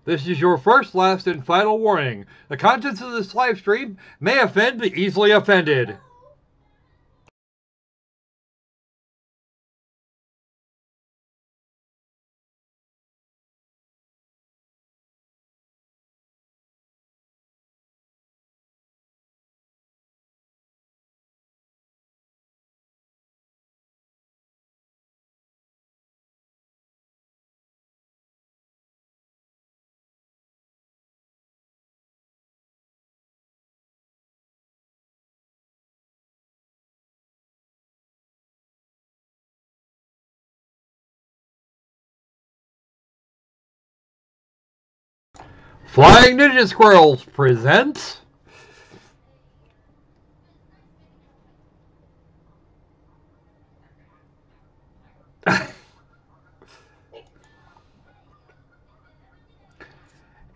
This is your first, last, and final warning. The contents of this live stream may offend the easily offended. Flying Ninja Squirrels presents...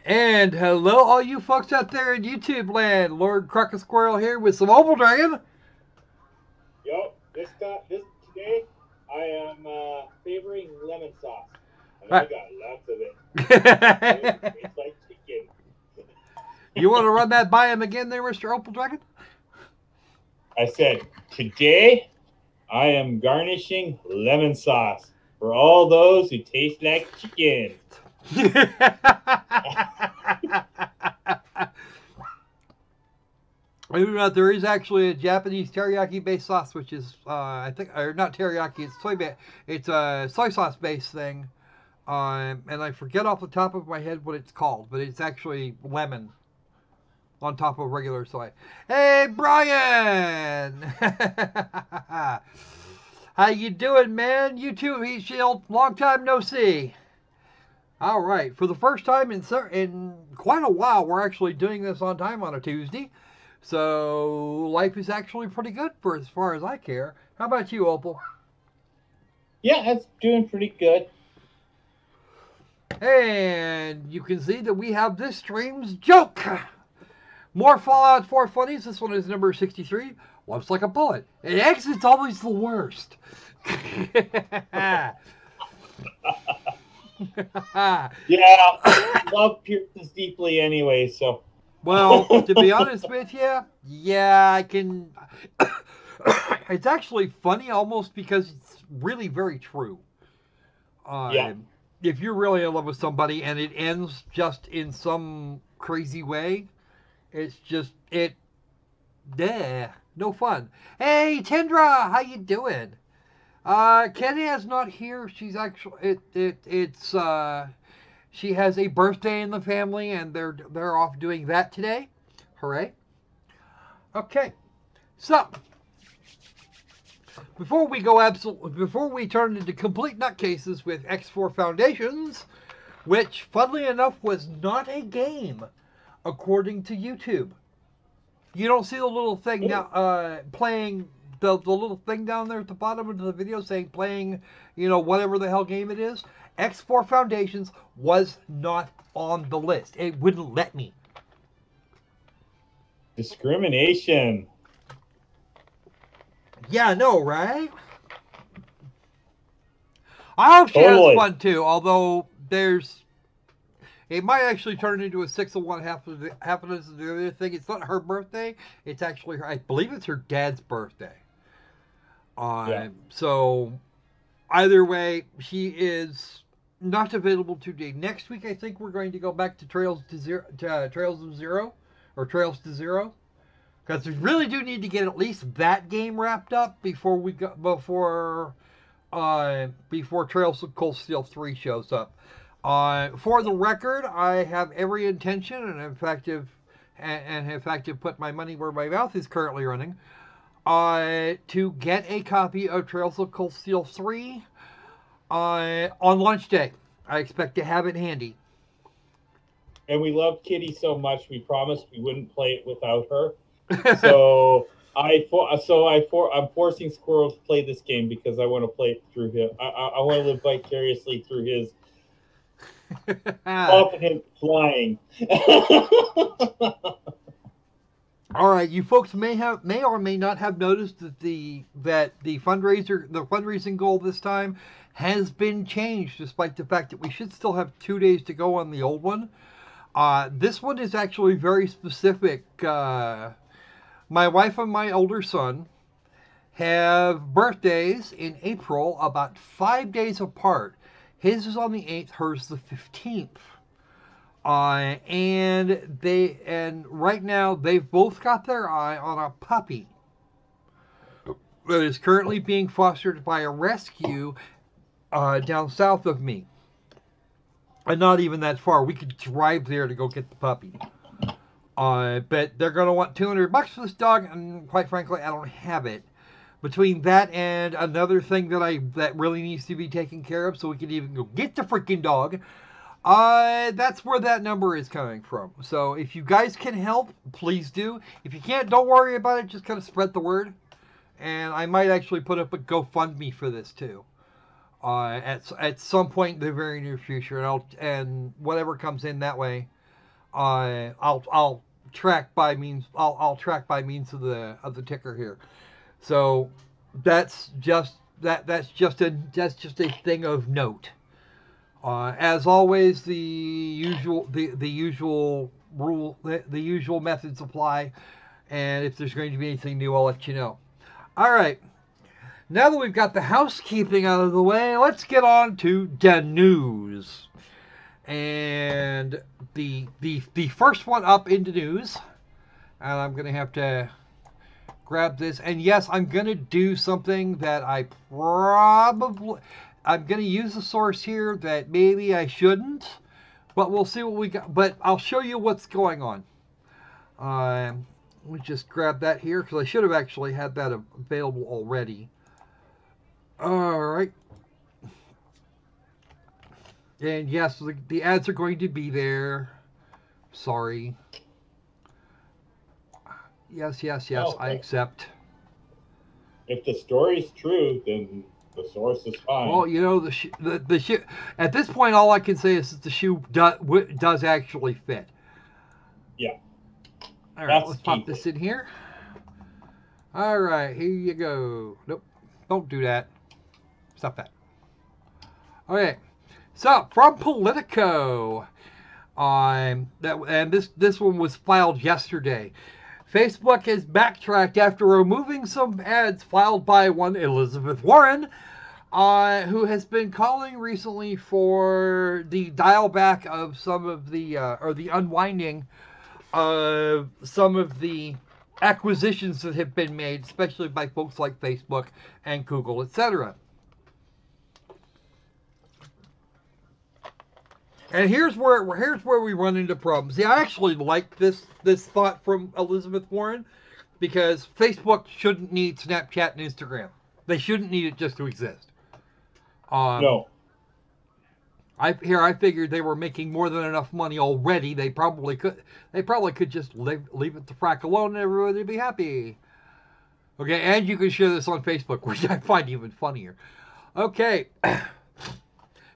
And hello, all you folks out there in YouTube land. Lord Crocosquirrel here with some Opal Dragon. Yup, this today I am favoring lemon sauce. And I got lots of it. It's like chicken. You want to run that by him again there, Mr. Opal Dragon? I said, today I am garnishing lemon sauce for all those who taste like chicken. Believe it or not, there is actually a Japanese teriyaki-based sauce, which is, I think, or not teriyaki, it's a soy sauce-based thing, and I forget off the top of my head what it's called, but it's actually lemon on top of regular soy. Hey, Brian! How you doing, man? You too, Heat Shield. Long time no see. All right, for the first time in quite a while, we're actually doing this on time on a Tuesday. So life is actually pretty good for as far as I care. How about you, Opal? Yeah, it's doing pretty good. And you can see that we have this stream's joke. More Fallout 4 funnies. This one is number 63. Looks like a bullet. An exit's always the worst. Yeah, love pierces deeply anyway, so. Well, to be honest with you, yeah, I can. It's actually funny almost because it's really very true. Yeah. If you're really in love with somebody and it ends just in some crazy way, it's just, no fun. Hey, Tendra, how you doing? Kenny is not here. She's actually, she has a birthday in the family, and they're off doing that today. Hooray! Okay, so before we turn into complete nutcases with X4 Foundations, which, funnily enough, was not a game, according to YouTube. You don't see the little thing now playing the little thing down there at the bottom of the video saying playing, whatever the hell game it is. X4 Foundations was not on the list. It wouldn't let me. Discrimination. Yeah, I know, right? I hope she has fun too, although it might actually turn into a 6 of one, half of the other thing. It's not her birthday. It's actually I believe it's her dad's birthday. Yeah. So either way, she is not available today. Next week, I think we're going to go back to Trails of Zero, because we really do need to get at least that game wrapped up before Trails of Cold Steel 3 shows up. For the record, I have every intention, and in fact have put my money where my mouth is currently running, to get a copy of Trails of Cold Steel 3 on launch day. I expect to have it handy. And we love Kitty so much, we promised we wouldn't play it without her. So I'm forcing Squirrel to play this game because I want to play it through him. I want to live vicariously through his confident flying. All right, you folks may or may not have noticed that the fundraising goal this time has been changed, despite the fact that we should still have 2 days to go on the old one. This one is actually very specific. My wife and my older son have birthdays in April, about 5 days apart. His is on the 8th, hers the 15th. And right now they've both got their eye on a puppy that is currently being fostered by a rescue down south of me. And not even that far. We could drive there to go get the puppy. But they're going to want $200 for this dog, and quite frankly, I don't have it. Between that and another thing that really needs to be taken care of, so we can even go get the freaking dog. That's where that number is coming from. So if you guys can help, please do. If you can't, don't worry about it. Just kind of spread the word. And I might actually put up a GoFundMe for this too. At some point in the very near future, and whatever comes in that way, I'll track by means of the ticker here. So that's just a thing of note. As always, the usual methods apply, and if there's going to be anything new, I'll let you know. All right, now that we've got the housekeeping out of the way, let's get on to the news. And the first one up in the news, and I'm gonna have to grab this. And yes, I'm gonna do something that I'm going to use a source here that maybe I shouldn't, but we'll see what we got. But I'll show you what's going on. Let me just grab that here, because I should have actually had that available already. All right. And yes, the ads are going to be there. Sorry. Yes, oh, I accept. If the story's true, then the source is fine. Well, you know, the shoe. At this point, all I can say is that the shoe does actually fit. Yeah. All right, let's pop this in here. All right, here you go. Nope, don't do that. Stop that. Okay, so from Politico, and this one was filed yesterday. Facebook has backtracked after removing some ads filed by one Elizabeth Warren, who has been calling recently for the dial back of some of the, or the unwinding of some of the acquisitions that have been made, especially by folks like Facebook and Google, etc. And here's where we run into problems. See, I actually like this thought from Elizabeth Warren, because Facebook shouldn't need Snapchat and Instagram. They shouldn't need it just to exist. No. I figured they were making more than enough money already. They probably could just leave it to frack alone and everybody would be happy. Okay, and you can share this on Facebook, which I find even funnier. Okay.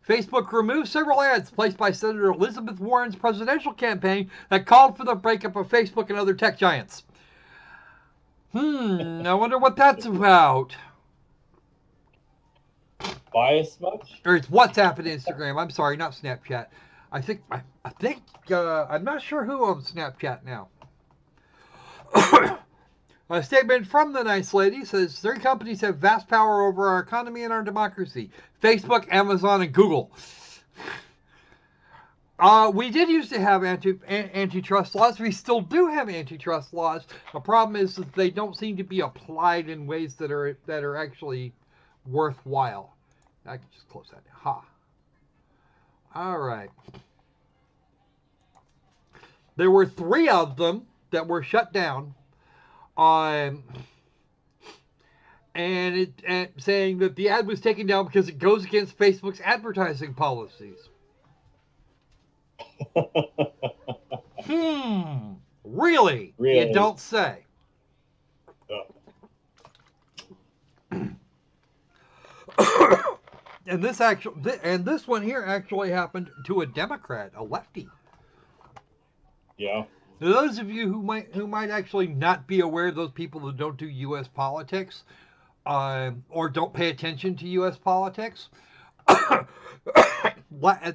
Facebook removed several ads placed by Senator Elizabeth Warren's presidential campaign that called for the breakup of Facebook and other tech giants. I wonder what that's about. Bias much? Or it's WhatsApp and Instagram. I'm sorry, not Snapchat. I think I'm not sure who owns Snapchat now. A statement from the nice lady says 3 companies have vast power over our economy and our democracy: Facebook, Amazon, and Google. We did used to have antitrust laws. We still do have antitrust laws. The problem is that they don't seem to be applied in ways that are actually worthwhile. I can just close that now. Ha. All right. There were 3 of them that were shut down. And saying that the ad was taken down because it goes against Facebook's advertising policies. Really? You don't say. And this one here actually happened to a Democrat, a lefty. Yeah. Those of you who might actually not be aware, those people who don't do U.S. politics, or don't pay attention to U.S. politics,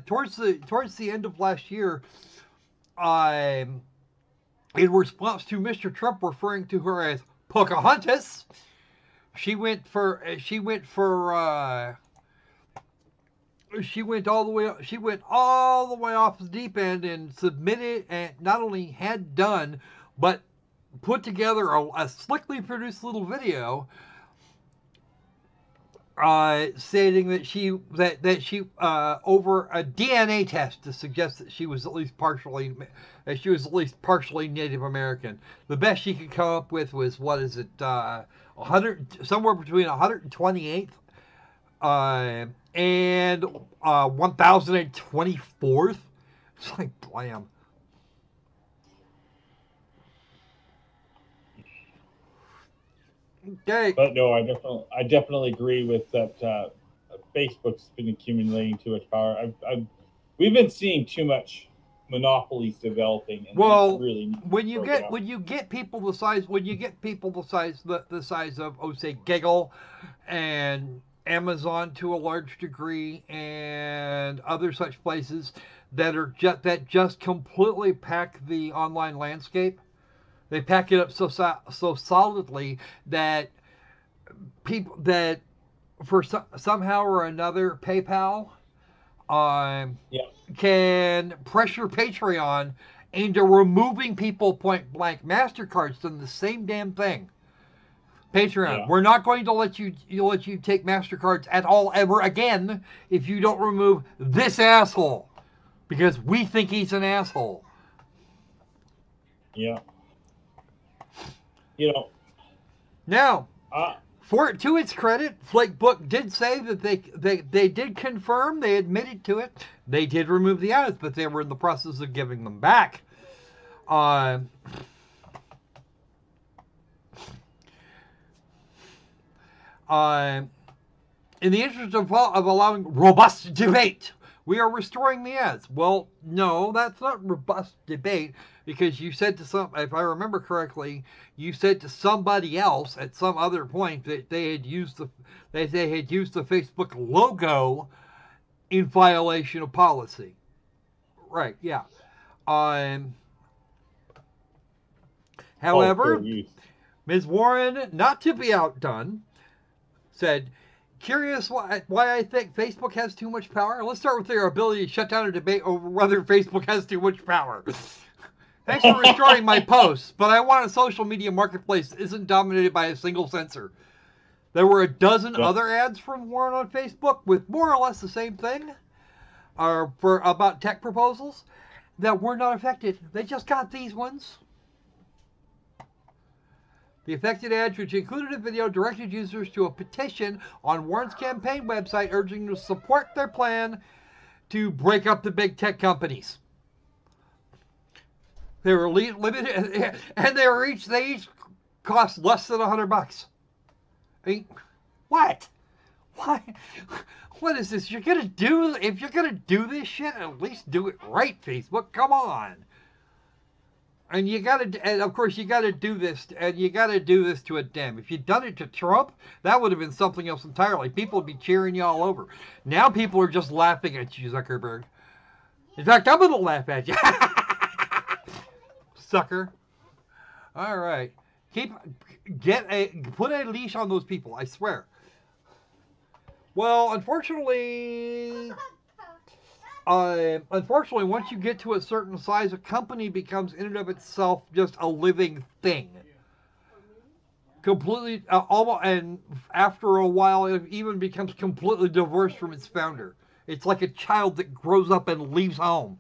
towards the end of last year, in response to Mr. Trump referring to her as Pocahontas, she went all the way off the deep end and submitted, and not only had done, but put together a slickly produced little video stating that she over a DNA test to suggest that she was at least partially Native American. The best she could come up with was, what is it, 100, somewhere between 128th and 1024th. It's like, blam. Okay. But no, I definitely agree with that. Facebook's been accumulating too much power. We've been seeing too much monopolies developing. And well, really when you get people the size the size of, say, Giggle and Amazon to a large degree, and other such places that just completely pack the online landscape. They pack it up so solidly that people that for somehow or another PayPal can pressure Patreon into removing people point blank. MasterCard's done the same damn thing. Patreon, we're not going to let you take MasterCards at all ever again if you don't remove this asshole, because we think he's an asshole. Yeah. Now, to its credit, Flakebook did say that they did confirm, they admitted to it, they did remove the ads, but they were in the process of giving them back. In the interest of allowing robust debate, we are restoring the ads. Well, no, that's not robust debate, because you said to if I remember correctly, you said to somebody else at some other point that they had used the Facebook logo in violation of policy. Right? Yeah. However, Ms. Warren, not to be outdone, said, curious why I think Facebook has too much power? Let's start with their ability to shut down a debate over whether Facebook has too much power. Thanks for restoring my posts, but I want a social media marketplace that isn't dominated by a single censor. There were a dozen other ads from Warren on Facebook with more or less the same thing, about tech proposals, that were not affected. They just got these ones. The affected ads, which included a video, directed users to a petition on Warren's campaign website urging them to support their plan to break up the big tech companies. They were limited, and they each cost less than $100. I mean, what? Why? What is this? If you're gonna do this shit, at least do it right, Facebook. Come on. And of course you gotta do this, to a Dem. If you'd done it to Trump, that would have been something else entirely. People would be cheering you all over. Now people are just laughing at you, Zuckerberg. In fact, I'm gonna laugh at you. Sucker. All right. Put a leash on those people, I swear. Well, unfortunately, once you get to a certain size, a company becomes in and of itself just a living thing. Completely, and after a while, it even becomes completely divorced from its founder. It's like a child that grows up and leaves home.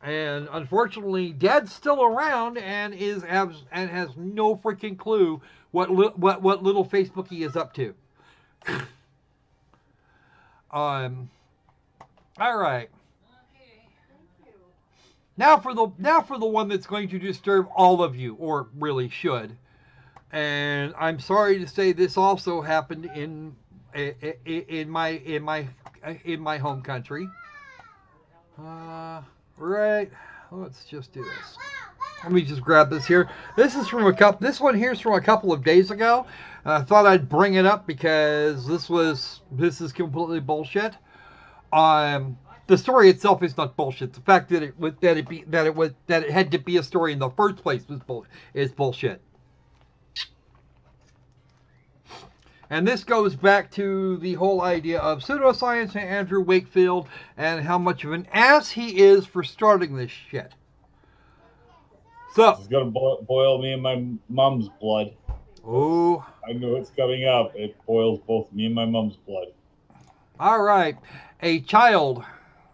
And unfortunately, Dad's still around and has no freaking clue what little Facebooky is up to. All right. Now for the one that's going to disturb all of you, or really should. And I'm sorry to say this also happened in my home country. Right. Let's just do this. Let me just grab this here. This is from a couple. This one here is from a couple of days ago. I thought I'd bring it up because this is completely bullshit. The story itself is not bullshit. The fact that it had to be a story in the first place is bullshit. And this goes back to the whole idea of pseudoscience and Andrew Wakefield and how much of an ass he is for starting this shit. So it's gonna boil me and my mom's blood. Oh, I know it's coming up. It boils both me and my mom's blood. All right. A child,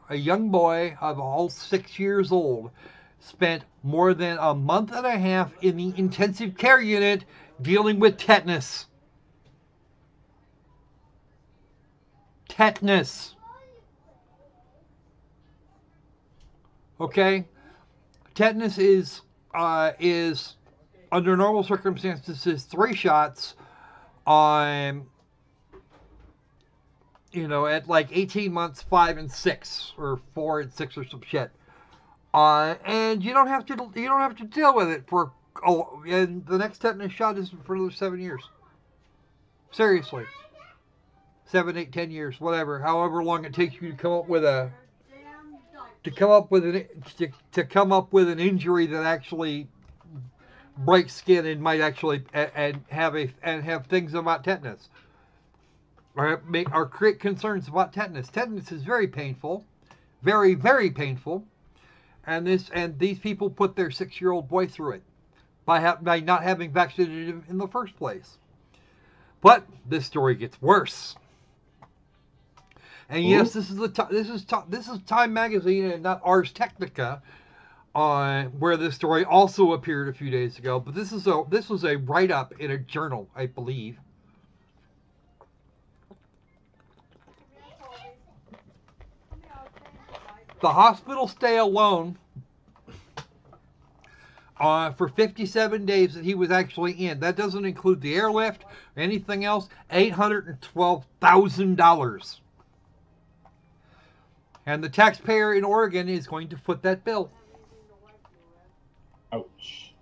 a young boy of all 6 years old, spent more than a month and a half in the intensive care unit dealing with tetanus. Tetanus. Okay? Tetanus is under normal circumstances is 3 shots on, at like 18 months, 5 and 6, or 4 and 6 or some shit. And you don't have to deal with it and the next tetanus shot is for another 7 years. Seriously. 7, 8, 10 years, whatever, however long it takes you to come up with an injury that actually breaks skin and might actually have things about tetanus, or create concerns about tetanus. Tetanus is very painful, very, very painful, and these people put their 6-year-old boy through it by not having vaccinated him in the first place. But this story gets worse. And yes, this is Time Magazine and not Ars Technica, where this story also appeared a few days ago. But this was a write-up in a journal, I believe. The hospital stay alone for 57 days that he was actually in. That doesn't include the airlift or anything else. $812,000. And the taxpayer in Oregon is going to foot that bill. Ouch.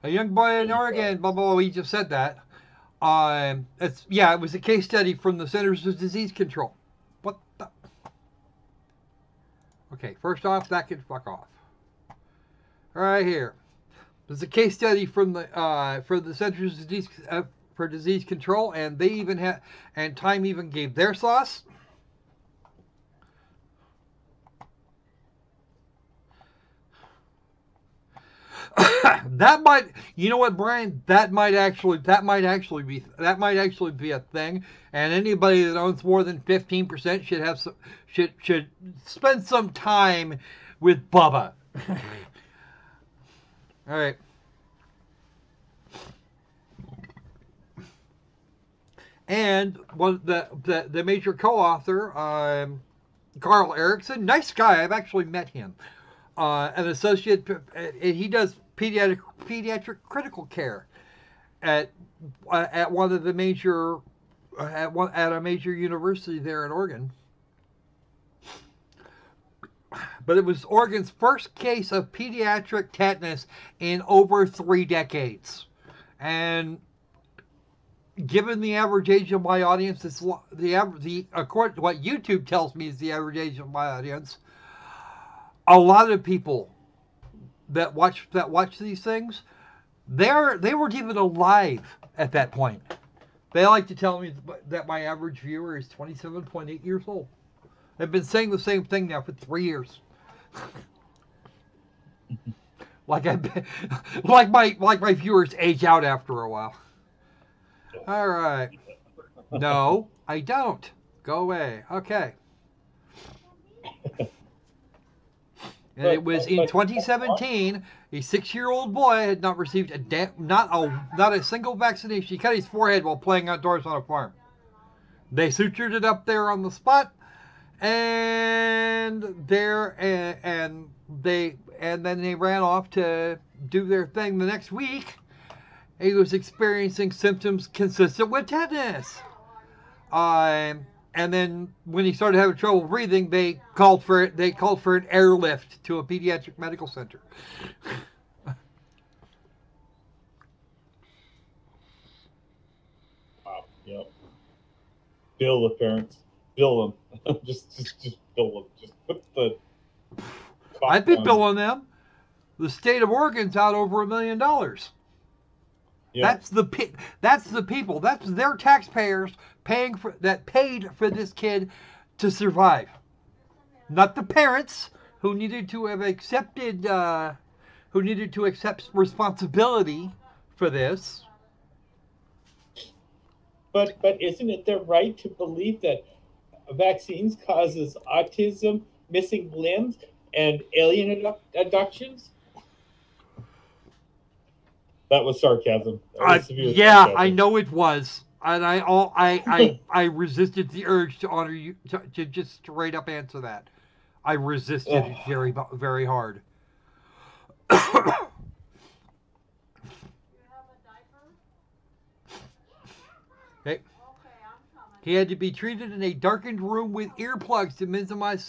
A young boy in Oregon, blah, blah, blah, we just said that. It was a case study from the Centers of Disease Control. What the? Okay, first off, that can fuck off. Right here. There's a case study from for the Centers of Disease Control, and they even and Time even gave their sauce. That might, you know what, Brian? That might actually be a thing. And anybody that owns more than 15% should spend some time with Bubba. All right. And the major co-author, Carl Erickson, nice guy. I've actually met him. An associate, he does pediatric critical care at one of the major at a major university there in Oregon. But it was Oregon's first case of pediatric tetanus in over 3 decades, and given the average age of my audience, it's according to what YouTube tells me is the average age of my audience. A lot of people that watch these things, they weren't even alive at that point. They like to tell me that my average viewer is 27.8 years old. I've been saying the same thing now for 3 years. like my viewers age out after a while. All right. No, I don't. Go away. Okay. And it was in 2017, a 6-year-old boy had not received not a single vaccination. He cut his forehead while playing outdoors on a farm. They sutured it up there on the spot, and then they ran off to do their thing the next week. He was experiencing symptoms consistent with tetanus. And then when he started having trouble breathing, they called for an airlift to a pediatric medical center. Yep. Bill the parents. Bill them. just bill them. Just put the. I've been billing them. The state of Oregon's out over $1 million. Yeah. That's the people. That's their taxpayers paid for this kid to survive. Not the parents who needed to have accepted, who needed to accept responsibility for this. But isn't it their right to believe that vaccines causes autism, missing limbs, and alien abductions? That was sarcasm. Yeah, sarcasm. I know it was, and I resisted the urge to honor you to just straight up answer that. I resisted it very, very hard. Okay. He had to be treated in a darkened room with earplugs to minimize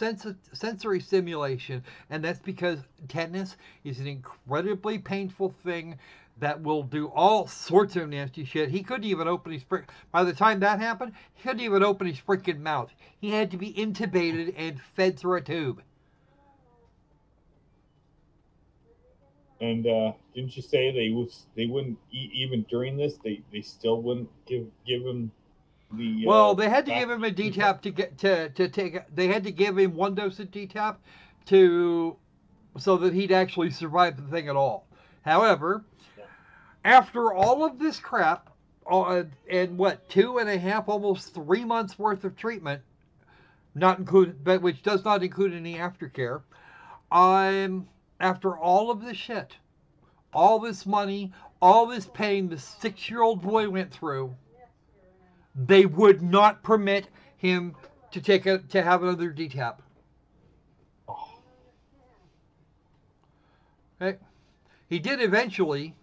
sensory stimulation, and that's because tetanus is an incredibly painful thing that will do all sorts of nasty shit. He couldn't even open his by the time that happened, he couldn't even open his freaking mouth. He had to be intubated and fed through a tube. And didn't you say they wouldn't even during this they still wouldn't give him the well, they had to give him a DTaP to get to take. They had to give him 1 dose of DTaP so that he'd actually survive the thing at all. However, after all of this crap, and what 2.5, almost 3 months worth of treatment, not included, but which does not include any aftercare, after all of this shit, all this money, all this pain the 6-year-old boy went through, they would not permit him to have another DTaP. Okay. He did eventually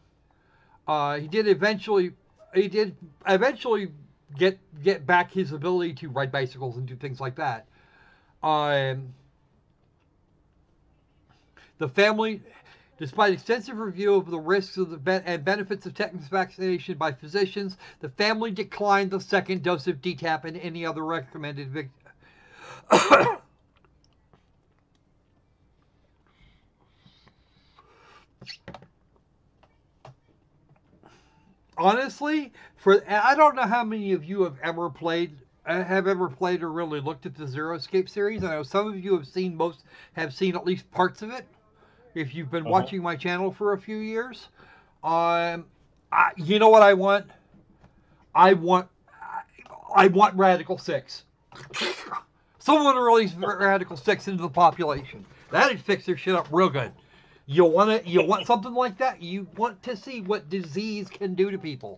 get back his ability to ride bicycles and do things like that. The family, despite extensive review of the risks of and benefits of tetanus vaccination by physicians, the family declined the 2nd dose of DTaP and any other recommended Honestly, I don't know how many of you have ever played or really looked at the Zero Escape series. I know some of you have seen at least parts of it. If you've been watching my channel for a few years, you know what I want? I want Radical 6. Someone release Radical 6 into the population. That'd fix their shit up real good. You want something like that? You want to see what disease can do to people.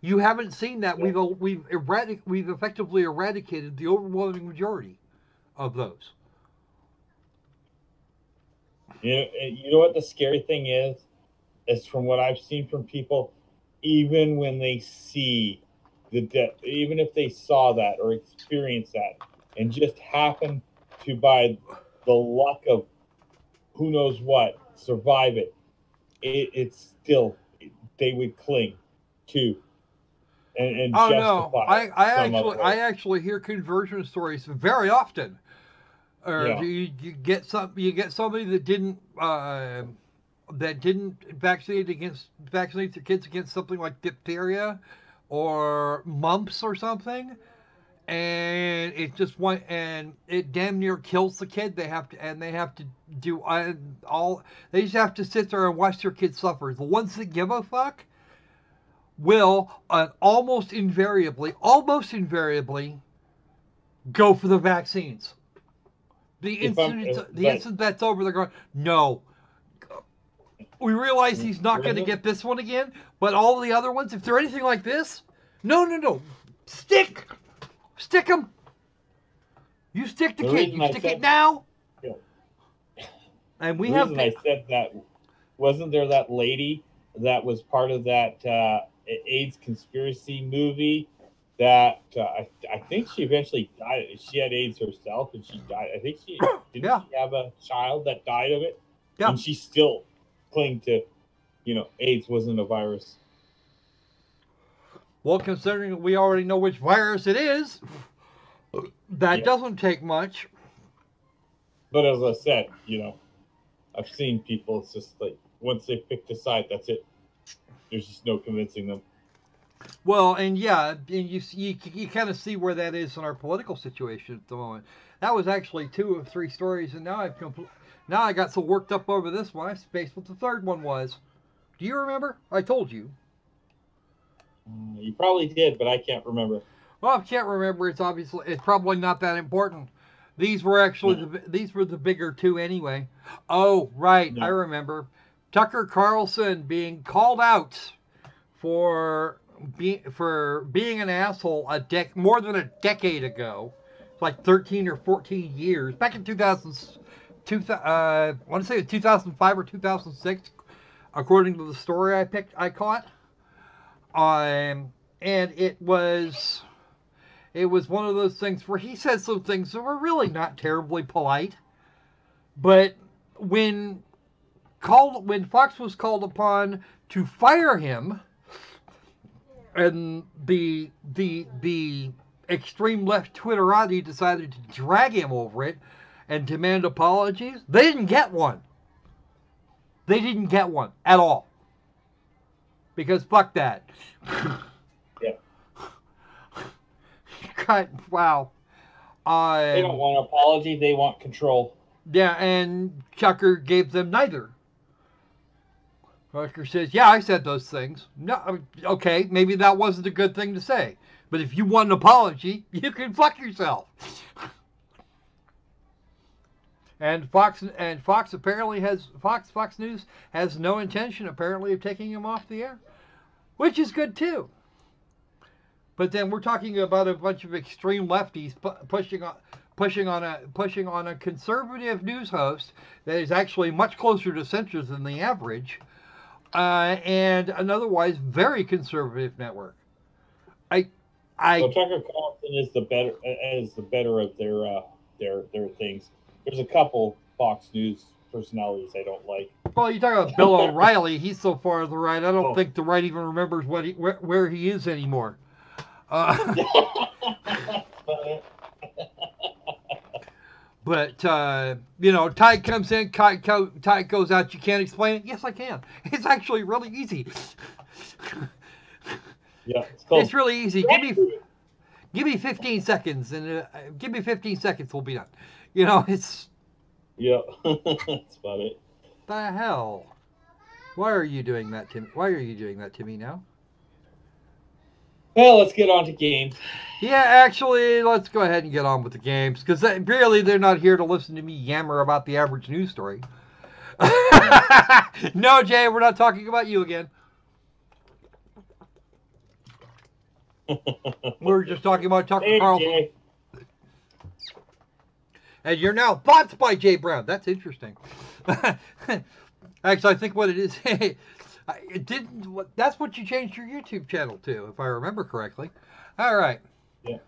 You haven't seen that. We've effectively eradicated the overwhelming majority of those. You know what the scary thing is from what I've seen from people, even when they see the death, even if they saw that or experienced that and just happen to, by the luck of who knows what, survive it, it's still, they would cling to and justify. I actually hear conversion stories very often. You get somebody that didn't vaccinate their kids against something like diphtheria or mumps or something, and it damn near kills the kid. They have to do all. They just have to sit there and watch their kids suffer. The ones that give a fuck will almost invariably go for the vaccines. The instant that's over, they're going, no. We realize he's not going to get this one again, but all the other ones, if they're anything like this, no. Stick them. You stick the kid. You stick it now. Yeah. And we have. I said that, wasn't there that lady that was part of that AIDS conspiracy movie? That I think she eventually died. She had AIDS herself, and she died. I think she she have a child that died of it, and she still clung to, AIDS wasn't a virus. Well, considering we already know which virus it is, that doesn't take much. But as I said, I've seen people, it's just like, once they pick a side, that's it. There's just no convincing them. Well, and yeah, and you kind of see where that is in our political situation at the moment. That was actually 2 of 3 stories, and now I got so worked up over this one, I spaced what the third one was. Do you remember? I told you. You probably did, but I can't remember. Well, if you can't remember, it's probably not that important. These were actually these were the bigger 2 anyway. Oh, right, I remember. Tucker Carlson being called out for being an asshole more than a decade ago, like 13 or 14 years, back in 2005 or 2006, according to the story I caught. And it was one of those things where he said some things that were really not terribly polite, but when Fox was called upon to fire him, and the extreme left Twitterati decided to drag him over it and demand apologies, they didn't get one. They didn't get one at all. Because fuck that. Yeah. God, wow. They don't want an apology, they want control. Yeah, and Tucker gave them neither. Tucker says, yeah, I said those things. No, okay, maybe that wasn't a good thing to say. But if you want an apology, you can fuck yourself. And Fox apparently Fox News has no intention apparently of taking him off the air, which is good too. But then we're talking about a bunch of extreme lefties pushing on a conservative news host that is actually much closer to censors than the average, and an otherwise very conservative network. So Tucker Carlson is the better of their things. There's a couple Fox News personalities I don't like. Well, you talk about Bill O'Reilly. He's so far to the right. I don't think the right even remembers where he is anymore. But Ty comes in, Ty goes out. You can't explain it. Yes, I can. It's actually really easy. Yeah, it's really easy. Give me 15 seconds, and give me 15 seconds, we'll be done. It's. Yeah, that's about it. The hell? Why are you doing that to me? Why are you doing that to me now? Well, let's get on to games. Yeah, actually, let's go ahead and get on with the games, because really they're not here to listen to me yammer about the average news story. No, Jay, we're not talking about you again. We're just talking about Tucker Carlson. Jay. And you're now Thoughts by Jay Brown. That's interesting. Actually, I think what it is, that's what you changed your YouTube channel to, if I remember correctly. All right. Yeah.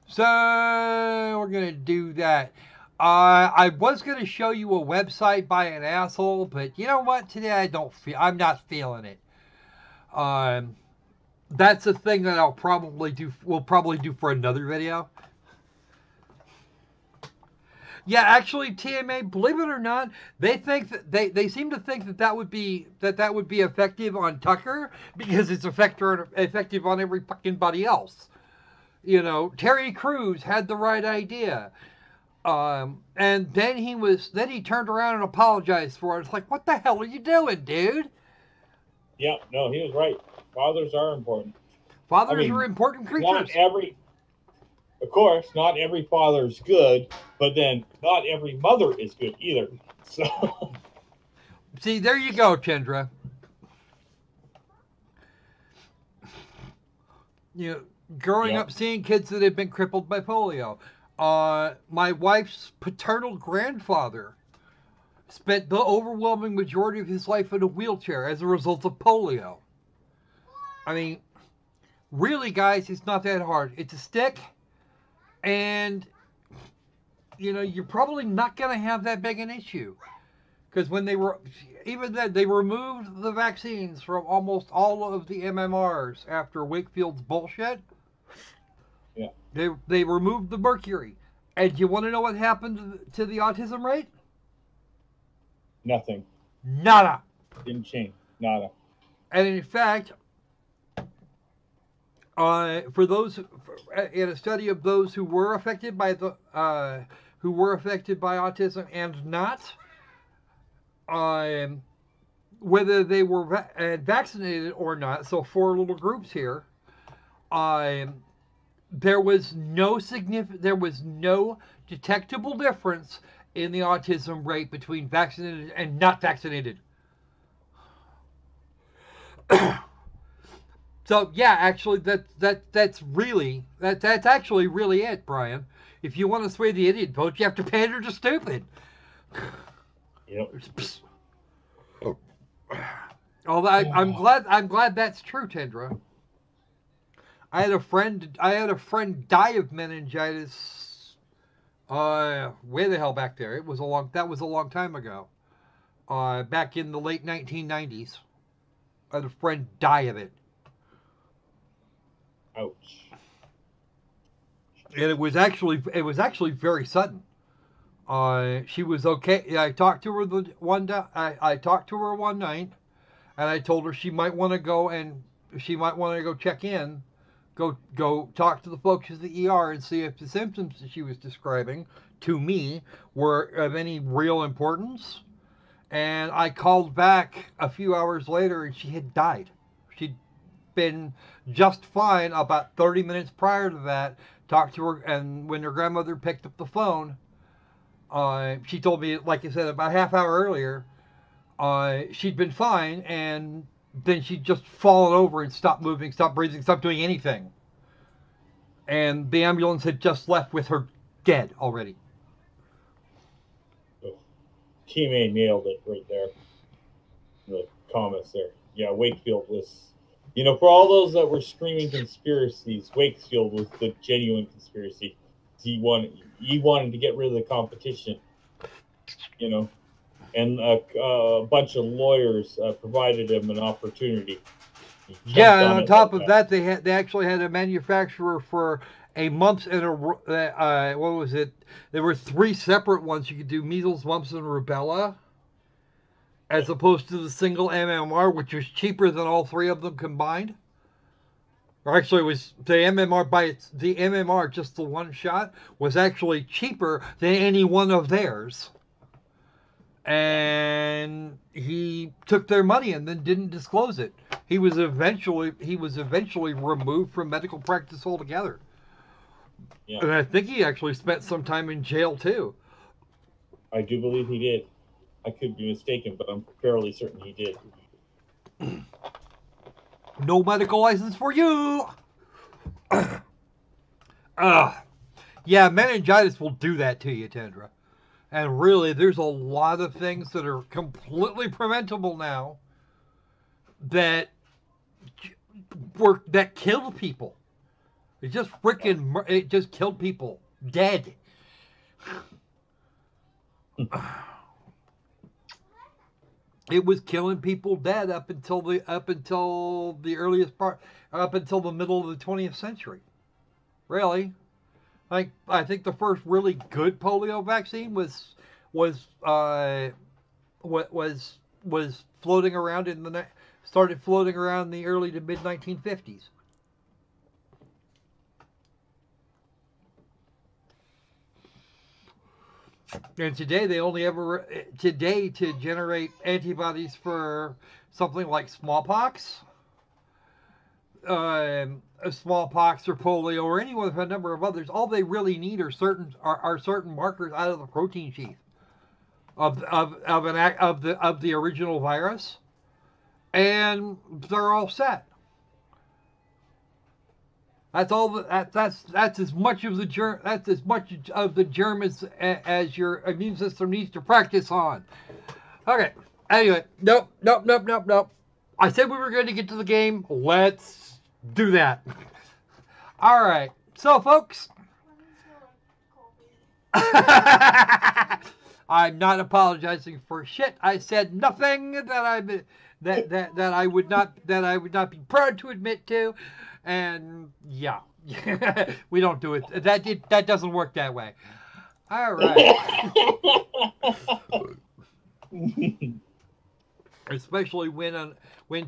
So we're going to do that. I was going to show you a website by an asshole, but you know what? Today I'm not feeling it. That's a thing that we'll probably do for another video. Yeah, actually, TMA, believe it or not, they think that they seem to think that would be effective on Tucker because it's effective on every fucking body else. Terry Crews had the right idea, and then he turned around and apologized for it. It's like, what the hell are you doing, dude? Yeah, no, he was right. Fathers are important. Fathers are important creatures. Of course, not every father is good, but then not every mother is good either. So, see, there you go, Chandra. Growing up seeing kids that have been crippled by polio. My wife's paternal grandfather spent the overwhelming majority of his life in a wheelchair as a result of polio. I mean, really, guys, it's not that hard. It's a stick. And, you're probably not going to have that big an issue. Because when they were, even then, they removed the vaccines from almost all of the MMRs after Wakefield's bullshit. Yeah. They removed the mercury. And you want to know what happened to the autism rate? Nothing. Nada. Didn't change. Nada. And in fact, for those in a study of those who were affected by autism and not, whether they were vaccinated or not, so 4 little groups here, there was no detectable difference in the autism rate between vaccinated and not vaccinated. So yeah, actually, that's actually really it, Brian. If you want to sway the idiot vote, you have to pander to stupid. Yep. Although I'm glad that's true, Tendra. I had a friend die of meningitis. Way the hell back there? That was a long time ago. Back in the late 1990s, I had a friend die of it. Ouch. And it was actually very sudden. She was okay. I talked to her one night, and I told her she might want to go check in, go talk to the folks at the ER and see if the symptoms that she was describing to me were of any real importance. And I called back a few hours later, and she had died. She'd been just fine about 30 minutes prior to that. Talked to her, and when her grandmother picked up the phone, she told me, like I said, about a half hour earlier, she'd been fine, and then she'd just fallen over and stopped moving, stopped breathing, stopped doing anything. And the ambulance had just left with her dead already. Oh. Team A nailed it right there. The comments there. Yeah, Wakefield was, for all those that were screaming conspiracies, Wakefield was the genuine conspiracy. He wanted to get rid of the competition, and a bunch of lawyers provided him an opportunity. Yeah, and on top of that, they actually had a manufacturer for a month in a what was it? There were 3 separate ones you could do: measles, mumps, and rubella, as opposed to the single MMR, which was cheaper than all 3 of them combined. Or actually, it was the MMR, just the one shot, was actually cheaper than any one of theirs. And he took their money and then didn't disclose it. He was eventually removed from medical practice altogether. Yeah. And I think he actually spent some time in jail too. I do believe he did. I could be mistaken, but I'm fairly certain he did. No medical license for you. Yeah, meningitis will do that to you, Tendra. And really, there's a lot of things that are completely preventable now that killed people. It just killed people dead. It was killing people dead up until the earliest part, up until the middle of the 20th century. Really. I think the first really good polio vaccine was floating around started floating around in the early to mid 1950s. And today to generate antibodies for something like smallpox, smallpox or polio or any one of a number of others, all they really need are certain markers out of the protein sheath of the original virus, and they're all set. That's all. That's as much of the germ. That's as much of the germ as your immune system needs to practice on. Okay. Anyway, nope. I said we were going to get to the game. Let's do that. All right. So, folks. I'm not apologizing for shit. I said nothing that I would not be proud to admit to, and yeah, we don't do it. That doesn't work that way. All right. Especially when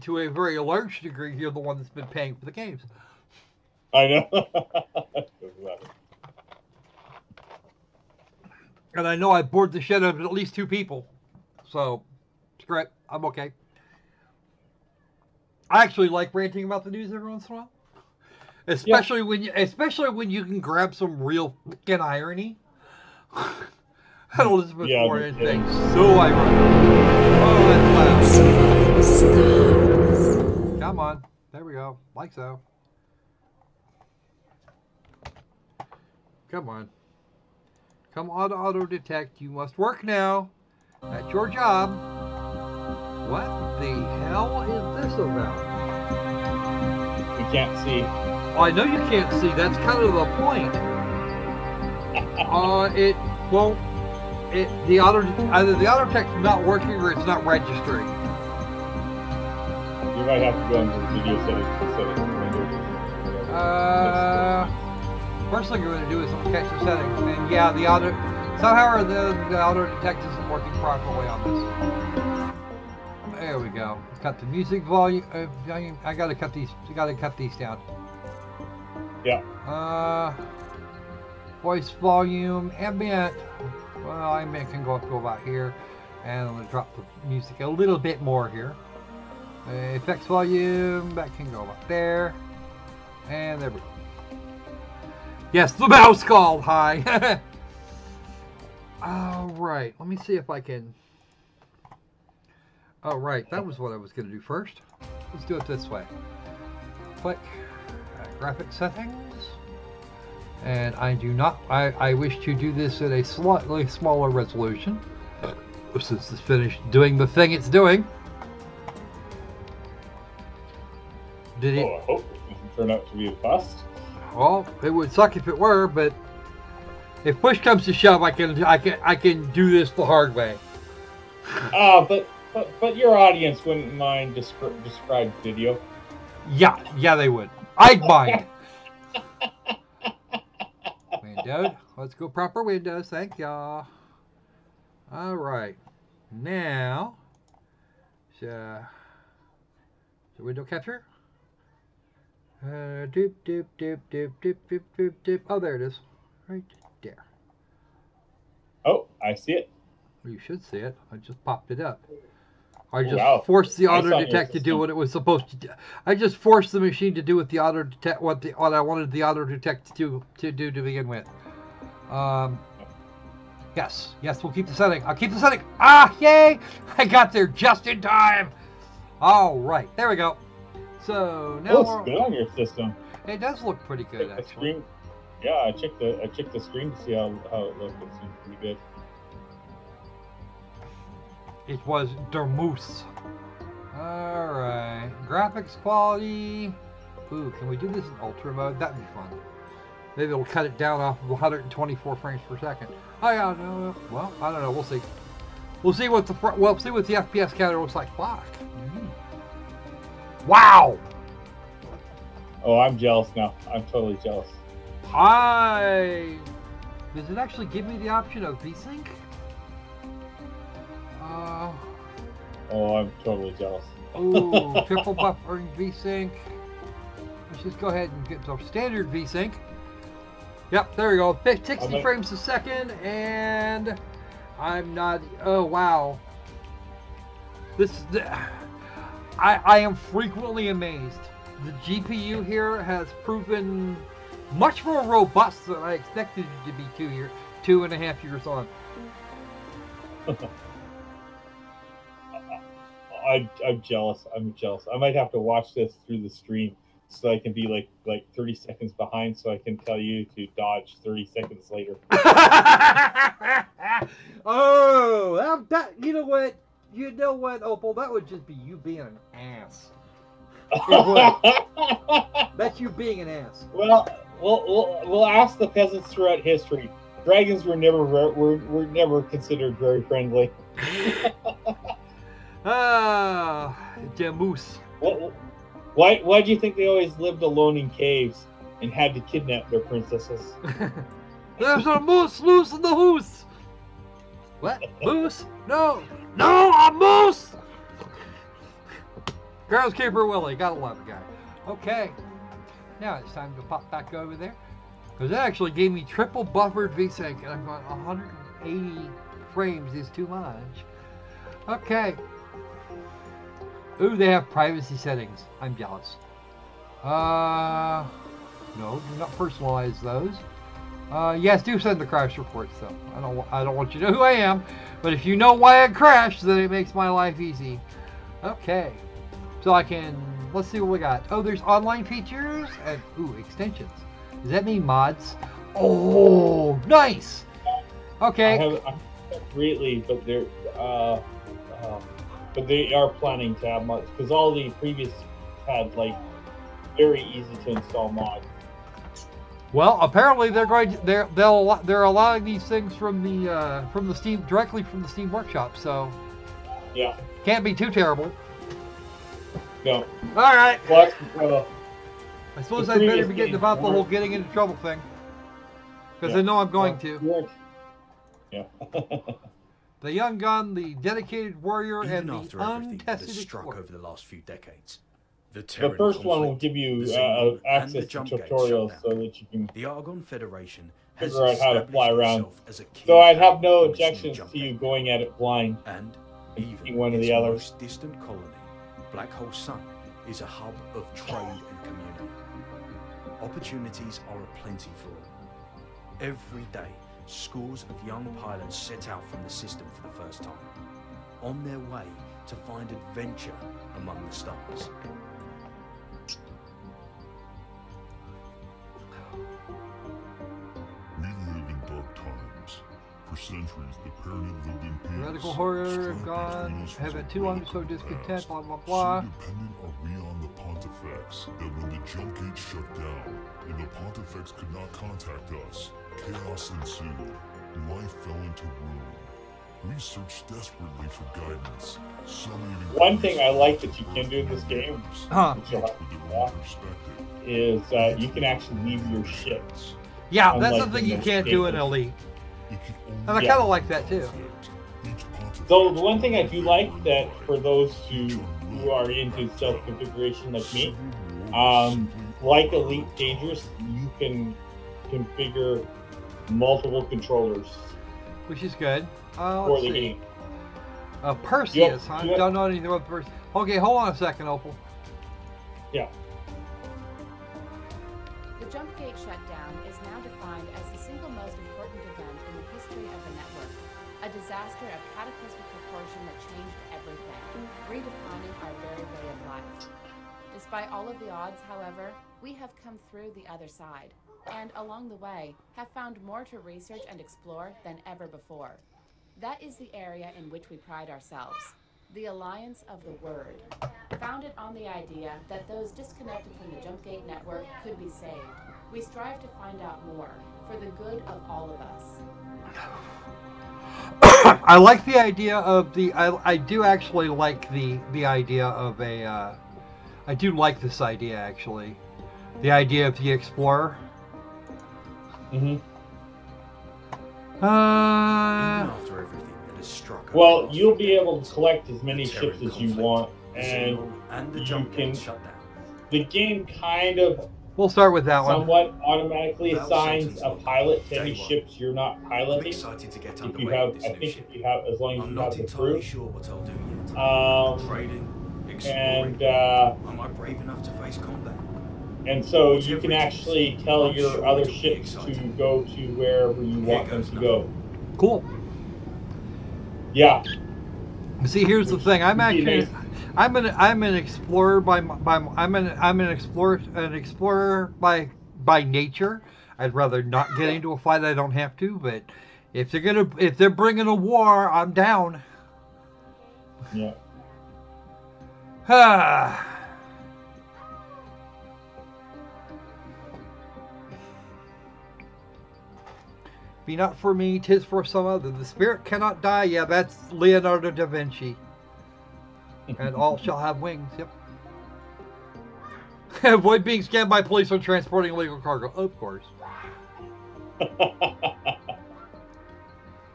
to a very large degree you're the one that's been paying for the games. I know. And I know I bored the shit out of at least 2 people. So, screw it. I'm okay. I actually like ranting about the news every once in a while. Especially when you can grab some real fucking irony. And Elizabeth Warren thinks so ironic. Oh, that's loud. Come on. There we go. Like so. Come on. Come on, auto detect. You must work now. That's your job. What the hell is this about? We can't see. Oh, I know you can't see. That's kind of the point. It won't. Either the auto detect is not working or it's not registering. You might have to go into the video settings. First thing you're going to do is catch the settings, and yeah, somehow the auto detect isn't working properly on this. There we go. Cut the music volume. I got to cut these. You got to cut these down. Yeah. Voice volume, ambient. Well, ambient can go about here, and I'm going to drop the music a little bit more here. Effects volume, that can go up there, and there we go. Yes, the mouse called. Hi. All right. Let me see if I can. Oh, right. That was what I was going to do first. Let's do it this way. Click graphic settings. And I do not. I wish to do this at a slightly smaller resolution. Since it's finished doing the thing it's doing. Did it? Oh, I hope it doesn't turn out to be a bust. Well, it would suck if it were, but if push comes to shove, I can do this the hard way. But your audience wouldn't mind described video. Yeah, they would. I'd mind. Windowed. Let's go proper windows. Thank y'all. All right. Now, the window capture. Doop, doop, doop, doop, doop, doop, doop, doop. Oh, there it is. Right there. Oh, I see it. Well, you should see it. I just popped it up. I just forced the auto detect to do what it was supposed to do. I just forced the machine to do what the auto detect what I wanted the auto detect to do to begin with. Yes, we'll keep the setting. I'll keep the setting. Ah, yay! I got there just in time. All right, there we go. So now looks good on your system. It does look pretty good, actually. Screen, yeah, I checked the screen to see how it looked. It seemed pretty good. It was der Moose. All right, graphics quality. Ooh, can we do this in ultra mode? That'd be fun. Maybe it'll cut it down off of 124 frames per second. Oh yeah, no. Well, I don't know. We'll see. We'll see what the FPS counter looks like. Fuck. Wow! Oh, I'm jealous now. I'm totally jealous. Does it actually give me the option of VSync? Oh, I'm totally jealous. Ooh, triple buffering VSync. Let's just go ahead and get the standard VSync. Yep, there we go. 60 frames a second, and I'm not. Oh wow. I am frequently amazed. The GPU here has proven much more robust than I expected it to be 2.5 years on. I'm jealous. I'm jealous. I might have to watch this through the stream so I can be like 30 seconds behind, so I can tell you to dodge 30 seconds later. Oh, that you know what? You know what, Opal? That would just be you being an ass. That's you being an ass. Well, we'll ask the peasants throughout history. Dragons were never considered very friendly. Moose. Why do you think they always lived alone in caves and had to kidnap their princesses? There's a moose loose in the hoose. What? Moose? No, a moose. Crocosquirrel Willie, gotta love the guy. Okay, now it's time to pop back over there because that actually gave me triple buffered VSync, and I've got 180 frames is too much. Okay. Ooh, they have privacy settings. I'm jealous. No, do not personalize those. Yes, do send the crash reports though. I don't want you to know who I am, but if you know why I crashed, then it makes my life easy. Okay, so I can. Let's see what we got. Oh, there's online features and extensions. Does that mean mods? Oh, nice. Okay. I haven't greatly, but they're but they are planning to have mods because all the previous had like very easy to install mods. Well, apparently they're allowing these things from the Steam directly from the Steam Workshop, so yeah, can't be too terrible. No. All right. Well, I suppose I'd better be getting about the whole getting into trouble thing because I know I'm going to. Yeah. The young gun, the dedicated warrior, Even and after the everything that untested has struck explorer. over the last few decades, The first one will give you access to tutorials so that you can the Argon Federation has figure out how to fly around. as a key So I'd have no on this new objections jump to you gate. going at it blind. And Being even one of the its others. most distant colony, Black Hole Sun, is a hub of trade and community. Opportunities are aplenty for all. Every day, scores of young pilots set out from the system for the first time, on their way to find adventure among the stars. We live in dark times. For centuries, the pyramid lived in peace. Radical horror, Strife God, between us was have a it too long to relic sow of the discontent, past. blah, blah, blah. So dependent are we on the Pontifex that when the jump gate shut down and the Pontifex could not contact us, chaos ensued. Life fell into ruin. We searched desperately for guidance. One thing I like that you can do in this game, which you'll have to do, is you can actually leave your ships. Yeah, that's Unlike something in you most can't do in games. Elite. And I kind of like that too. So the one thing I do like that for those who are into self-configuration like me, like Elite Dangerous, you can configure multiple controllers Which is good. for Let's the see. game. Perseus, huh? Yep. Don't know anything about Perseus. Okay, hold on a second, Opal. Yeah. The jump gate shutdown is now defined as the single most important event in the history of the network, a disaster of cataclysmic proportion that changed everything, redefining our very way of life. Despite all of the odds, however, we have come through the other side, and along the way have found more to research and explore than ever before. That is the area in which we pride ourselves, the Alliance of the Word, founded on the idea that those disconnected from the Jump Gate network could be saved. We strive to find out more, for the good of all of us. I like the idea of the. I do actually like the idea of a. I do like this idea actually, the idea of the explorer. Mm-hmm. Even after everything that has struck over Well, the last you'll few be able to decades, collect as many the ships Terran as you conflict, want, the and Xenon, and the you jump can- gate shut down. the game kind of We'll start with that one. somewhat automatically Val assigns a Sultan's pilot to Day any one. ships you're not I'm piloting. excited to get If underway you have, with I this new think ship. if you have, as long as I'm you not have the entirely crew. sure what I'll do yet. Trading, exploring. And Am I brave enough to face combat? and so you Whatever can it is, actually tell I'm your sure other it'll be ships to exciting. go to wherever you Here want them goes to go. Cool. Yeah. See, here's the thing. I'm Would be actually, nice. I'm an explorer I'm an explorer by nature. I'd rather not get into a fight I don't have to, but if they're bringing a war, I'm down. Yeah. Ah. Be not for me, 'tis for some other. The spirit cannot die. Yeah, that's Leonardo da Vinci. And all shall have wings. Yep. Avoid being scammed by police when transporting illegal cargo. Of course.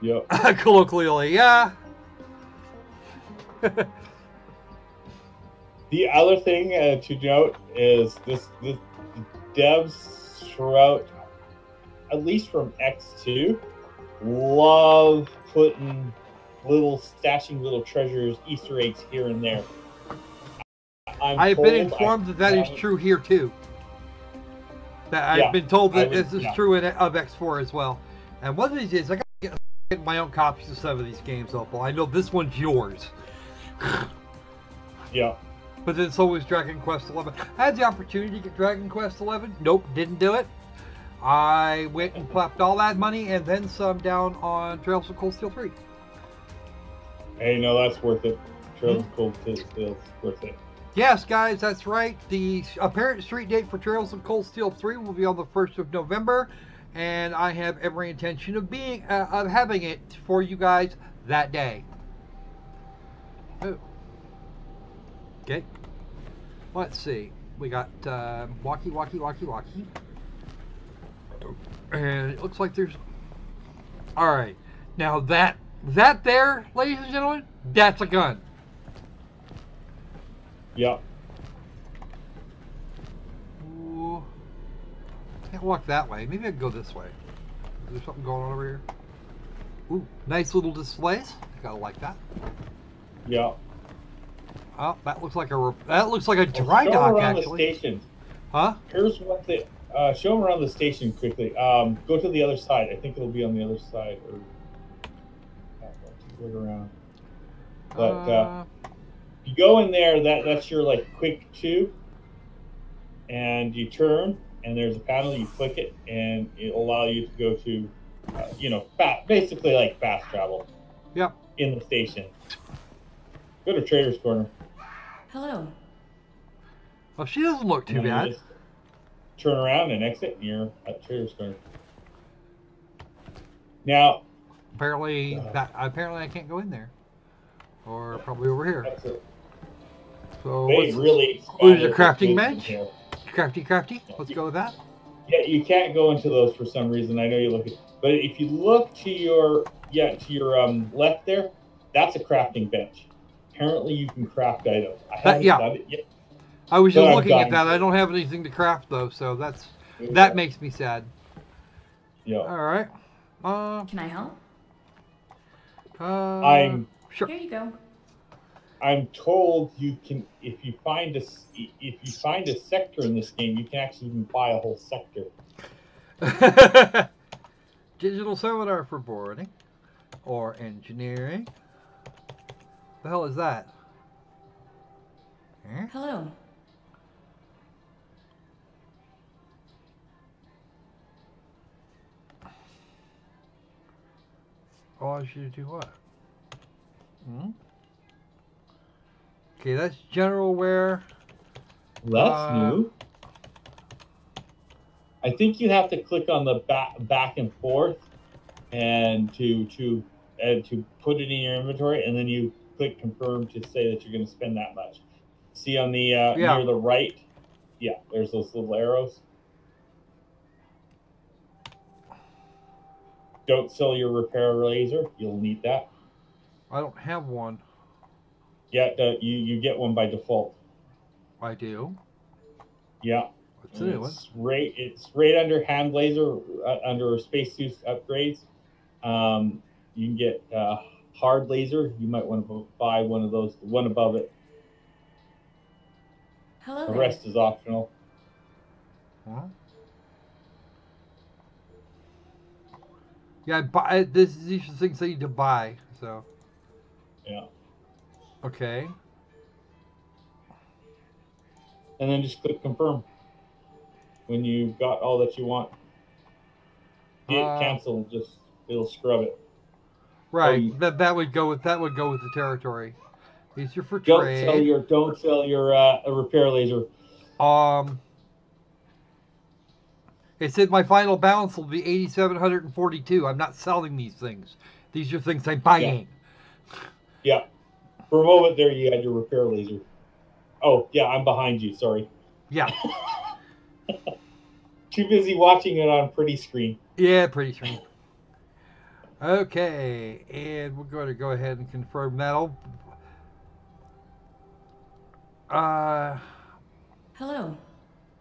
Yep. Colloquially, yeah. The other thing to note is this devs throughout, at least from X2, love putting stashing little treasures, Easter eggs here and there. I've been informed that is true here too. I've been told that this is true of X4 as well. And one of these days, I got to get my own copies of some of these games, Opal. I know this one's yours. Yeah. But then so was Dragon Quest XI. I had the opportunity to get Dragon Quest XI. Nope, didn't do it. I went and clapped all that money and then some down on Trails of Cold Steel 3. Hey, no, that's worth it. Trails of Cold Steel, worth it. Yes, guys, that's right. The apparent street date for Trails of Cold Steel 3 will be on the 1st of November, and I have every intention of having it for you guys that day. Oh. Okay. Let's see. We got walkie. And it looks like there's... Alright. Now that there, ladies and gentlemen, that's a gun. Yep. Ooh. Can't walk that way. Maybe I can go this way. Is there something going on over here? Ooh, nice little displays. I gotta like that. Yep. Oh, that looks like a dry dock, actually. The station. Huh? Here's what the show them around the station quickly. Go to the other side. I think it'll be on the other side. Or around. But you go in there. That's your like quick tube, and you turn, and there's a panel. You click it, and it'll allow you to go to, basically like fast travel. Yep. In the station. Go to Trader's Corner. Hello. Well, she doesn't look too bad. Just turn around and exit, and you're at Trader's Corner. Now, apparently I can't go in there, or probably over here. That's it. So they really what is a crafting bench? Crafty. Let's go with that. Yeah, you can't go into those for some reason. I know you look at, but if you look to your left there, that's a crafting bench. Apparently, you can craft items. I haven't done it yet. I was just looking at that. I don't have anything to craft though, so that makes me sad. Yeah. All right. Can I help? I'm sure. Here you go. I'm told you can if you find a sector in this game, you can actually even buy a whole sector. Digital seminar for boarding or engineering. The hell is that? Huh? Hello. Allows you to do what? Okay, that's general wear. That's new. I think you have to click on the back and forth, and to put it in your inventory, and then you click confirm to say that you're going to spend that much. See on the near the right, there's those little arrows. Don't sell your repair laser. You'll need that. I don't have one. Yeah, you get one by default. I do. Yeah. What's the new one? It's right under hand laser, under spacesuit upgrades. You can get hard laser. You might want to buy one of those, one above it. Hello. The rest is optional. Huh? Yeah, these are things I need to buy. So. Yeah. Okay. And then just click confirm when you got all that you want. Hit cancel, it'll scrub it. Right. That would go with the territory. These are for trade. Don't sell your repair laser. It said my final balance will be 8,742. I'm not selling these things. These are things I'm buying. Yeah. For a moment there, you had your repair laser. Oh, yeah, I'm behind you. Sorry. Yeah. Too busy watching it on pretty screen. Yeah, pretty screen. Okay, and we're going to go ahead and confirm that. Hello.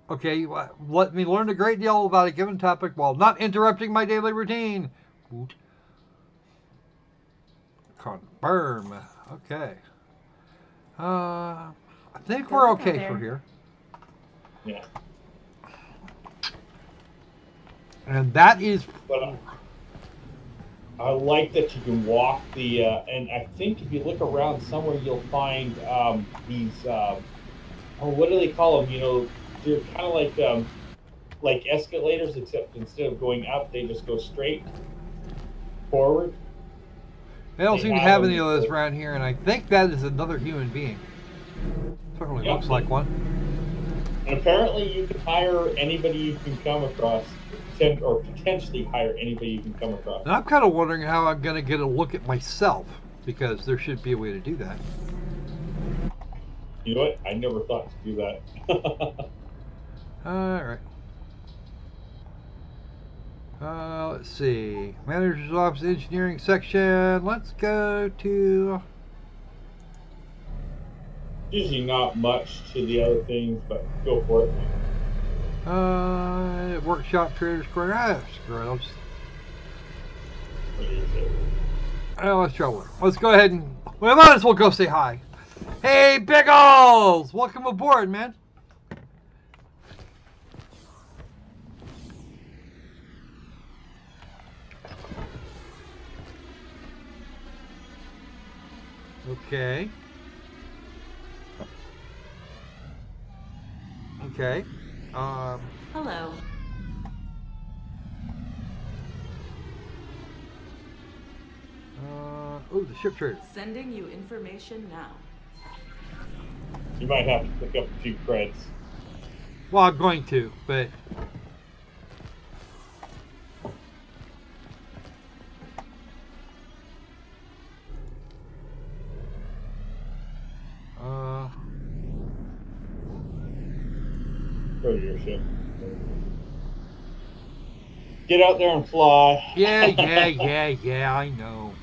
Okay, let me learn a great deal about a given topic while not interrupting my daily routine. Confirm. Okay. I think we're okay for here. Yeah. And that is... But I like that you can walk the... and I think if you look around somewhere, you'll find these... what do they call them? You know, they're kind of like escalators, except instead of going up, they just go straight forward. They don't seem to have any of those around here, and I think that is another human being. Certainly looks like one. And apparently you can hire anybody you can come across, or potentially hire anybody you can come across. And I'm kind of wondering how I'm going to get a look at myself, because there should be a way to do that. You know what? I never thought to do that. Alright. Let's see. Manager's office, engineering section. Let's go to... Usually not much to the other things, but go for it. Workshop, Trader's Square. Screw it. Let's try one. Let's go ahead and... We might as well go say hi. Hey, Biggles! Welcome aboard, man. Okay. Okay. Hello. Oh, the ship trader. Sending you information now. You might have to pick up a few creds. Well, I'm going to, but... Go to your ship. Get out there and fly. Yeah, I know.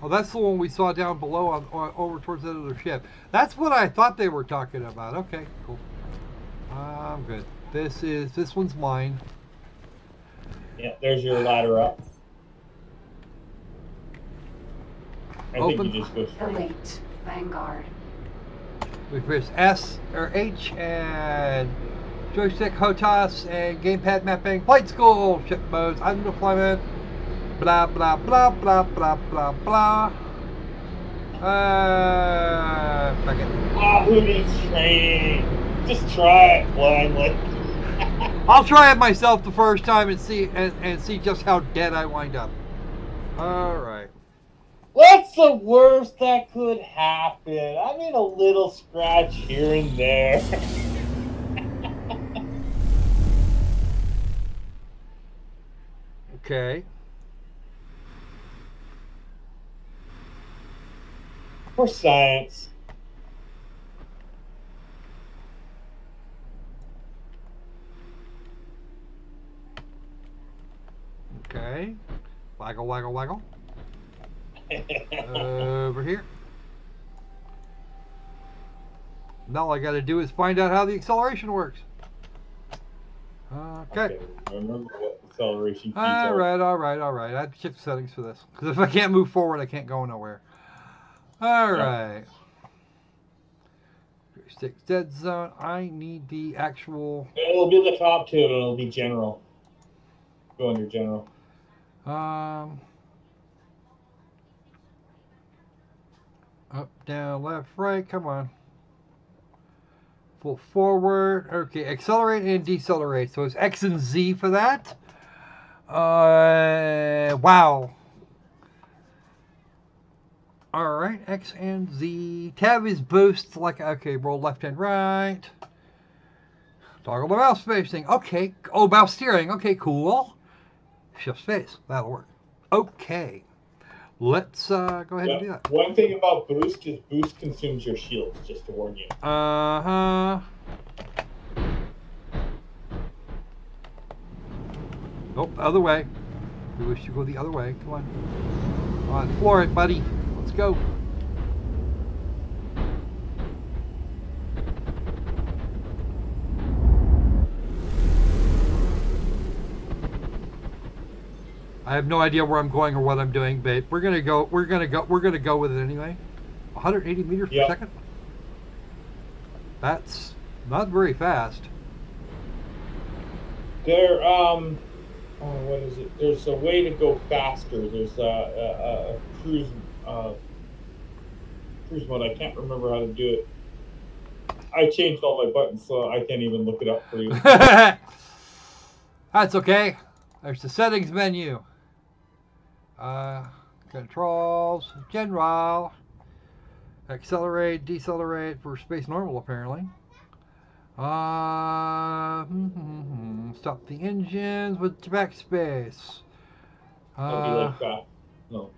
Oh, that's the one we saw down below on over towards the other ship. That's what I thought they were talking about. Okay, cool. I'm good. This one's mine. Yeah, there's your ladder up. I Open. think you just go straight. Elite Vanguard. We press S or H and joystick HOTAS and gamepad mapping. Flight school, ship modes, item deployment. Blah blah blah blah blah blah blah. Fuck it. Who needs training? Just try it blindly. I'll try it myself the first time and see just how dead I wind up. All right. What's the worst that could happen? I mean, a little scratch here and there. Okay. For science. Okay. Waggle, waggle, waggle. Over here. Now all I got to do is find out how the acceleration works. Okay. Remember what acceleration keys are. All right. I have to check the settings for this. Because if I can't move forward, I can't go nowhere. All right. Stick dead zone. I need the actual... It'll be the top two, and it'll be general. Go under general. Up, down, left, right. Come on. Full forward. Okay, accelerate and decelerate. So it's X and Z for that. Wow. Alright, X and Z. Tab is boost, like, okay, roll left and right. Toggle the mouse spacing. Okay. Oh, mouse steering. Okay, cool. Shift space. That'll work. Okay. Let's go ahead and do that. One thing about boost is boost consumes your shields, just to warn you. Uh-huh. Nope, other way. We wish to go the other way. Come on. Come on, floor it, buddy. Let's go. I have no idea where I'm going or what I'm doing, but we're gonna go with it anyway. 180 meters per second. That's not very fast. There, what is it? There's a way to go faster. There's a cruise mode. I can't remember how to do it. I changed all my buttons, so I can't even look it up for you. That's okay. There's the settings menu. Controls, general, accelerate, decelerate for space normal apparently. Stop the engines with backspace. Might be like that. No.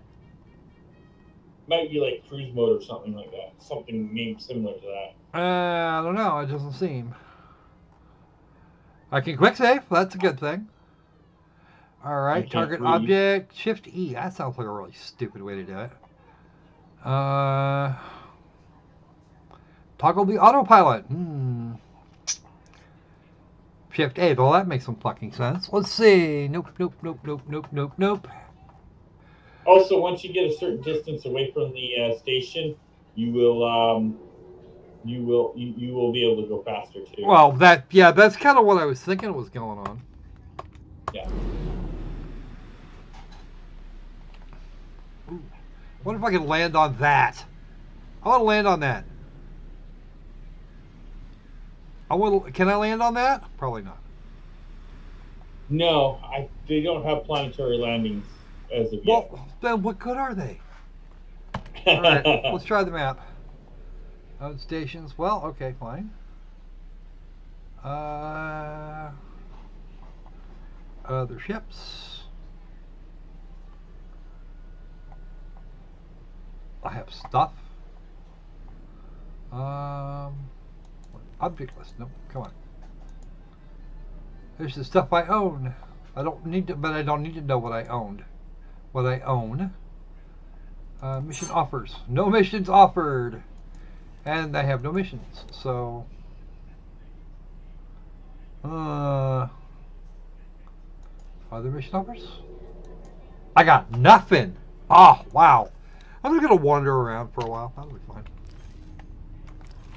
Might be like cruise mode or something like that. Something named similar to that. I don't know. It doesn't seem. I can quick save. That's a good thing. All right. Target object. Shift E. That sounds like a really stupid way to do it. Toggle the autopilot. Shift A. Well, that makes some fucking sense. Let's see. Nope. Nope. Nope. Nope. Nope. Nope. Nope. Also, once you get a certain distance away from the station, you will be able to go faster too. Well, that's kind of what I was thinking was going on. Yeah. Ooh. What if I can land on that? I want to land on that. Can I land on that? Probably not. No, they don't have planetary landings as of yet. Well, then what good are they? All right, let's try the map. Stations. Well, okay, fine. Other ships. I have stuff. Object list. Nope. Come on. There's the stuff I own. I don't need to, but I don't need to know what I owned. What I own. Mission offers. No missions offered. And I have no missions. So. Other mission offers? I got nothing. Oh, wow. I'm just going to wander around for a while. That'll be fine.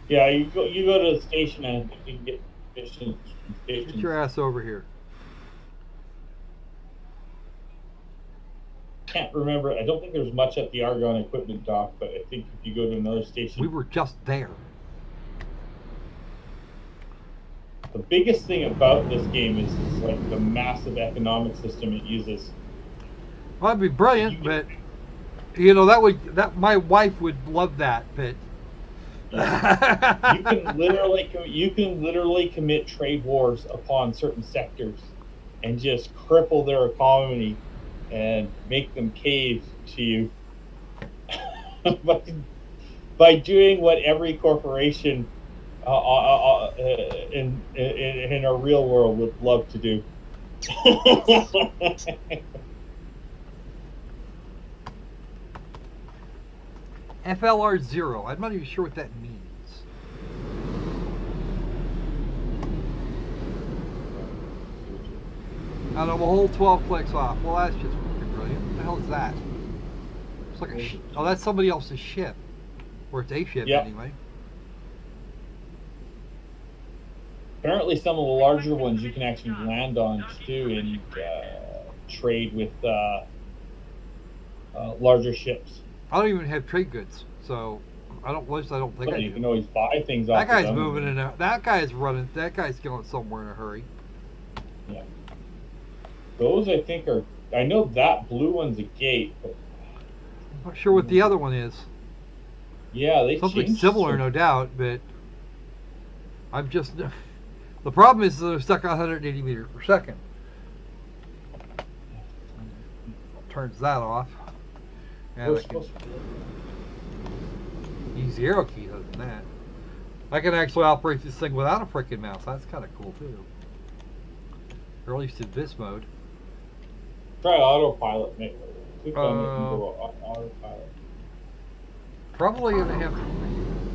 Yeah, you go to the station and you can get missions. Get your ass over here. Can't remember. I don't think there's much at the Argon equipment dock, but I think if you go to another station... We were just there. The biggest thing about this game is like the massive economic system it uses. Well, that'd be brilliant, but you know that my wife would love that, but you can literally commit trade wars upon certain sectors and just cripple their economy and make them cave to you by doing what every corporation in a real world would love to do. FLR0. I'm not even sure what that means. Out of a whole 12 clicks off. Well, that's just fucking brilliant. What the hell is that? It's like a oh, that's somebody else's ship. Or it's a ship, anyway. Apparently some of the larger ones you can actually land on too and trade with larger ships. I don't even have trade goods, so I don't think you can always buy things off. That guy's moving in a, that guy's running, that guy's going somewhere in a hurry. Yeah. Those I think are. I know that blue one's a gate, but I'm not sure what the other one is. yeah, they Something changed similar, no doubt, but I'm just. The problem is they're stuck at 180 meters per second. Turns that off. And I can use the arrow key other than that. I can actually operate this thing without a freaking mouse. That's kind of cool too. Or at least in this mode. Try autopilot, maybe. Click on it and go autopilot. Probably gonna have to.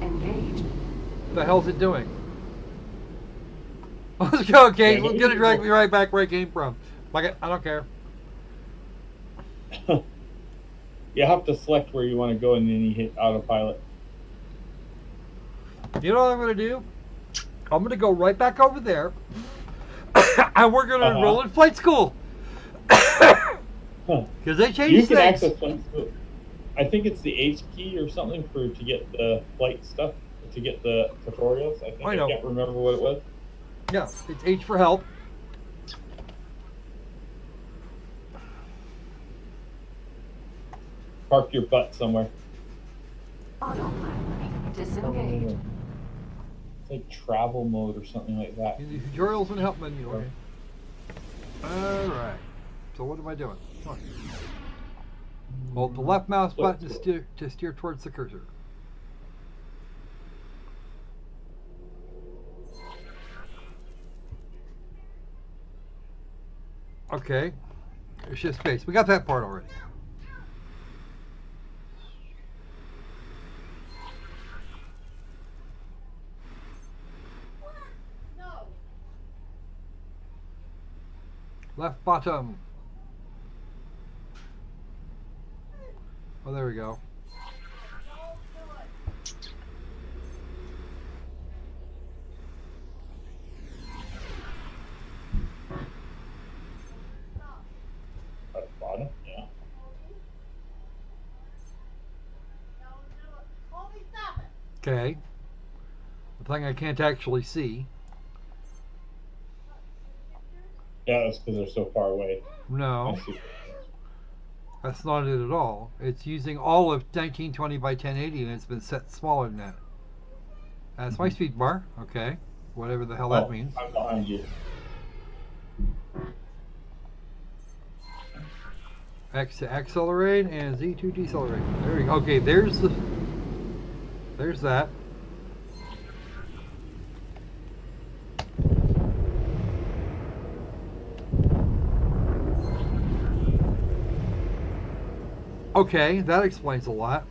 Engage. What the hell's it doing? Let's go, Kate. It's gonna drag me right back where I came from. Like I don't care. You have to select where you want to go and then you hit autopilot. You know what I'm gonna do? I'm gonna go right back over there, and we're gonna enroll in flight school. Because they changed You can things. access flight school. I think it's the H key or something to get the flight stuff, to get the tutorials. I think I can't remember what it was. Yeah, it's H for help. Park your butt somewhere. Autopilot. Disengage. It's like travel mode or something like that. In the tutorials and help menu. Okay. Alright. So what am I doing? Come on. Hold the left mouse button to steer towards the cursor. Okay. There's just space. We got that part already. Left bottom. Oh, there we go. Left bottom, yeah. Okay. The thing I can't actually see. Yeah, that's because they're so far away. No. That's not it at all. It's using all of 1920 by 1080 and it's been set smaller than that. That's my speed bar. Okay. Whatever the hell that means. I'm behind you. X to accelerate and Z to decelerate. There we go. Okay, there's that. Okay, that explains a lot.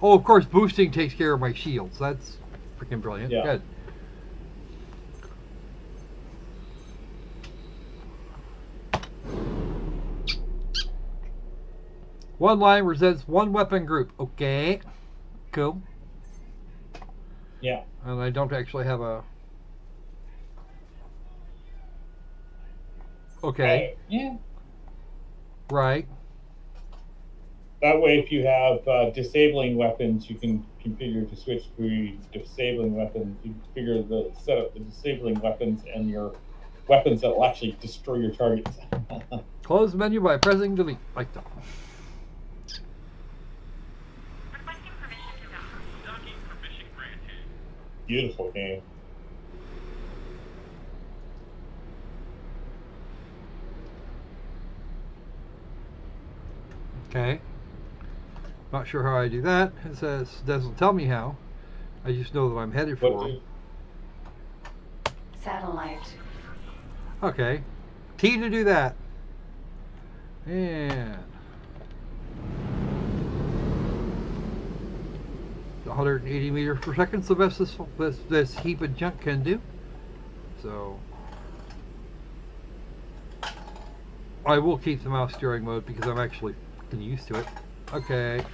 Oh, of course, boosting takes care of my shields. That's freaking brilliant. Yeah. Good. One line presents one weapon group. Okay. Cool. Yeah. And I don't actually have a... Okay. Yeah. Right. That way, if you have disabling weapons, you can configure to switch to disabling weapons. You configure the set up the disabling weapons and your weapons that will actually destroy your targets. Close the menu by pressing delete, like that. Requesting permission to dock. Docking permission granted. Beautiful game. Okay. Not sure how I do that. It says doesn't tell me how. I just know that I'm headed for. Satellite. Okay. T to do that. And 180 meters per second is the best this heap of junk can do. So I will keep the mouse steering mode because I'm actually getting used to it. Okay.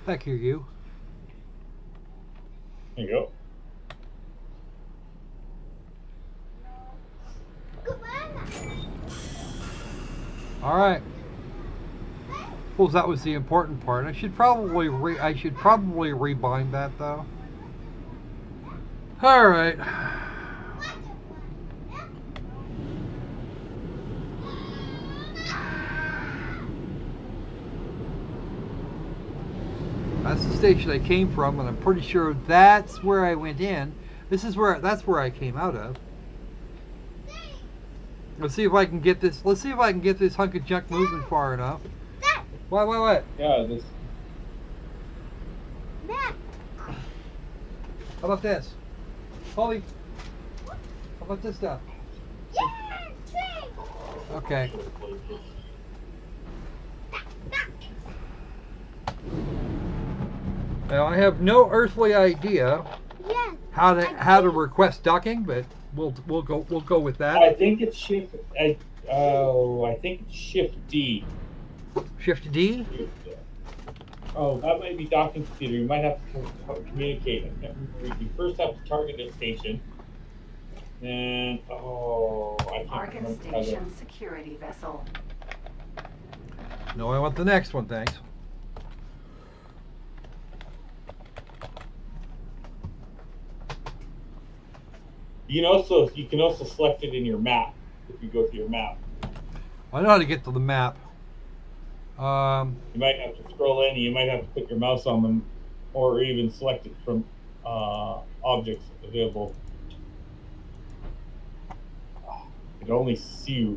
Back here, you. There you go. All right. Well, that was the important part. I should probably rebind that though. All right. That's the station I came from, and I'm pretty sure that's where I went in. That's where I came out of. Let's see if I can get this. Let's see if I can get this hunk of junk moving far enough. What? Yeah, this. How about this? Holly, how about this stuff? Okay. Now I have no earthly idea how to request docking, but we'll go with that. I think it's shift. I think it's shift D. Shift D. Oh, that might be docking computer. You might have to communicate. You first have to target a station. And I can't Target remember how station security vessel. No, I want the next one, thanks. You can also select it in your map if you go to your map. I know how to get to the map. You might have to scroll in. You might have to put your mouse on them, or even select it from objects available. I can only see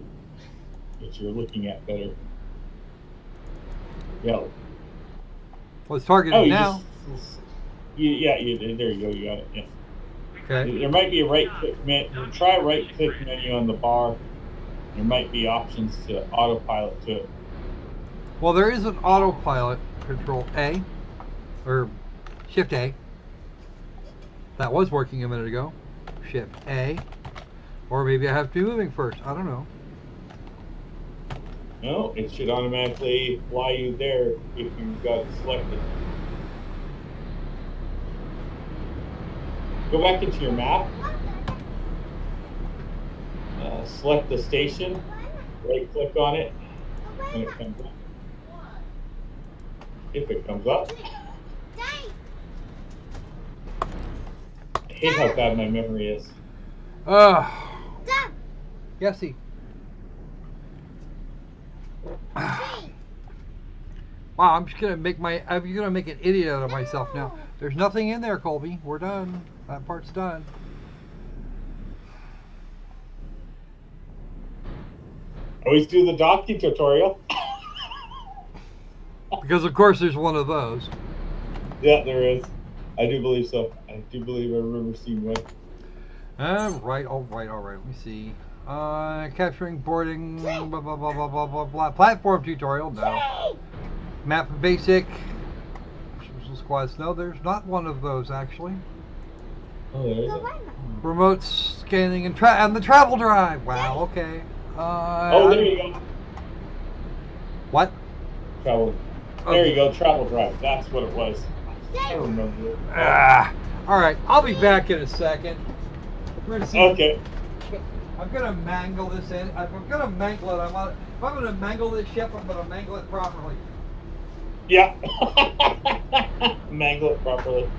what you're looking at better. Yeah. Well, it's targeted now. There you go. You got it. Yeah. Okay. There might be a right-click menu. Try right-click menu on the bar. There might be options to autopilot to it. Well, there is an autopilot. Control A, or Shift A. That was working a minute ago. Shift A, or maybe I have to be moving first. I don't know. No, it should automatically fly you there if you've got it selected. Go back into your map. Select the station. Right click on it when it comes up. If it comes up. I hate how bad my memory is. Yesy. Wow, I'm just gonna make an idiot out of myself now. There's nothing in there, Colby. We're done. That part's done. Always do the docking tutorial. Because of course there's one of those. Yeah, there is. I do believe so. I do believe I remember seeing one. All right. Let me see. Capturing boarding. Blah blah blah blah blah blah blah. Platform tutorial. No. Map basic. Squads. No, there's not one of those actually. Oh, there is. Remote scanning and the travel drive. Wow. Okay. There you go. What? Travel. There you go. Travel drive. That's what it was. I don't remember it. All right. I'll be back in a second. We're gonna see. Okay. I'm gonna mangle this in. If I'm gonna mangle it, if I'm gonna mangle this ship, I'm gonna mangle it properly. Yeah. Mangle it properly.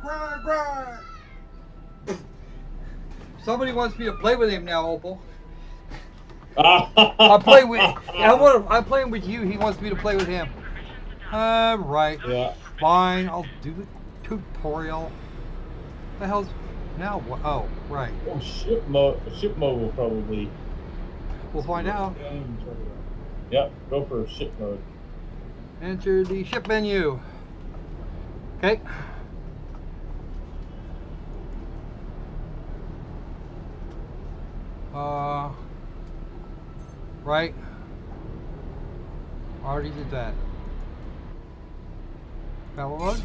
Grr. Somebody wants me to play with him now, Opal. I'll play with. I'm playing with you. He wants me to play with him. Right. Yeah. Fine. I'll do the tutorial. The hell's now? What? Oh, right. Oh, ship mode. Ship mode will probably. We'll find out. Yep. Go for ship mode. Enter the ship menu. Okay. Right. Already did that. Battle mode?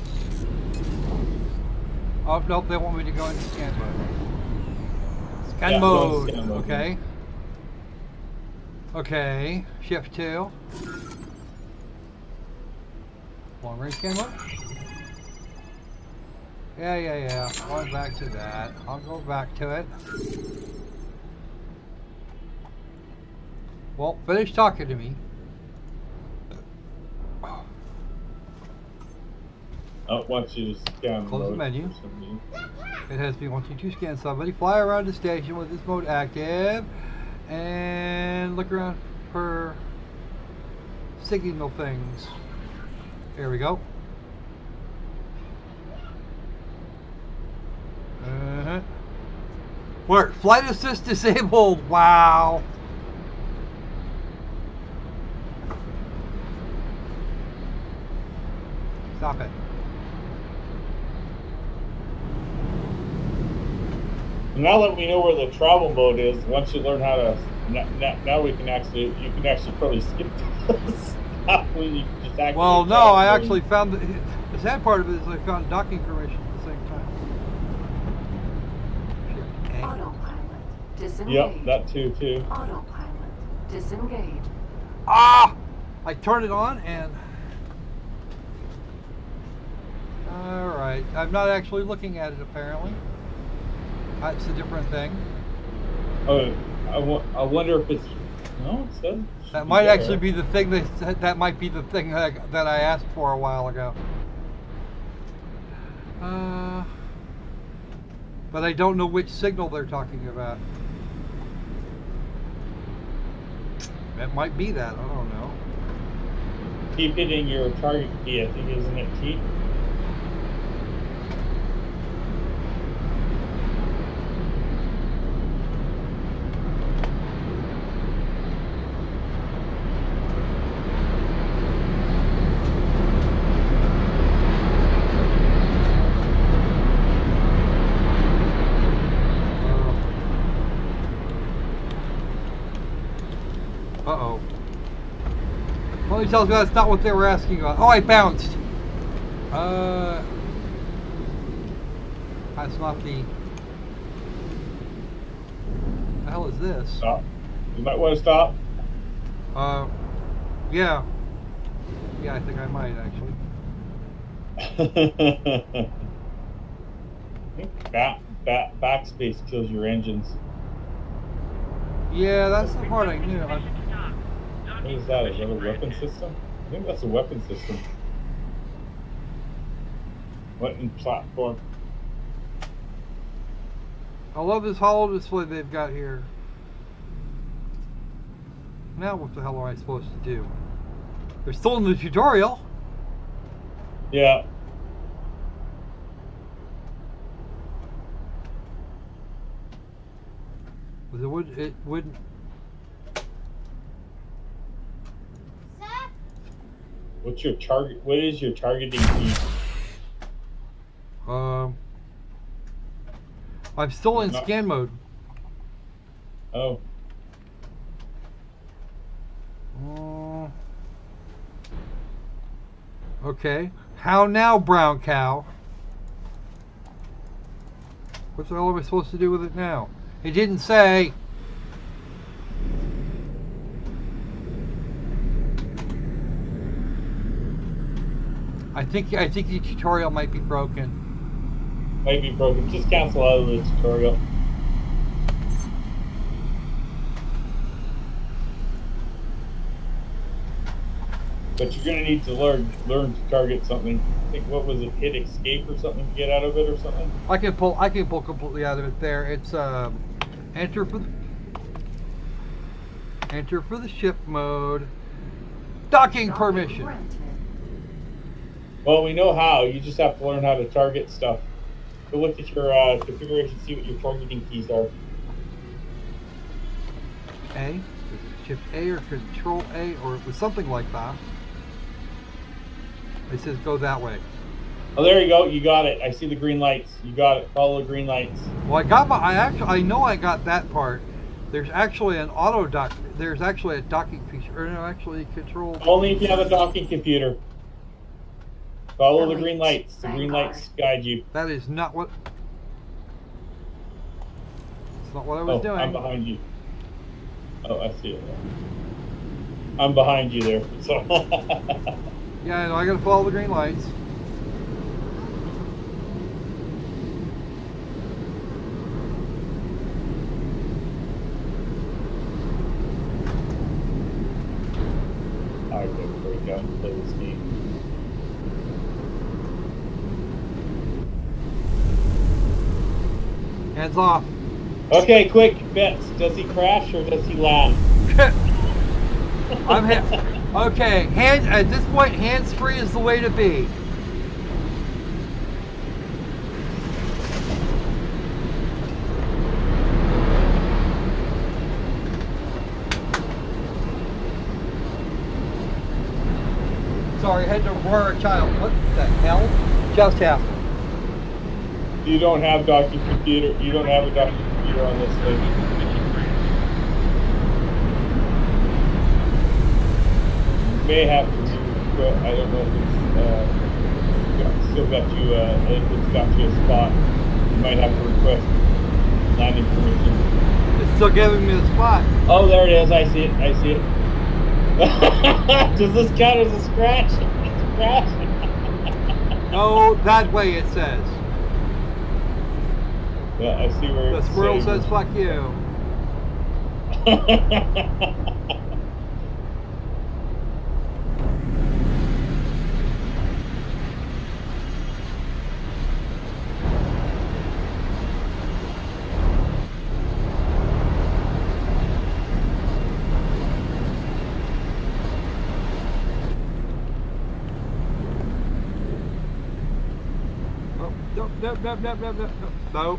Oh, nope, they want me to go into scan mode. Scan mode. Scan mode. Okay. Okay. Shift 2. Long range scan mode? Yeah. Going back to that. I'll go back to it. Well, finish talking to me. I want you to scan. Close the menu. It has been wanting to scan somebody. Fly around the station with this mode active. And look around for signal things. There we go. Work. Flight assist disabled. Wow. Stop it. Now that we know where the travel mode is, once you learn how to, now we can actually, you can actually probably skip this. Well, no, I actually found the sad part of it is I found docking permission at the same time. Autopilot. Disengage. Yep, that too. Autopilot. Disengage. Ah! I turned it on and... Alright, I'm not actually looking at it apparently. That's a different thing. Oh, I wonder if it's... No, it said... That might actually be the thing that might be the thing that I asked for a while ago. But I don't know which signal they're talking about. It might be that, I don't know. Keep hitting your target key, I think, isn't it T? Uh-oh. Well, he tells me that's not what they were asking about. Oh, I bounced! That's not the... What the hell is this? Stop. You might want to stop. Yeah. Yeah, I think I might, actually. Backspace kills your engines. Yeah, that's the part I knew. What is that? Is that a weapon system? I think that's a weapon system. Weapon platform. I love this holo display they've got here. Now what the hell am I supposed to do? They're still in the tutorial. Yeah. It wouldn't. What's your target? What is your targeting key? I'm still in scan mode. Oh. Okay. How now, brown cow? What the hell am I supposed to do with it now? It didn't say. I think the tutorial might be broken. Might be broken. Just cancel out of the tutorial. But you're gonna need to learn to target something. think, what was it, hit escape or something to get out of it or something? I can pull completely out of it there. It's enter for the ship mode. Docking permission. Granted. Well, we know how. You just have to learn how to target stuff. Go look at your configuration, see what your targeting keys are. A? Is it Shift A or Control A, or it was something like that. It says go that way. Oh, there you go. You got it. I see the green lights. You got it. Follow the green lights. Well, I know I got that part. There's actually an auto dock. There's actually a docking feature. Or no, actually control. Only if you have a docking computer. Follow the green lights. The green lights guide you. That is not what. It's not what I was doing. I'm behind you. Oh, I see it. I'm behind you there. So. Yeah, I know. I gotta follow the green lights. I can break out and play this game. Hands off. Okay, quick bets. Does he crash or does he laugh? Okay, at this point, hands-free is the way to be. Sorry, I had to roar a child. What the hell just happened? You don't have docking computer. You don't have a docking computer on this thing. You may have to, but I don't know if it's still got you. It's got you a spot. You might have to request landing permission. It's still giving me the spot. Oh, there it is. I see it. I see it. Does this count as a scratch? It's a scratch. No, that way it says. Yeah, I see where the squirrel says fuck you.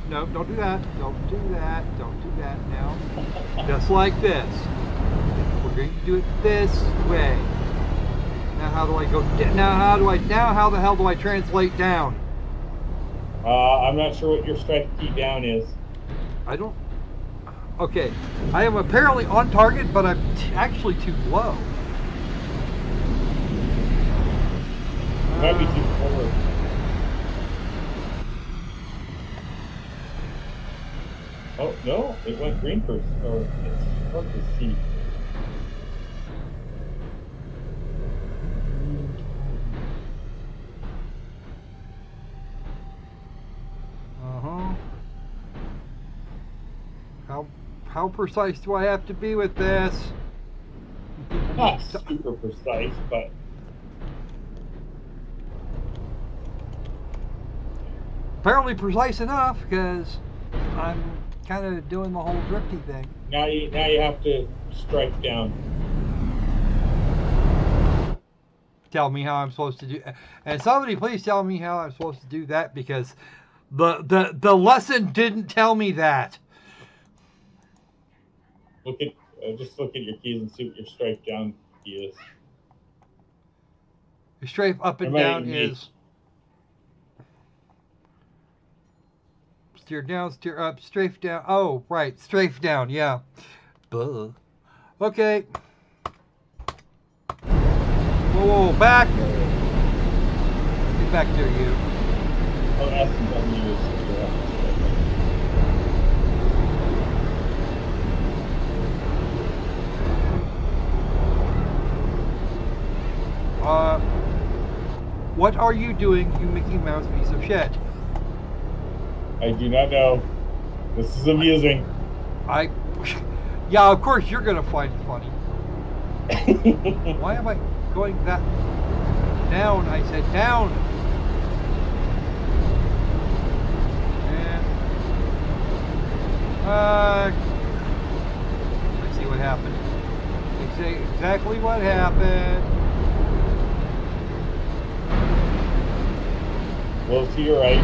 No, don't do that. Don't do that. Don't do that now. Just like this. We're going to do it this way. Now how do I go? Now how the hell do I translate down? I'm not sure what your strike key down is. I don't. Okay, I am apparently on target, but I'm actually too low. Might be too forward. Oh, no, it went green first. Oh, it's hard to see. How precise do I have to be with this? Not super precise, but... Apparently precise enough, because I'm kind of doing the whole drifty thing. Now you have to strike down. Tell me how I'm supposed to do, and somebody please tell me how I'm supposed to do that, because the lesson didn't tell me that. Look at just look at your keys and see what your strike down key is. Your strafe up and down is steer down, steer up, strafe down. Oh, right, strafe down. Yeah. Buh. Okay. Whoa, back. Get back there, you. Oh, that's W is what are you doing, you Mickey Mouse piece of shit? I do not know. This is amusing. Yeah, of course you're gonna find it funny. Why am I going that down? I said down. I see what happened. I see exactly what happened. Well, to your right.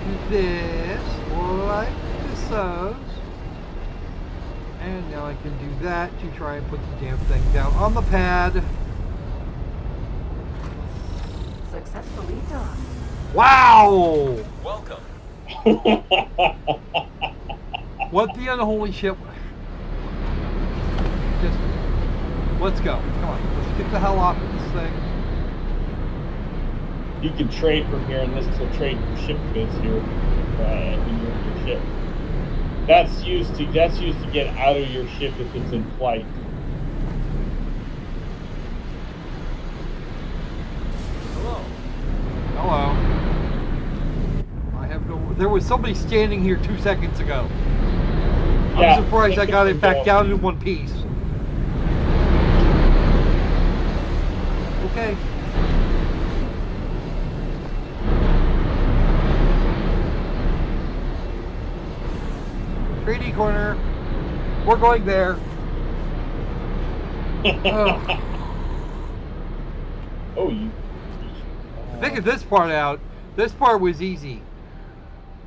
Do this like so. And now I can do that to try and put the damn thing down on the pad. Successfully done. Wow! Welcome. What the unholy shit? Just let's go. Come on, let's get the hell off of this thing. You can trade from here, and this will trade ship goods here in your ship. That's used to get out of your ship if it's in flight. Hello. Hello. I have no. There was somebody standing here 2 seconds ago. Yeah, I'm surprised I got it back down in one piece. Okay. Trading corner. We're going there. Oh, you. Figure this part out. This part was easy.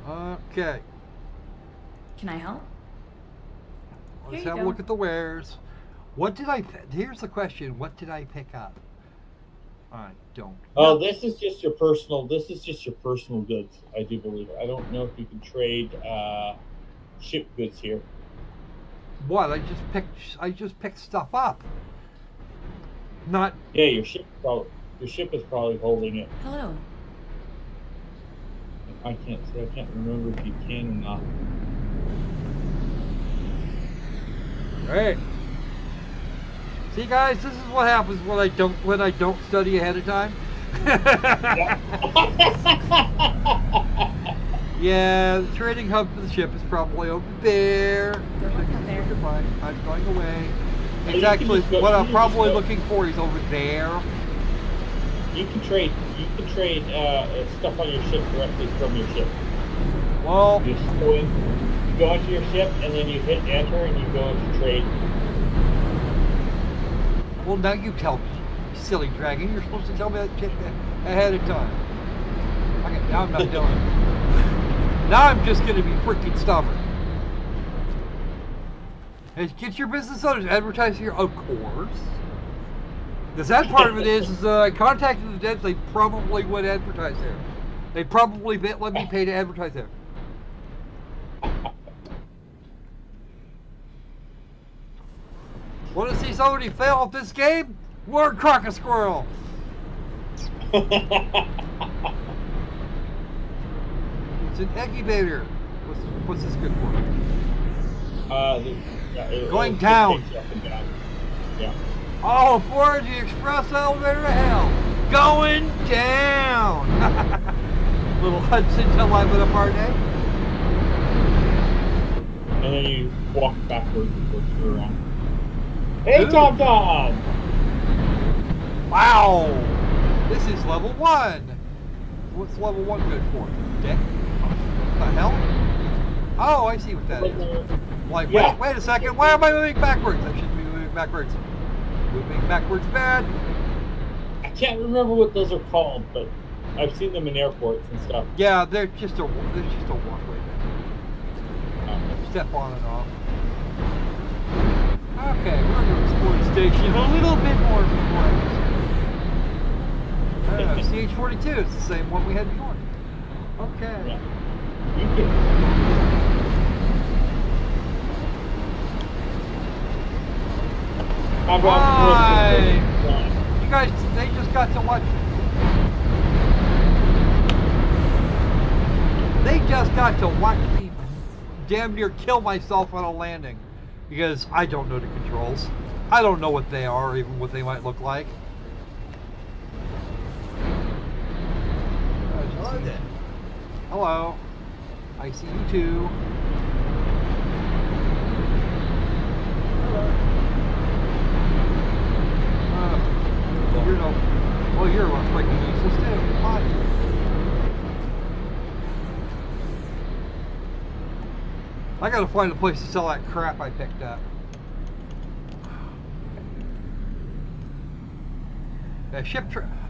Okay. Can I help? Let's Here you have a go. look at the wares. What did I? Here's the question. What did I pick up? I don't. Oh, this is just your personal. This is just your personal goods. I do believe. I don't know if you can trade ship goods here. What? I just picked stuff up. Not. Yeah, your ship is probably holding it. Hello. I can't remember if you can or not. Right. See, guys, this is what happens when I don't study ahead of time. Yeah, the trading hub for the ship is probably over there. Good luck out there. Goodbye. I'm going away. You Exactly can just go- what you I'm can probably just go- looking for is over there. You can trade stuff on your ship directly from your ship. Well, You just go into your ship, and then you hit enter, and you go into trade. well, now you tell me, silly dragon. You're supposed to tell me that shit ahead of time. Okay, now I'm not doing it. Now I'm just going to be freaking stubborn. Hey, get your business owners advertise here, of course. The sad part of it is I contacted the devs. They probably would advertise there. They probably let me pay to advertise there. Want to see somebody fail at this game? We're Crocosquirrel. It's an incubator. What's this good for? Going it down. takes you up and down. Yeah. Oh, aboard the express elevator to hell. Going down. Little Hudson to 11 apart, eh? And then you walk backwards and go around. Hey, Ooh. Tom Tom! Wow. This is level 1. What's level 1 good for? Deck? What the hell? Oh, I see what that is. Like, Yeah. wait a second. Why am I moving backwards? I shouldn't be moving backwards. Moving backwards bad. I can't remember what those are called, but I've seen them in airports and stuff. Yeah, they're just a walkway. Step on and off. Okay, we're going to explore the station a little bit more before I don't know, CH-42 is the same one we had before. Okay. Yeah. You can. How about Hi. first? You guys, they just got to watch. They just got to watch me damn near kill myself on a landing because I don't know the controls. I don't know what they are, or even what they might look like. Hello there. Hello. I see you too. You're no. I gotta find a place to sell that crap I picked up.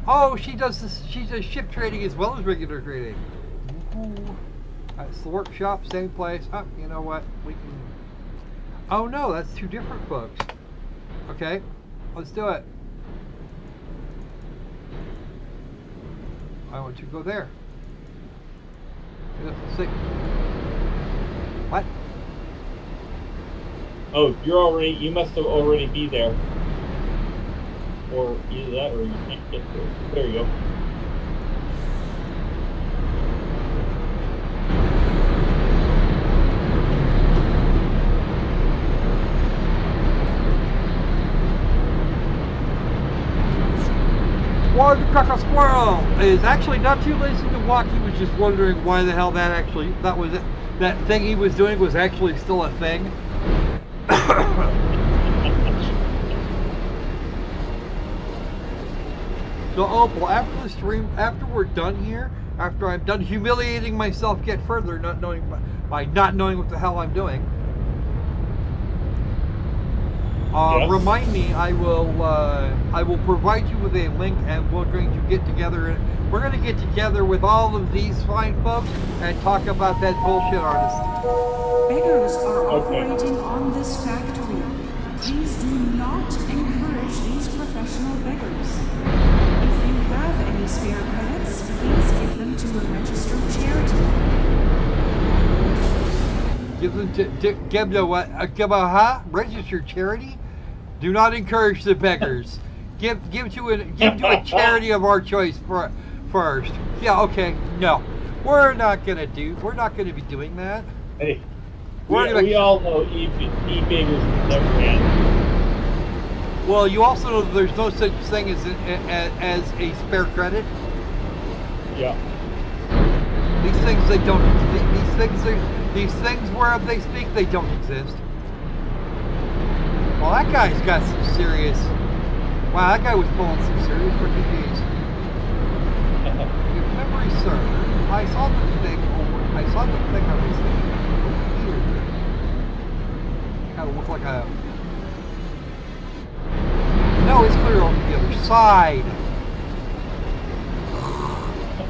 Oh, she does this. She does ship trading as well as regular trading. Ooh. It's the workshop, same place. Oh, you know what? We can. Oh no, that's two different folks. Okay, let's do it. I want you to go there. Let's see. What? Oh, you must have already be there. Or either that or you can't get there. There you go. The Crocosquirrel is actually not too lazy to walk. He was just wondering why the hell that thing he was doing was actually still a thing. So Opal, after the stream, after we're done here, after I'm done humiliating myself yet further, by not knowing what the hell I'm doing, yes. Remind me. I will provide you with a link, and we're going to get together. We're going to get together with all of these fine folks and talk about that bullshit artist. Beggars are operating on this factory. Please do not encourage these professional beggars. If you have any spare credits, please give them to a registered charity. Give them to what? Give a registered charity? Do not encourage the beggars. give to a charity of our choice first. Yeah, okay. No, we're not gonna be doing that. Hey, we all know e-beggars never end. Well, you also know that there's no such thing as a spare credit. Yeah. These things these things where they speak, they don't exist. Well, that guy's got some serious. Wow, that guy was pulling some serious freaking D's. If memory serves, I saw the thing I was thinking over here. Kind of looked like a. No, it's clear over the other side.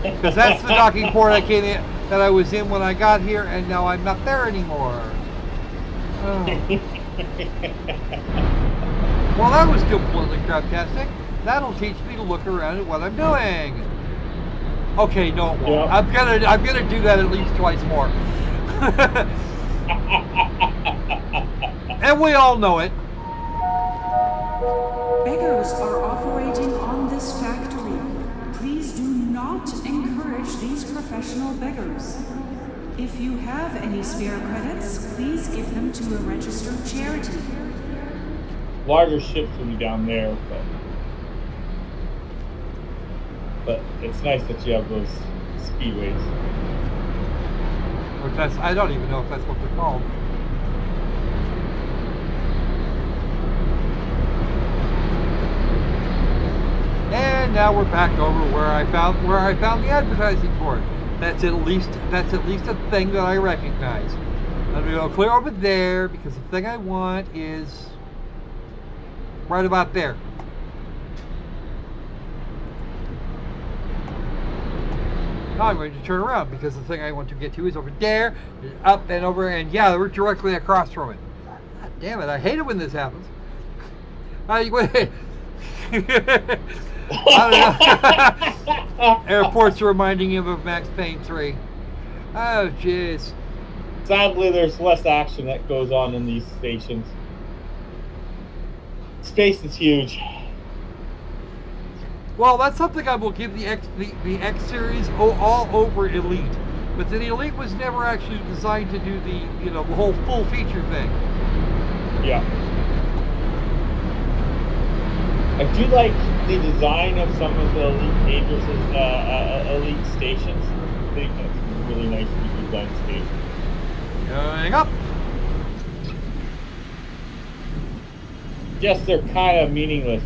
Because that's the docking port that I was in when I got here, and now I'm not there anymore. Oh. Well, that was completely craptastic. That'll teach me to look around at what I'm doing. Okay, no, it won't. Yeah. I'm gonna do that at least twice more. And we all know it. Beggars are operating on this factory. Please do not encourage these professional beggars. If you have any spare credits, please give them to a registered charity. Larger ships will be down there, but it's nice that you have those speedways. I don't even know if that's what they're called. And now we're back over where I found the advertising for it. That's at least a thing that I recognize. I'm gonna go clear over there because the thing I want is right about there. Now I'm going to turn around because the thing I want to get to is over there, up and over, and yeah, we're directly across from it. God damn it, I hate it when this happens. Wait. I don't know. Airports are reminding him of Max Payne 3. Oh, jeez. Sadly, there's less action that goes on in these stations. Space is huge. Well, that's something I will give the X series all over Elite, but the Elite was never actually designed to do the the whole full feature thing. Yeah. I do like the design of some of the Elite Dangerous Elite stations. I think that's a really nicely designed station. Going up. Yes, they're kind of meaningless.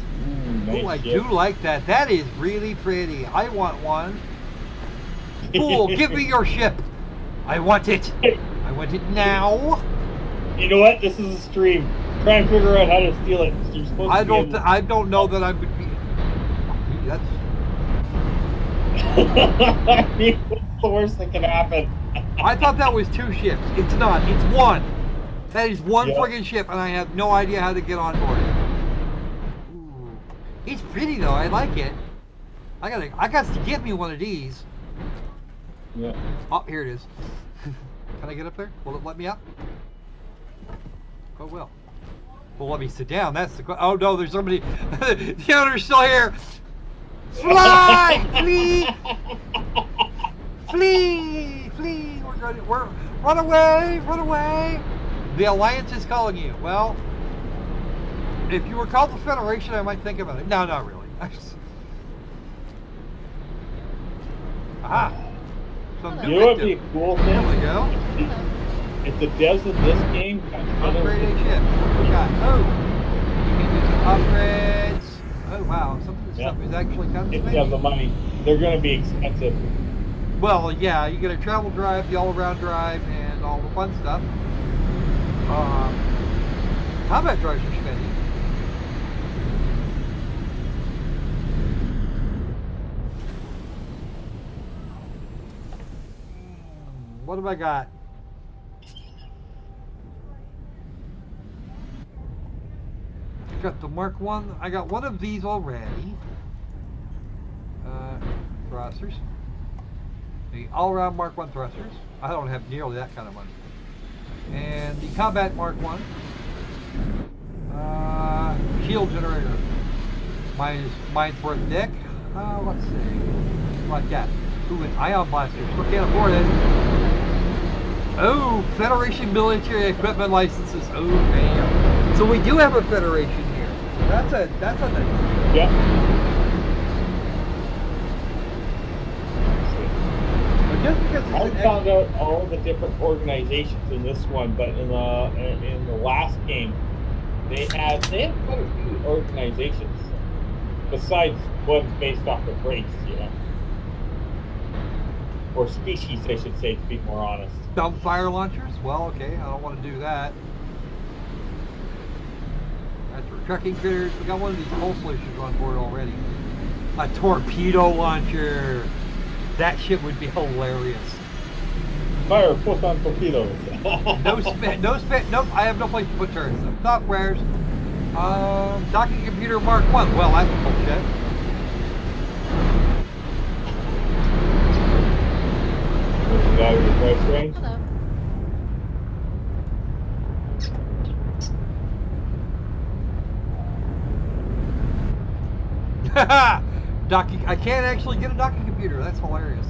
Nice. Oh, I do like that. That is really pretty. I want one. Fool, give me your ship. I want it. I want it now. You know what? This is a stream. Try and figure out how to steal it. You're supposed I to be don't. I don't know that I would be. That's. I mean, what's the worst that can happen? I thought that was 2 ships. It's not. It's 1. That is 1 Yep. friggin' ship, and I have no idea how to get on board it. Ooh. It's pretty though. I like it. I got to get me one of these. Yeah. Oh, here it is. Can I get up there? Will it let me up? Oh, well. Well, let me sit down. That's the. Oh no, there's somebody. The owner's still here. Fly! Flee! Flee! Flee! We're run away! Run away! The Alliance is calling you. Well, if you were called the Federation, I might think about it. No, not really. Aha! Some new You know what would be a victim. cool There we thing? go. If the devs of this game Upgrade a ship. What we got? Oh! You can do some upgrades. Oh wow, some of this Yeah. stuff is actually kind of if you have the money, they're going to be expensive. Well, yeah, you get a travel drive, the all-around drive, and all the fun stuff. Combat drives are spendy. What have I got? Got the Mark 1. I got one of these already. Thrusters. The all-around Mark 1 thrusters. I don't have nearly that kind of money. And the Combat Mark 1. Shield generator. Mine's worth dick. Let's see. Like that. Ooh, an ion blaster. Still can't afford it. Oh, Federation military equipment licenses. Oh, damn. So we do have a Federation here. That's a nice. Yeah. Just because it's I an found out all the different organizations in this one, but in the last game, they had quite a few organizations besides ones based off of race, you know, or species, I should say, to be more honest. dumb fire launchers. Well, okay, I don't want to do that. That's for trucking critters. We got one of these pulse launchers on board already. A torpedo launcher. That shit would be hilarious. Fire photon torpedoes. No spin, no spin, nope, I have no place to put turrets. Softwares. Docking computer Mark 1. Well, that's bullshit. Out of your price range. Hello. Docking. I can't actually get a docking computer. That's hilarious.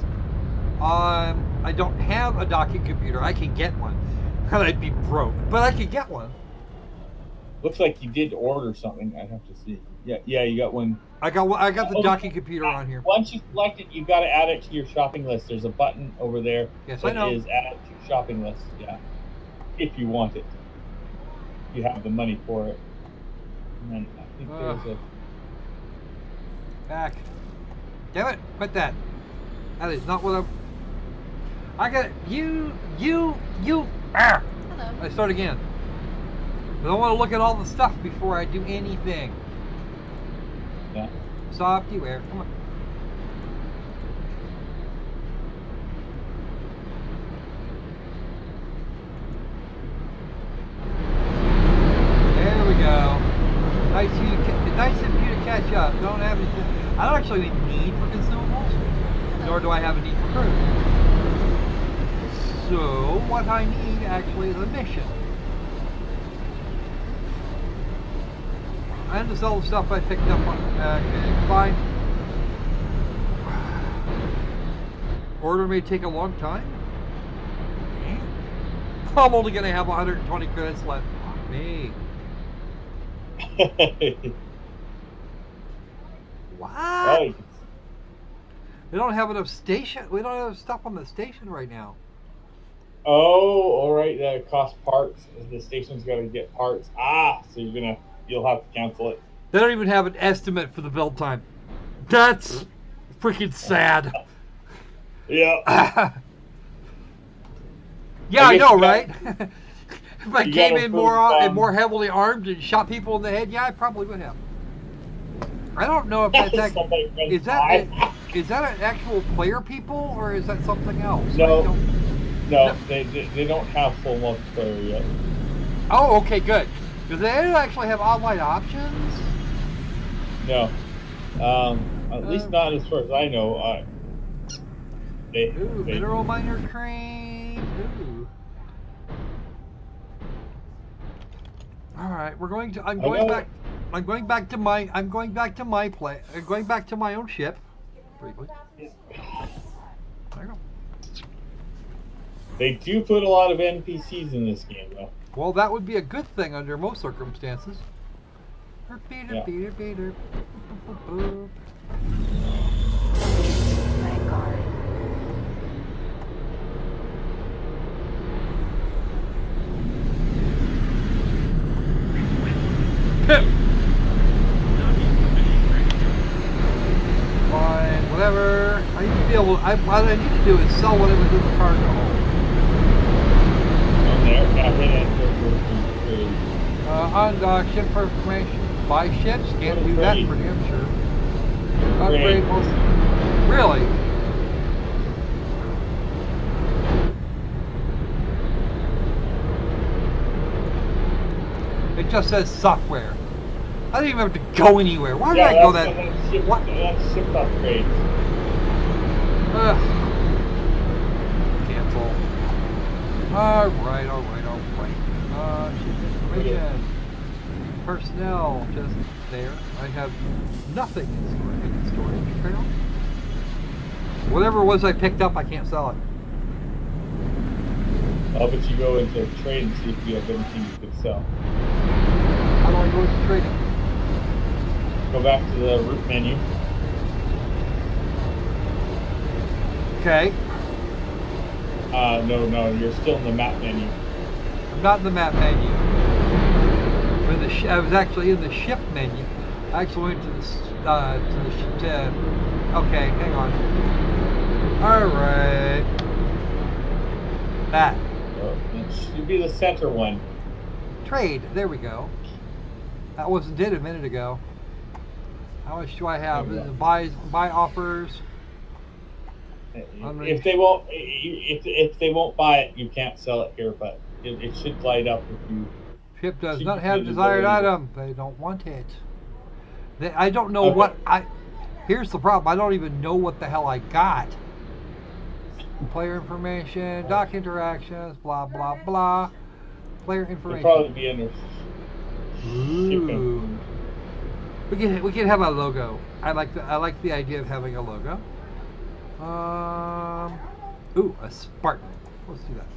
I don't have a docking computer. I can get one. I'd be broke, but I could get one. Looks like you did order something. I'd have to see. Yeah, you got one. I got the docking computer on here. Once you select it, you've got to add it to your shopping list. There's a button over there. Yes, I know. That is add to shopping list. Yeah, if you want it, you have the money for it. And then I think there's a. Back. Damn it! Quit that. That is not what I'm. I got it. You. Ah! Hello. I start again. I don't want to look at all the stuff before I do anything. Yeah. Software. Come on. There we go. Nice of you to catch up. Don't have anything. I don't actually need for consumables, nor do I have a need for crew. So what I need actually is a mission. And to sell the stuff I picked up on. Okay, fine. Order may take a long time. I'm only going to have 120 credits left. Fuck me. What? Right. We don't have enough station. We don't have stuff on the station right now. Oh, all right. That costs parts. The station's got to get parts. So you'll have to cancel it. They don't even have an estimate for the build time. That's freaking sad. Yeah. Yeah, I guess know, you right? got- If I you came gotta in prove, more heavily armed and shot people in the head, yeah, I probably would have. I don't know if that's Somebody went is by. that an actual player people or is that something else? No. No, No. they don't have full multiplayer yet. Oh, okay, good. Do they actually have online options? No. At least not as far as I know. They Mineral miner crane. Ooh. All right, we're going to. I'm going back to my. I'm going back to my play. I'm going back to my own ship. Briefly. There you go. They do put a lot of NPCs in this game, though. Well, that would be a good thing under most circumstances. Yeah. Thank God. Fine, whatever. I need to be able. What I need to do is sell whatever's in the cargo. On there, hit enter. Undock ship for information. Buy ships. Can't do that for damn sure. Upgrade most. Really? It just says software. I didn't even have to go anywhere. Why did I go that? What? That's ship upgrades. Cancel. Alright. Ship information. Personnel, just there. I have nothing in storage. Trail. Whatever it was I picked up, I can't sell it. I'll bet you go into trade and see if you have anything you can sell. How do I go into trading? Go back to the root menu. Okay. No, you're still in the map menu. I'm not in the map menu. I was actually in the ship menu. I actually went to the okay, hang on. Alright. That. It should be the center one. Trade. There we go. That wasn't did a minute ago. How much do I have? Buy offers. If they won't buy it, you can't sell it here. But it should light up if you. Ship does not have desired item. They don't want it. I don't know what I. Here's the problem. I don't even know what the hell I got. Player information, dock interactions, blah blah blah. Player information. It'll probably be under. Ooh. We can have a logo. I like the idea of having a logo. Ooh, a Spartan. Let's do that.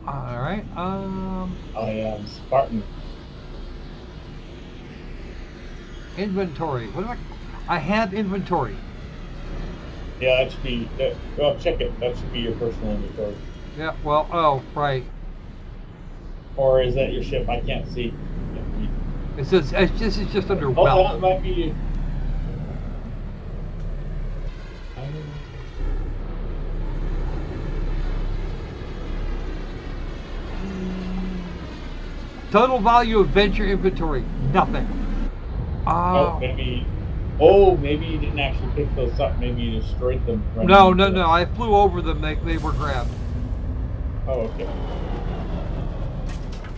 All right. I am Spartan. Inventory. What do I have inventory. Yeah, that should be. Well, check it. That should be your personal inventory. Yeah. Well. Oh, right. Or is that your ship? I can't see. It says this is just under Oh, well. that might be. Total value of venture inventory, nothing. Maybe you didn't actually pick those up. Maybe you destroyed them. No. I flew over them. They were grabbed. Oh, okay.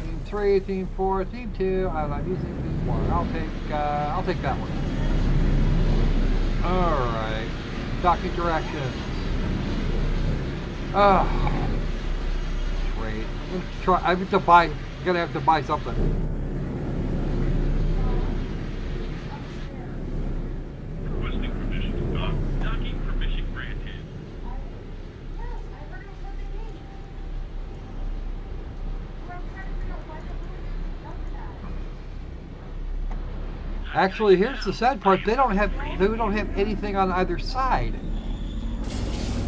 Team 3, Team 4, Team 2. I'm using Team 1. I'll take that one. All right. Dock interactions. Trade. Let's try. I have to buy. Gonna have to buy something. Requesting permission to dock. Docking permission granted. Actually, here's the sad part. They don't have anything on either side.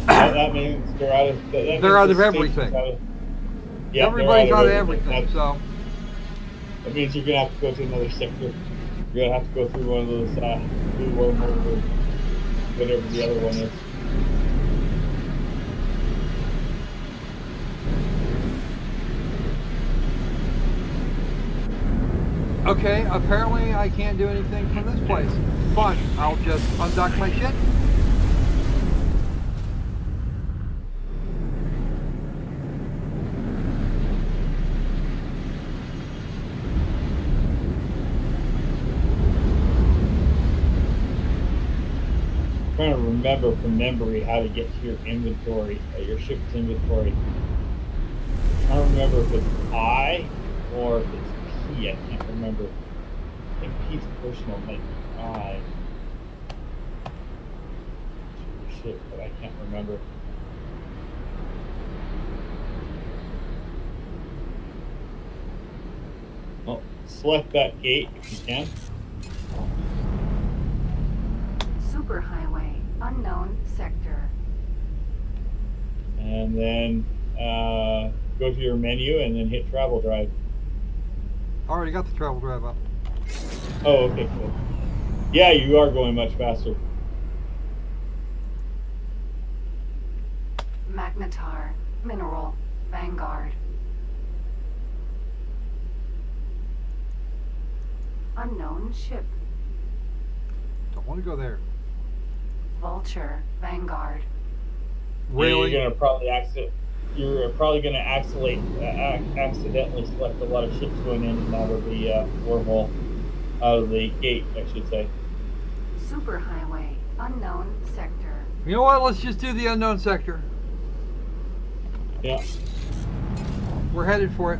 Well, that means they're out of. They're out of everything. Yeah, everybody's out of everything. So that means you're gonna have to go to another sector. You're gonna have to go through one of those blue wormholes or whatever the other one is. Okay, apparently I can't do anything from this place. Fine, I'll just undock my shit. Trying to remember from memory how to get to your inventory, your ship's inventory. I don't remember if it's I or if it's P. I can't remember. I think P's personal might be I. Shit, but I can't remember. Well, select that gate if you can. Superhighway, unknown sector. And then go to your menu and then hit travel drive. Already got the travel drive up. Oh, okay, cool. Yeah, you are going much faster. Magnetar, mineral, Vanguard. Unknown ship. Don't want to go there. Vulture, Vanguard. Really? Yeah, you're probably going to accidentally select a lot of ships going in and out of the wormhole, out of the gate, I should say. Superhighway, unknown sector. You know what? Let's just do the unknown sector. Yeah. We're headed for it.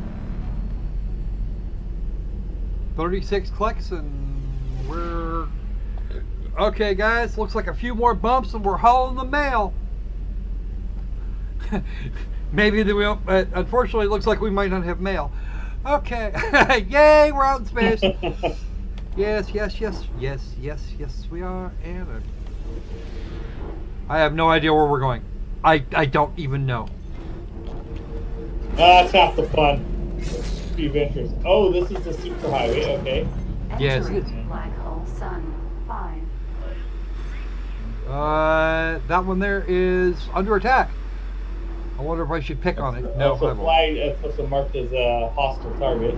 36 clicks and we're... Okay, guys. Looks like a few more bumps and we're hauling the mail. Maybe they will, but unfortunately it looks like we might not have mail. Okay. Yay, we're out in space. Yes, yes, yes, yes, yes, yes, we are. And I have no idea where we're going. I don't even know. That's half the fun. Speed adventures. Oh, this is the superhighway. Okay. Yes. Black hole sun 5. That one there is under attack. I wonder if I should pick on it. No, I won't. It's also marked as a hostile target.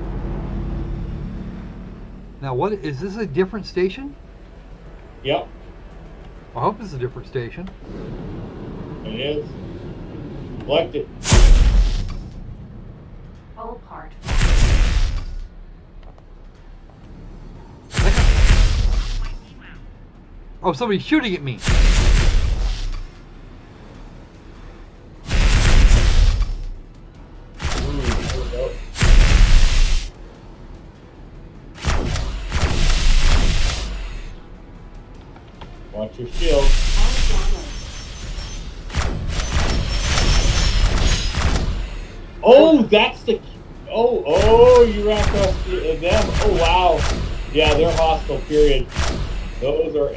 Now, what is this? A different station? Yep, I hope it's a different station. it is. Select it. All part. Oh, somebody's shooting at me. Watch your shield. Oh, that's the... Oh, you ran across them. Oh, wow. Yeah, they're hostile, period. Those are...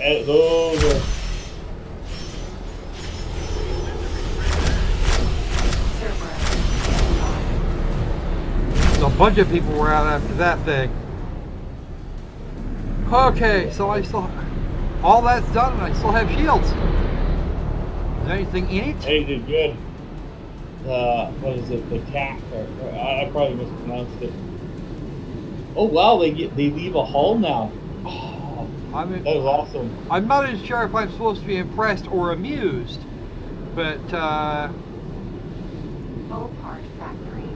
So a bunch of people were out after that thing. Okay, so I still... All that's done and I still have shields. Is there anything in it? They did good. What is it? The cat? I probably mispronounced it. Oh wow, they leave a hull now. Oh, that is awesome. I'm not even sure if I'm supposed to be impressed or amused, but Full part factory.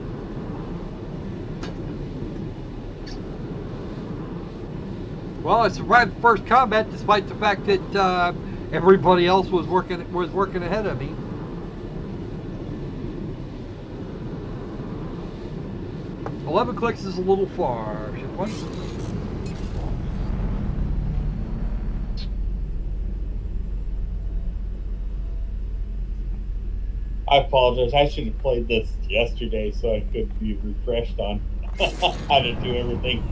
well, I survived the first combat despite the fact that everybody else was working ahead of me. $11 clicks is a little far, ship one. I apologize. I should have played this yesterday so I could be refreshed on how to do everything.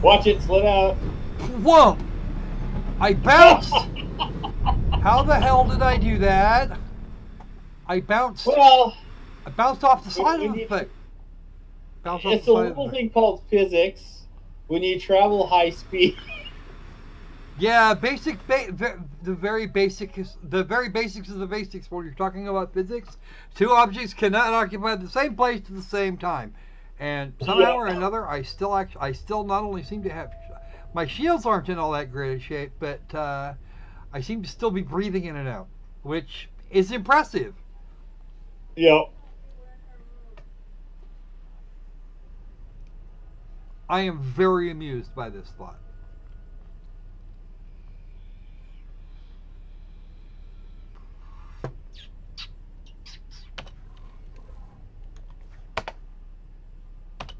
Watch it slip out. Whoa! I bounced! How the hell did I do that? I bounced. Well, I bounced off the side of the thing. It's a little thing called physics. When you travel high speed. Yeah, the very basics of the basics when you're talking about physics. Two objects cannot occupy the same place at the same time. And somehow or another, I still not only seem to have, my shields aren't in all that great a shape, but I seem to still be breathing in and out, which is impressive. Yep. I am very amused by this thought.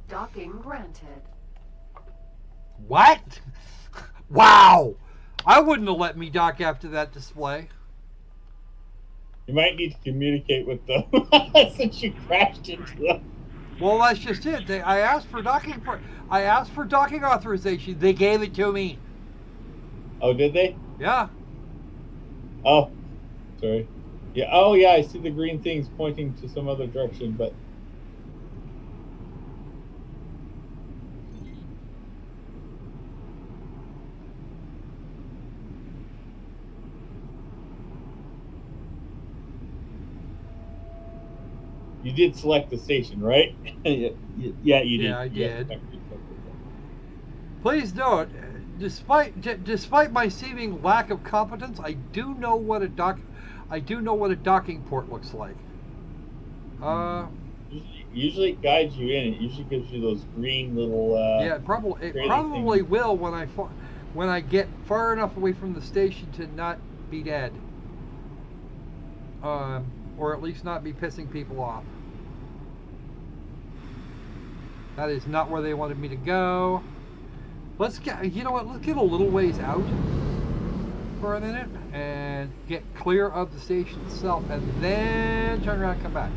Docking granted. What? Wow! I wouldn't have let me dock after that display. You might need to communicate with them since you crashed into them. Well, that's just it. I asked for docking authorization. They gave it to me. Oh, did they? Yeah. Oh, sorry. Yeah. Oh, yeah. I see the green things pointing to some other direction, but. You did select the station, right? Yeah, you did. Yeah, I did. Please note, despite my seeming lack of competence, I do know what a docking port looks like. Usually it guides you in. It usually gives you those green little. Yeah, it probably will when I get far enough away from the station to not be dead. Or at least not be pissing people off. That is not where they wanted me to go. Let's get, you know what, let's get a little ways out for a minute and get clear of the station itself and then turn around and come back.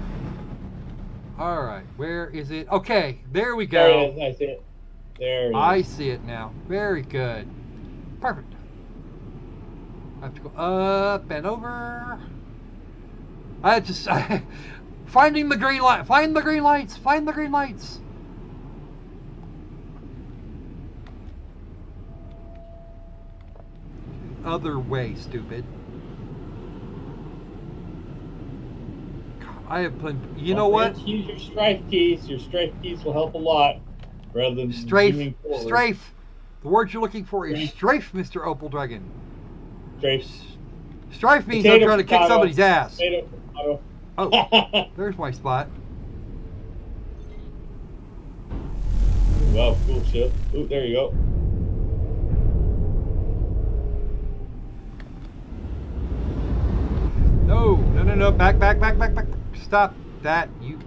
Alright, where is it? Okay, there we go. There it is, I see it. There it is. I see it now. Very good. Perfect. I have to go up and over. I just finding the green light. Find the green lights. Find the green lights. Other way, stupid. I have plenty. You know what? Use your strafe keys. Your strafe keys will help a lot, rather than strafe. Strafe. The word you're looking for is strafe, Mr. Opal Dragon. Strafe. Strafe means I'm trying to kick somebody's ass. Potato. Oh, there's my spot. Wow, cool ship. Ooh, there you go. No. Back. Stop that, you.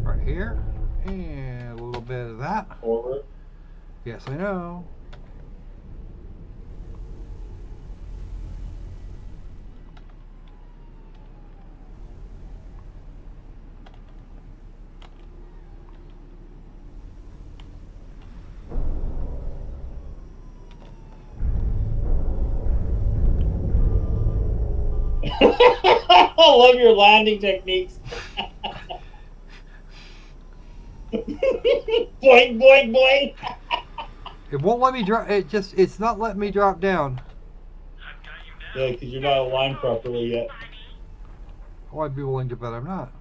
Right here. And a little bit of that. Forward. Yes, I know. I love your landing techniques. Boing, boing, boing. It won't let me drop. It's not letting me drop down. Yeah, because you're not aligned properly yet. Oh, I'd be willing to bet I'm not.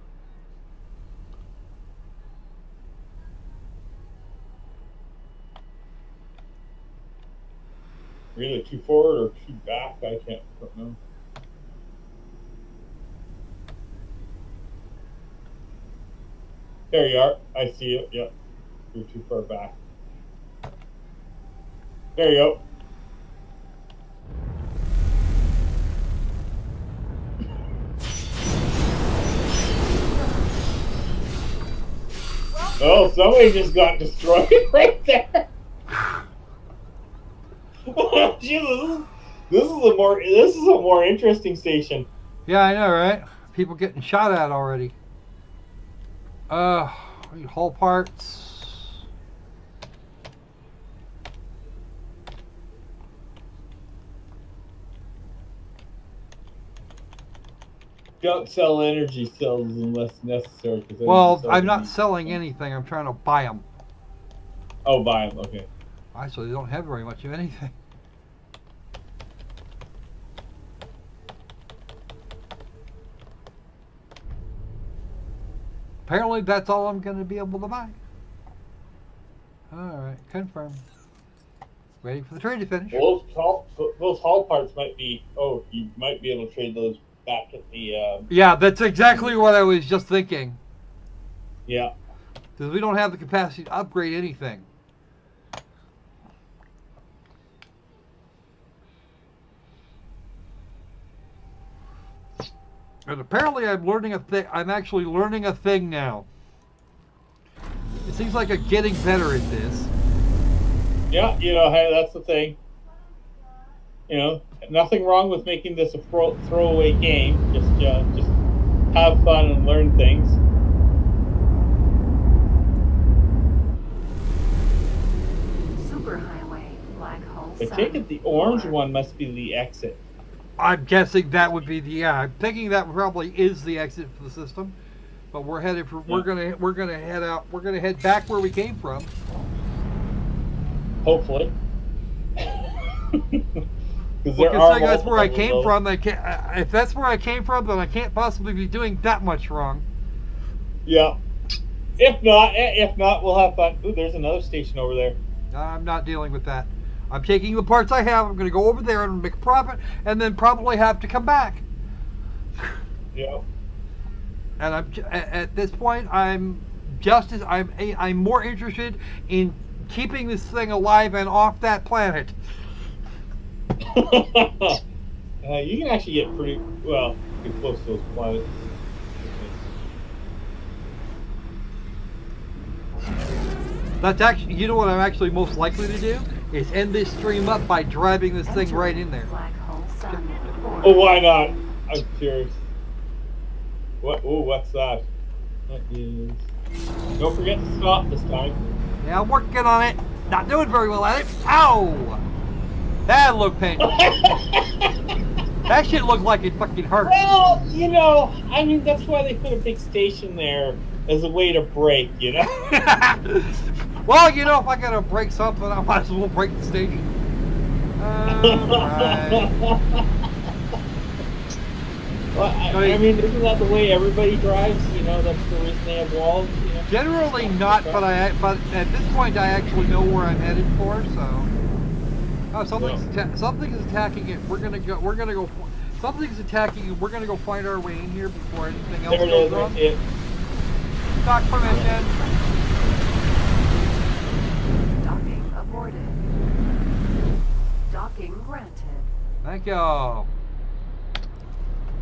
You're either too forward or too back. I don't know. There you are. I see it. Yep. You're too far back. There you go. Oh, somebody just got destroyed right there. Jesus, this is a more interesting station. Yeah, I know, right? People getting shot at already. Hull parts. Don't sell energy cells unless necessary. Well, I'm not selling anything. I'm trying to buy them. Oh, buy them. Okay. Actually, they don't have very much of anything. Apparently that's all I'm going to be able to buy. Alright, confirm. Waiting for the trade to finish. Well, those hull parts might be... Oh, you might be able to trade those back at the... Yeah, that's exactly what I was just thinking. Yeah. Because we don't have the capacity to upgrade anything. And apparently I'm learning a thing. I'm actually learning a thing now. It seems like I'm getting better at this. Yeah, you know, hey, that's the thing. You know, nothing wrong with making this a throwaway game. Just have fun and learn things. Superhighway, black hole. I take it the orange one must be the exit. I'm guessing that would be the, yeah, I'm thinking that probably is the exit for the system. But we're headed for, we're gonna head out, we're gonna head back where we came from. Hopefully. Well, considering that's where I came from, I can't, if that's where I came from, then I can't possibly be doing that much wrong. Yeah. If not, we'll have fun. Ooh, there's another station over there. I'm not dealing with that. I'm taking the parts I have, I'm going to go over there and make a profit, and then probably have to come back. Yeah. And at this point, I'm more interested in keeping this thing alive and off that planet. You can actually get pretty close to those planets. That's actually, you know what I'm actually most likely to do? Is end this stream up by driving this thing right in there. Black hole sun. Oh, why not? I'm curious. What? Oh, what's that? That is... Don't forget to stop this time. Yeah, I'm working on it. Not doing very well at it. Ow! That looked painful. That shit looked like it fucking hurt. Well, you know, I mean, that's why they put a big station there as a way to break, you know? Well, you know, if I gotta break something, I might as well break the station. Right. Well, I mean, isn't that the way everybody drives? You know, that's the reason they have walls. You know? Generally not, but at this point I actually know where I'm headed for. So, oh, something's attacking it. We're gonna go. Something's attacking it. We're gonna go find our way in here before anything else goes wrong. Dock permission. Docking aborted. Docking granted. Thank y'all.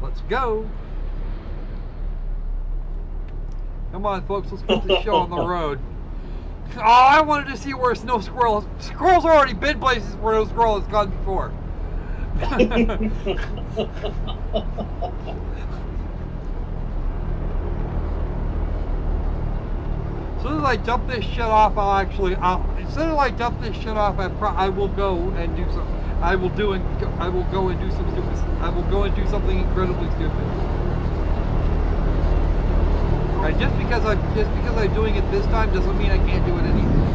Let's go. Come on, folks. Let's put this show on the road. Oh, I wanted to see where no squirrel. Squirrel's already been places where no squirrel has gone before. As soon as I dump this shit off, as soon as I dump this shit off, I will go and do something. I will go and do some stupid. I will go and do something incredibly stupid. Right, just because I'm doing it this time doesn't mean I can't do it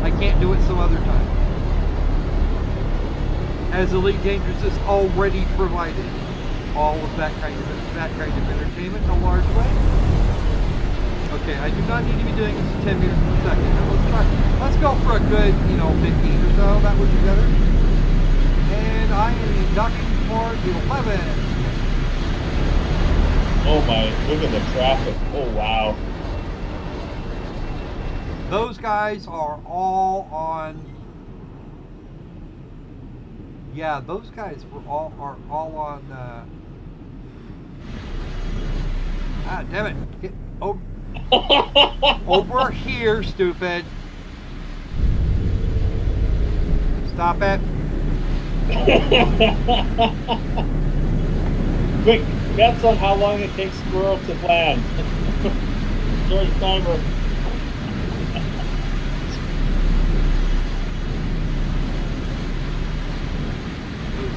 I can't do it some other time. As Elite Dangerous has already provided all of that kind of entertainment in a large way. Okay, I do not need to be doing this in 10 meters per second. Now let's go for a good, 15 or so. That would be better. And I am docking for the 11. Oh my, look at the traffic. Oh wow. Those guys are all on. Yeah, those guys are all on. Ah, damn it! Get over here, stupid! Stop it! Quick, bets on how long it takes Squirrel to land. Start the timer.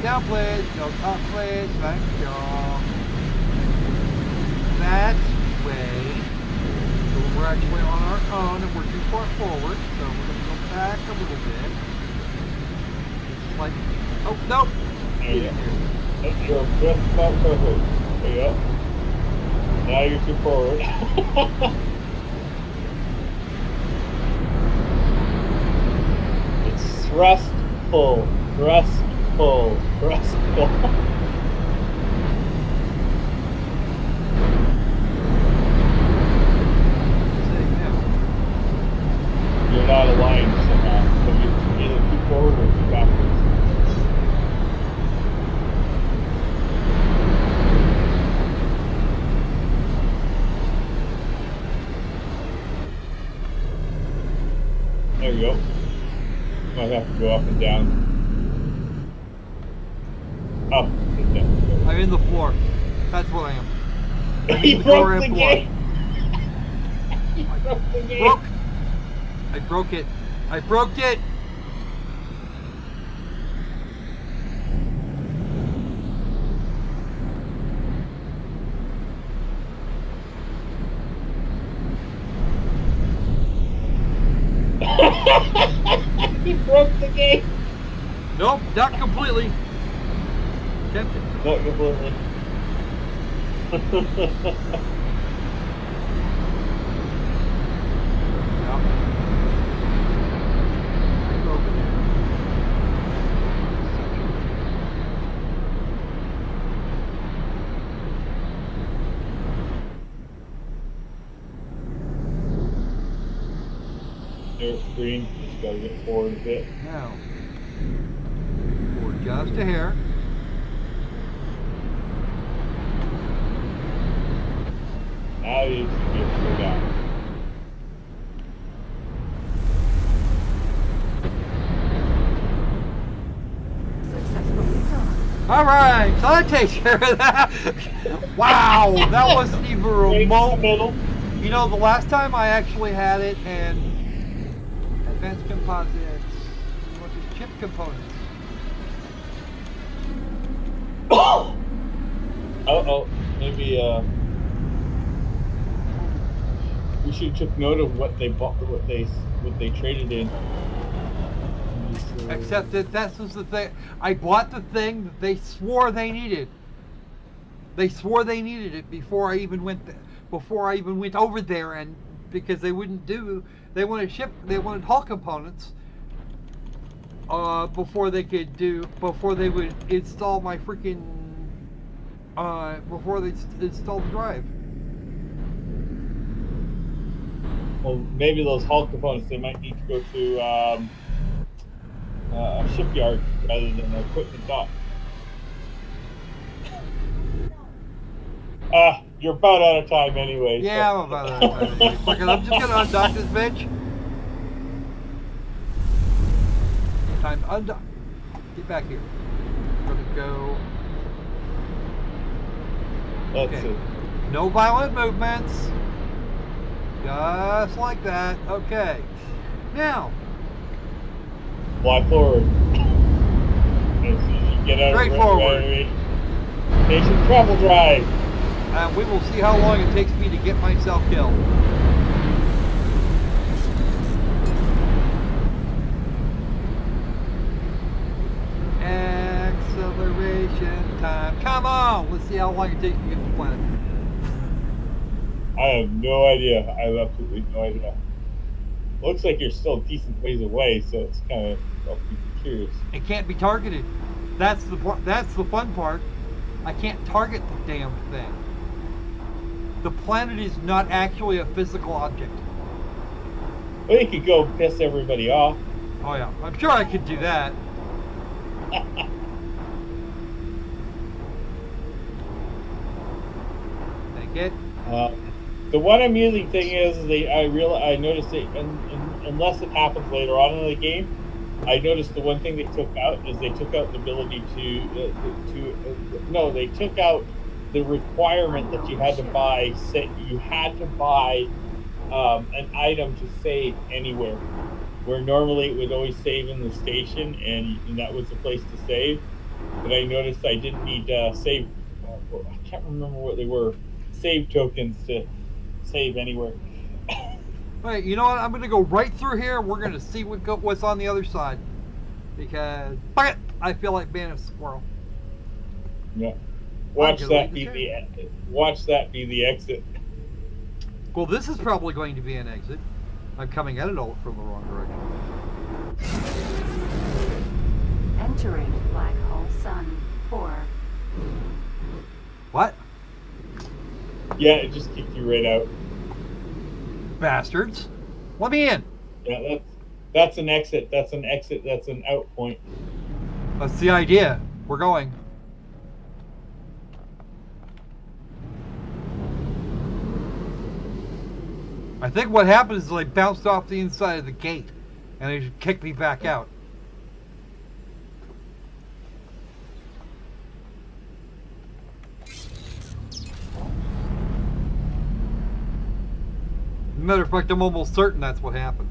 Down, please. No top, please. Thank you. That way. So we're actually on our own and we're too far forward. So we're going to go back a little bit. Just like, oh, nope. There you go. You're just about perfect. There you go. Now you're too forward. Thrust, pull, thrust, pull, thrust, pull. You're not aligned somehow. So you either keep forward or keep backwards. There you go. Might have to go up and down. Up and down. I'm in the floor. That's what I am. He broke the gate. He broke the gate. I broke it. I broke it. He broke the gate. Nope, not completely. Kept it. Not completely. There's green. Just gotta get forward a bit. Now, forward just a hair. Now you should be able to go down. Successfully done. All right, so that takes care of that. Wow, that wasn't even remote. You know, the last time I actually had it, and advanced composites, what is chip components? Maybe we should took note of what they bought, what they traded in. Except that that was the thing. I bought the thing that they swore they needed. They swore they needed it before I even went over there, and because they wouldn't do, they wanted hull components before they would install my freaking before they install the drive. Well, maybe those hull components, they might need to go to a shipyard rather than an equipment dock. You're about out of time anyway. Yeah, so. I'm about out of time anyway. Fuck it, I'm just gonna undock this bitch. Time to undock. Get back here. We're gonna go. Let's see. No violent movements. Just like that. Okay. Now. Fly forward. As soon as you get out Straightforward. Station travel drive. And we will see how long it takes me to get myself killed. Acceleration time. Come on! Let's see how long it takes to get to the planet. I have no idea. I have absolutely no idea. Looks like you're still a decent ways away, so it's kind of, I'll be curious. It can't be targeted. That's the fun part. I can't target the damn thing. The planet is not actually a physical object. Well, you could go piss everybody off. Oh yeah, I'm sure I could do that. Take it. The one amusing thing is, I noticed it, unless it happens later on in the game, I noticed the one thing they took out is they took out the ability they took out the requirement that you had to buy. An item to save anywhere, where normally it would always save in the station, and that was the place to save. But I noticed I didn't need save. I can't remember what they were. Save tokens to save anywhere. Wait, you know what? I'm gonna go right through here. We're gonna see what's on the other side, because fuck it, I feel like being a squirrel. Yeah. Watch that be the exit. Well, this is probably going to be an exit. I'm coming at it all from the wrong direction. Entering Black Hole Sun 4. What? Yeah, it just kicked you right out. Bastards. Let me in. Yeah, that's an exit. That's an exit. That's an out point. That's the idea. We're going. I think what happened is they bounced off the inside of the gate and they just kicked me back out. Matter of fact, I'm almost certain that's what happened.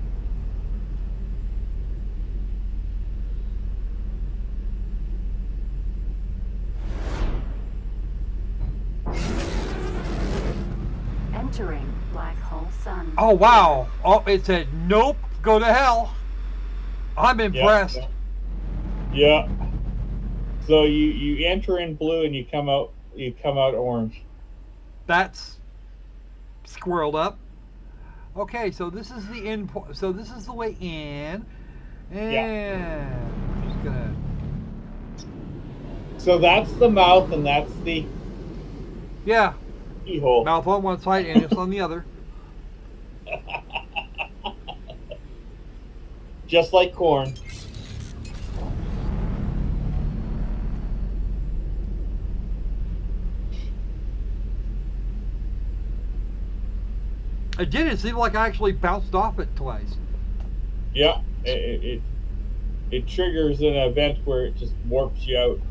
Entering Black Hole Sun. Oh, wow. Oh, it said, nope, go to hell. I'm impressed. Yeah. So you enter in blue and you come out orange. That's squirreled up. Okay, so this is the in. So this is the way in, and I'm just gonna. So that's the mouth, and that's the keyhole. Mouth on one side, and it's on the other. Just like corn. It did. It seemed like I actually bounced off it twice. Yeah, it triggers an event where it just warps you out.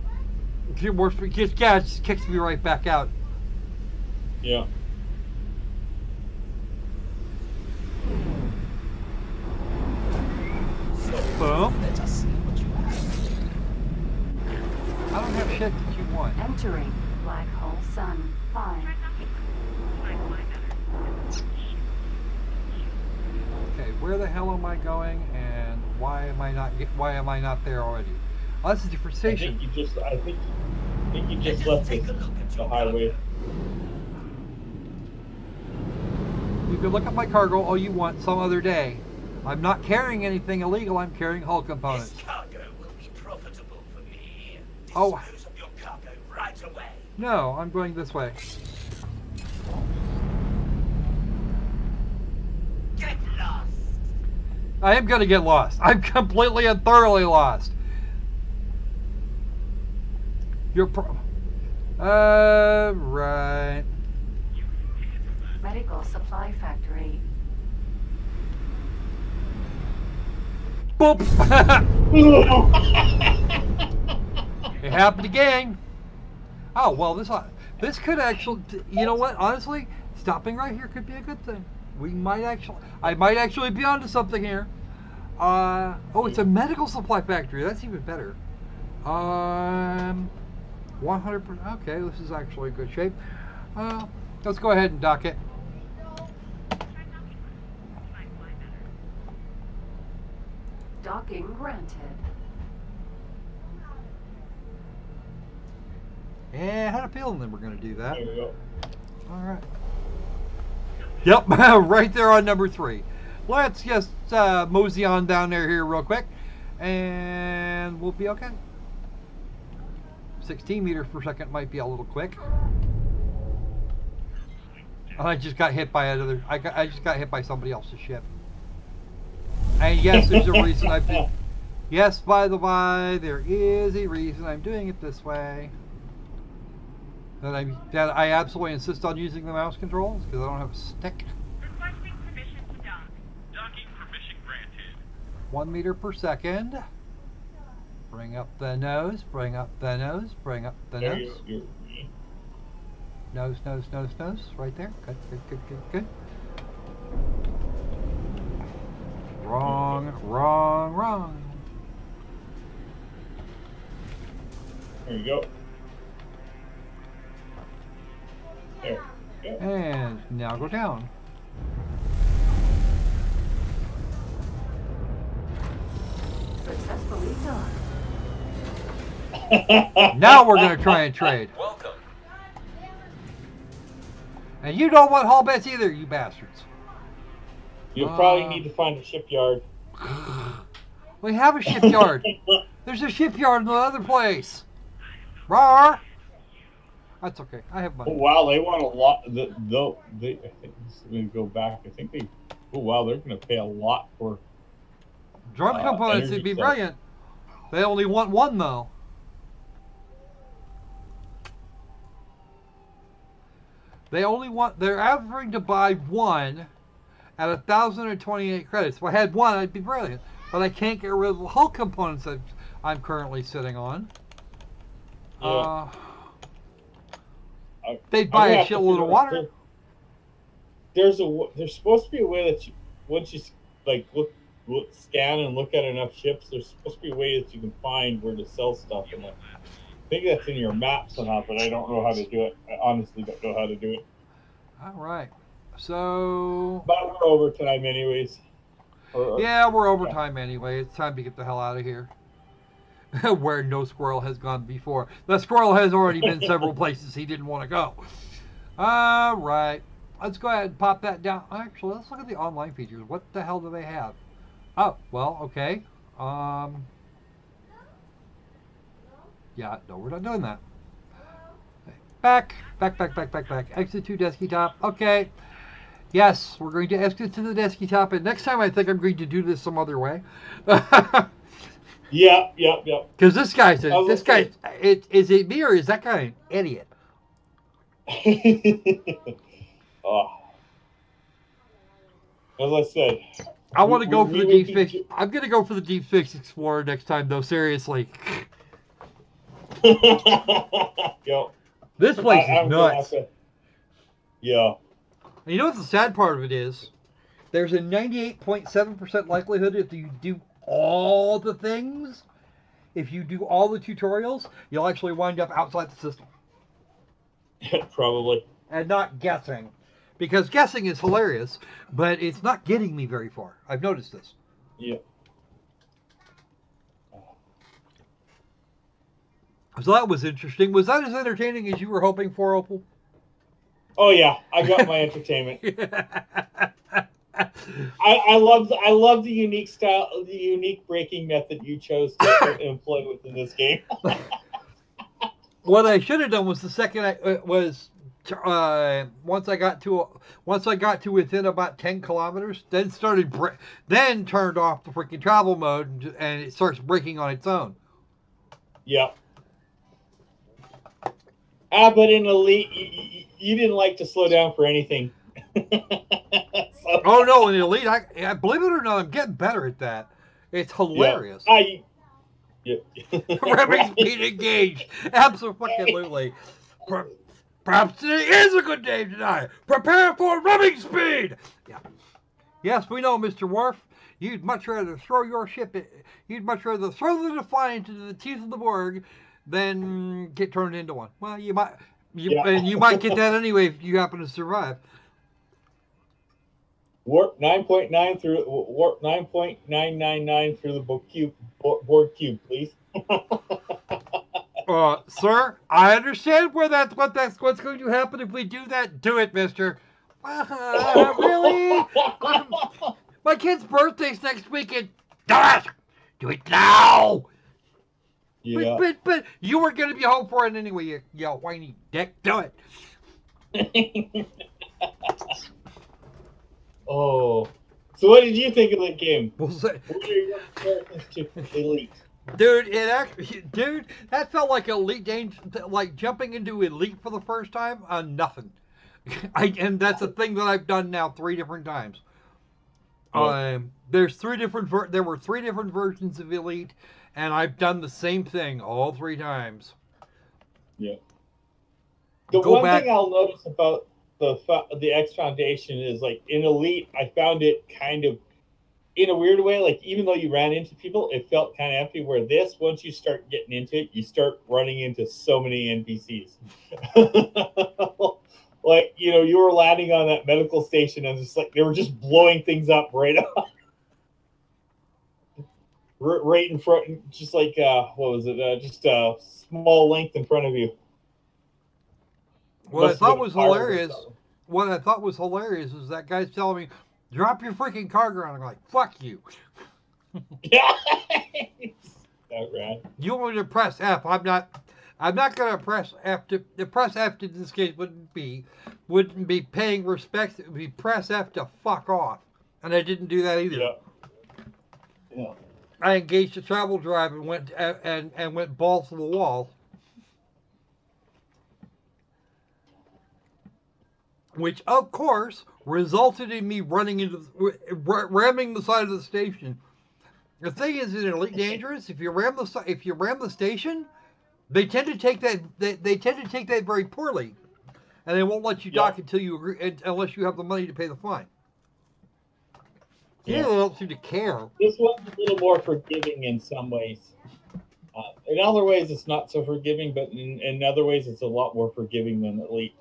It just kicks me right back out. Yeah. Boom. Let us see what you have. I don't have shit that you want. Entering Black Hole Sun 5. Okay, where the hell am I going, and why am I not there already? Oh, this is a different station. I think you just left the highway. You can look at my cargo all you want some other day. I'm not carrying anything illegal. I'm carrying hull components. This cargo will be profitable for me. Oh. Dispose of your cargo right away. No, I'm going this way. Get lost. I am going to get lost. I'm completely and thoroughly lost. You're right. Medical Supply Factory. Boop! It happened again. Oh, well, this could actually, you know what, honestly, stopping right here could be a good thing. I might actually be onto something here. Oh, it's a medical supply factory. That's even better. 100%. Okay, this is actually in good shape. Let's go ahead and dock it. Docking granted. Yeah, I had a feeling that we're going to do that. There we go. All right. Yep, right there on number 3. Let's just mosey on down there here real quick, and we'll be okay. 16 meters per second might be a little quick. I just got hit by another. I just got hit by somebody else's ship. And yes, there's a reason I've been. Yes, by the way, there is a reason I'm doing it this way. That I absolutely insist on using the mouse controls because I don't have a stick. Requesting permission to dock. Docking permission granted. 1 meter per second. Bring up the nose. Bring up the nose. Bring up the There nose. you Nose, nose, nose, nose. Right there. Good, good, good, good, good. Wrong, wrong, wrong. There you go. There. Yeah. And now go down. Successfully done. Now we're going to try and trade. Welcome. And you don't want hull bets either, you bastards. You'll probably need to find a shipyard. We have a shipyard. There's a shipyard in the other place. Rawr. That's okay. I have money. Oh wow, they want a lot. I think we go back. I think they. Oh wow, they're going to pay a lot for. Drum components would be brilliant. They only want one though. They're averaging to buy one at 1,028 credits. If I had one, I'd be brilliant. But I can't get rid of the hull components that I'm currently sitting on. Yeah. They'd buy a shitload of water. There's supposed to be a way that once you like scan and look at enough ships, there's supposed to be a way that you can find where to sell stuff. And I think that's in your map somehow, but I don't know how to do it. I honestly don't know how to do it. All right. So. But we're overtime anyways. Yeah, we're overtime anyway. It's time to get the hell out of here. Where no squirrel has gone before. The squirrel has already been several places he didn't want to go. All right. Let's go ahead and pop that down. Actually, let's look at the online features. What the hell do they have? Oh, well, okay. Yeah, no, we're not doing that. Back. Exit to desktop. Okay. Yes, we're going to exit to the desktop, and next time I think I'm going to do this some other way. Yeah. Because this guy, is it me or is that guy an idiot? Oh. As I said, I want to go for the deep fix. I'm going to go for the deep fix explorer next time, though. Seriously. Yo, this place is nuts. Yeah. And you know what the sad part of it is? There's a 98.7% likelihood if you do all the things, if you do all the tutorials, you'll actually wind up outside the system. Probably. And not guessing. Because guessing is hilarious, but it's not getting me very far. I've noticed this. Yeah. So that was interesting. Was that as entertaining as you were hoping for, Opal? Oh yeah, I got my entertainment. I love the unique style, the unique breaking method you chose to employ within this game. What I should have done was the second once I got to within about 10 kilometers, then turned off the freaking travel mode and it starts braking on its own. Yep. But in Elite, you didn't like to slow down for anything. Oh no, in Elite, I believe it or not, I'm getting better at that. It's hilarious. Yeah. Revving speed engaged. Absolutely. Perhaps today is a good day tonight. Prepare for revving speed. Yeah. Yes, we know, Mr. Worf. You'd much rather throw the Defiant into the teeth of the Borg than get turned into one. Well, you might get that anyway if you happen to survive. Warp 9.9 through warp 9.999 through the Borg cube, please. Sir, I understand what's going to happen if we do that. Do it, mister. Really? My kid's birthday's next weekend. Do it now. Yeah. But you were going to be home for it anyway, you whiny dick. Do it. Oh. So what did you think of the game? What are your comparisons to Elite? Dude, that felt like Elite like jumping into Elite for the first time. Nothing. And that's a thing that I've done now 3 different times. Yeah. There were 3 different versions of Elite, and I've done the same thing all 3 times. Yeah. The one thing I'll notice about the X Foundation is, like, in Elite, I found it kind of, in a weird way, like, even though you ran into people, it felt kind of empty, where this, once you start getting into it, you start running into so many NPCs. Like, you were landing on that medical station and just, like, they were just blowing things up right on. Right in front, just like, what was it? Just a small length in front of you. What I thought was hilarious is that guy's telling me, drop your freaking cargo, and I'm like, fuck you. Yeah. that rad. You want me to press F? I'm not gonna press F. To press F in this case wouldn't be paying respect. It would be press F to fuck off, and I didn't do that either. Yeah. Yeah. I engaged a travel drive and went balls to the wall, which of course resulted in me ramming the side of the station. The thing is, in Elite Dangerous, if you ram the station, they tend to take that very poorly, and they won't let you dock until you agree, unless you have the money to pay the fine. They don't seem to care. This one's a little more forgiving in some ways. In other ways, it's not so forgiving, but in other ways, it's a lot more forgiving than Elite.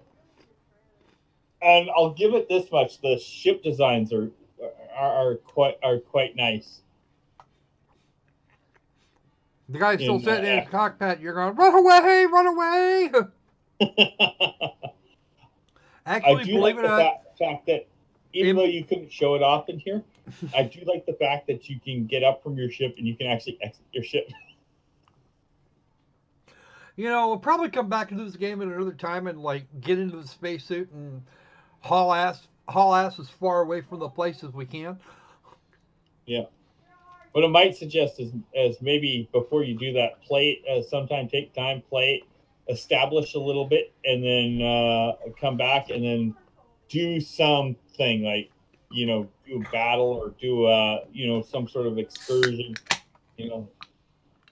And I'll give it this much: the ship designs are quite nice. The guy's still sitting in his cockpit. You're going, run away, run away. Actually, believe it or not, fact that even though you couldn't show it off in here, I do like the fact that you can get up from your ship and you can actually exit your ship. You know, we'll probably come back into this game at another time and like get into the spacesuit and haul ass as far away from the place as we can. Yeah. What I might suggest is maybe before you do that, play it, sometime take time, play it, establish a little bit, and then come back and then do something like, you know, do a battle or do you know, some sort of excursion, you know,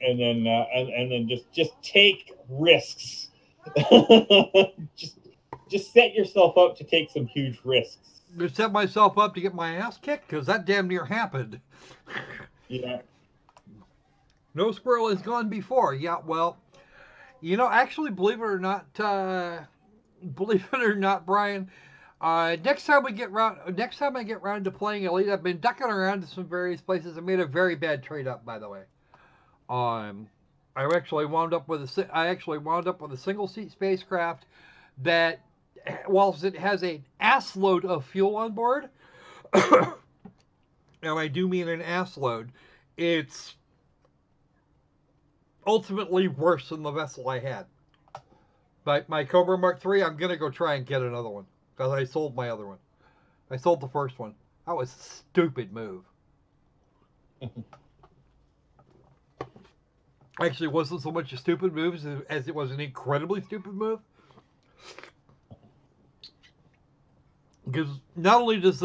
and then just take risks. just set yourself up to take some huge risks. To set myself up to get my ass kicked, because that damn near happened. Yeah. No squirrel has gone before. Yeah, well, you know, actually, believe it or not, Brian, next time I get around to playing Elite, I've been ducking around to some various places. I made a very bad trade up, by the way. I actually wound up with a single seat spacecraft that, whilst it has an ass load of fuel on board, and I do mean an ass load, it's ultimately worse than the vessel I had. But my Cobra Mark III, I'm going to go try and get another one, because I sold my other one. I sold the first one. That was a stupid move. Actually, it wasn't so much a stupid move as it was an incredibly stupid move. Because not only does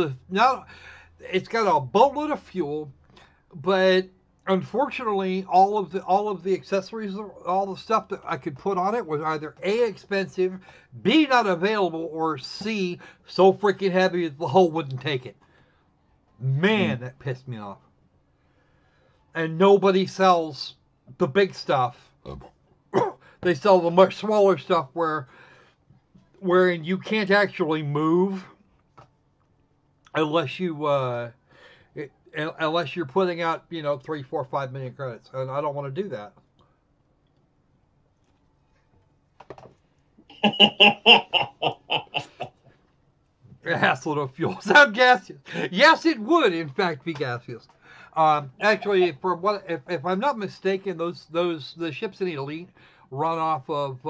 it's got a boatload of fuel, but unfortunately, all of the accessories, all the stuff that I could put on it was either A, expensive, B, not available, or C, so freaking heavy that the hull wouldn't take it. Man, that pissed me off. And nobody sells the big stuff. They sell the much smaller stuff wherein you can't actually move unless you're putting out, you know, 3, 4, 5 million credits, and I don't want to do that. Hassle of fuel. Sound gaseous. Yes, it would, in fact, be gaseous. Actually, if I'm not mistaken, the ships in Elite run off of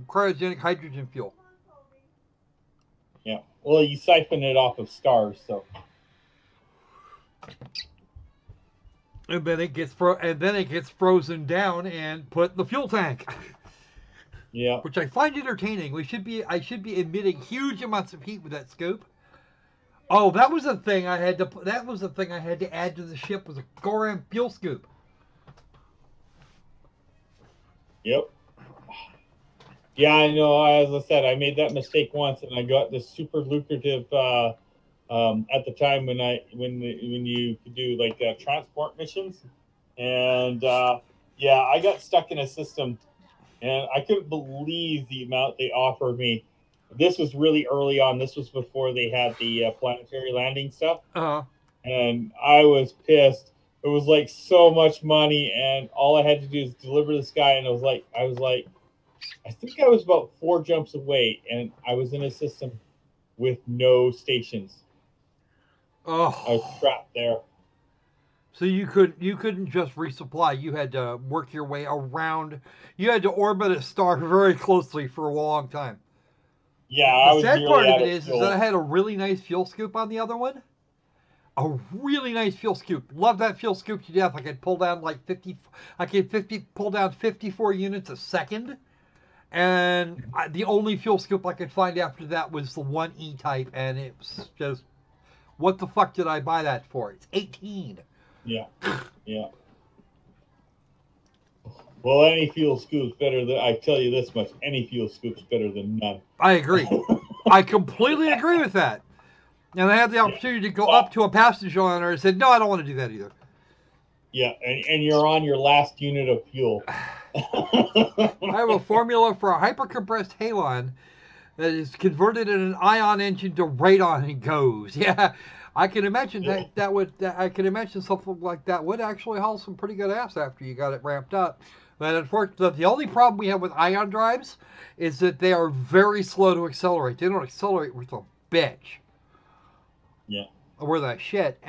cryogenic hydrogen fuel. Yeah. Well, you siphon it off of stars, so. And then it gets frozen down and put in the fuel tank. Yeah. Which I find entertaining. I should be emitting huge amounts of heat with that scoop. Oh, that was the thing I had to add to the ship, was a Goram fuel scoop. Yep. Yeah, I know. As I said, I made that mistake once, and I got this super lucrative at the time when you could do like transport missions, and yeah, I got stuck in a system, and I couldn't believe the amount they offered me. This was really early on. This was before they had the planetary landing stuff, and I was pissed. It was like so much money, and all I had to do is deliver this guy, and I was like. I think I was about 4 jumps away, and I was in a system with no stations. Oh, I was trapped there. So you couldn't just resupply. You had to work your way around. You had to orbit a star very closely for a long time. Yeah, I was The sad nearly part of out it is that I had a really nice fuel scoop on the other one. A really nice fuel scoop. Love that fuel scoop to death. I could pull down like 50. I could pull down 54 units a second. And the only fuel scoop I could find after that was the 1E type, and it was just, what the fuck did I buy that for? It's 18. Yeah, yeah. Well, any fuel scoop's better than, I tell you this much, any fuel scoop's better than none. I agree. I completely agree with that. And I had the opportunity to go up to a passenger liner and said, no, I don't want to do that either. Yeah, and you're on your last unit of fuel. I have a formula for a hypercompressed halon that is converted in an ion engine to radon and goes. Yeah, I can imagine I can imagine something like that would actually haul some pretty good ass after you got it ramped up. But unfortunately, the only problem we have with ion drives is that they are very slow to accelerate. They don't accelerate with a bitch. Yeah. Or that shit.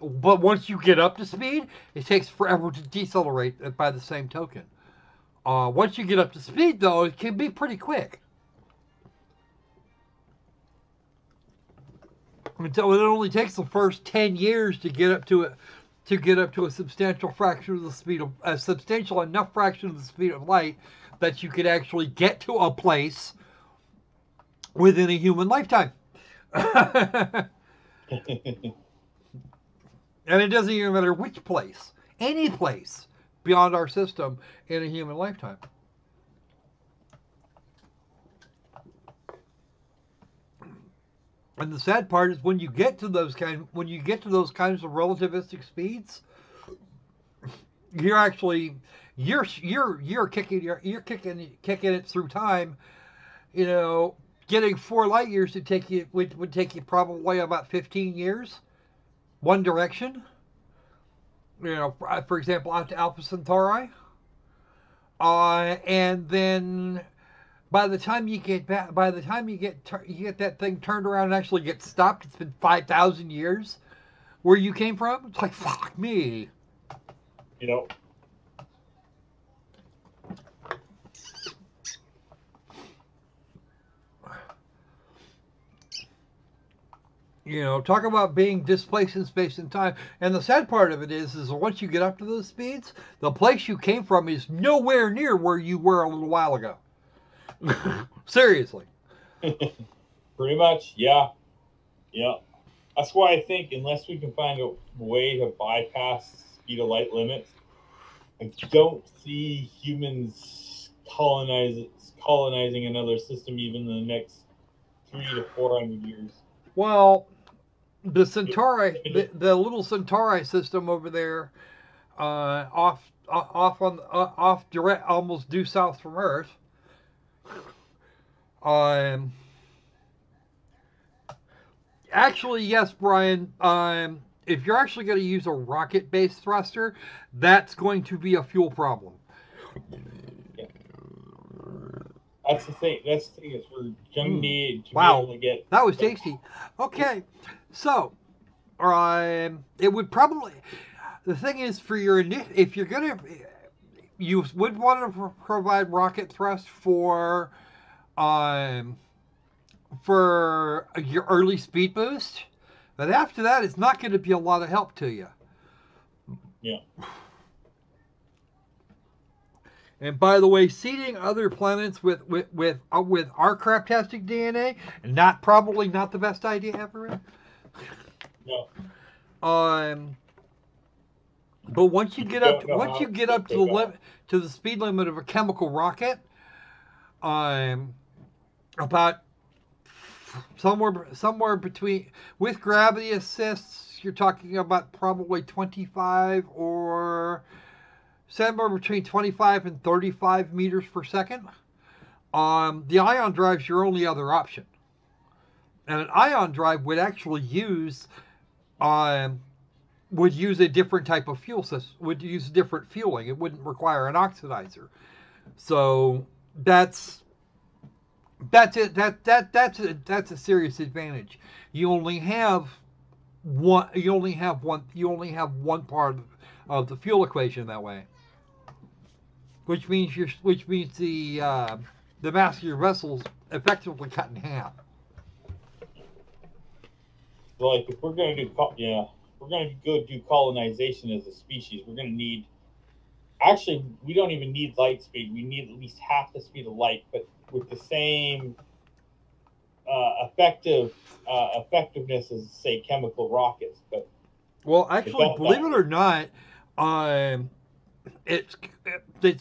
But once you get up to speed, it takes forever to decelerate by the same token. Once you get up to speed, though, it can be pretty quick. Until it only takes the first 10 years to get up to a substantial fraction of the speed of a substantial enough fraction of the speed of light that you could actually get to a place within a human lifetime. And it doesn't even matter which place, any place beyond our system in a human lifetime. And the sad part is when you get to those kinds of relativistic speeds, you're kicking it through time. You know, getting 4 light years would take you probably about 15 years. One direction, you know, for example, out to Alpha Centauri, and then by the time you get back, you get that thing turned around and actually get stopped, it's been 5,000 years where you came from. It's like, fuck me. You know. You know, talk about being displaced in space and time. And the sad part of it is once you get up to those speeds, the place you came from is nowhere near where you were a little while ago. Seriously. Pretty much, yeah. Yeah. That's why I think unless we can find a way to bypass speed of light limits, I don't see humans colonizing another system even in the next 300 to 400 years. Well, the Centauri, the little Centauri system over there, off direct, almost due south from Earth. Actually, yes, Brian. If you're actually going to use a rocket-based thruster, that's going to be a fuel problem. Yeah. That's the thing. That's the thing. Is we're going to need to be able to get. That was tasty. Okay, so it would probably. The thing is, if you're gonna, you would want to provide rocket thrust for your early speed boost, but after that, it's not going to be a lot of help to you. Yeah. And by the way, seeding other planets with our craptastic DNA, probably not the best idea ever. No. But once you get up to the speed limit of a chemical rocket, about somewhere between, with gravity assists, you're talking about probably 25 or somewhere between 25 and 35 meters per second. The ion drive's your only other option. And an ion drive would actually use a different type of fuel system, would use different fueling. It wouldn't require an oxidizer. So that's a serious advantage. You only have you only have one part of the fuel equation that way, which means the mass of your vessel's effectively cut in half. Like if we're going to do colonization as a species, we're going to need. Actually, we don't even need light speed. We need at least half the speed of light, but with the same effectiveness as, say, chemical rockets. But well, actually, believe it or not, it's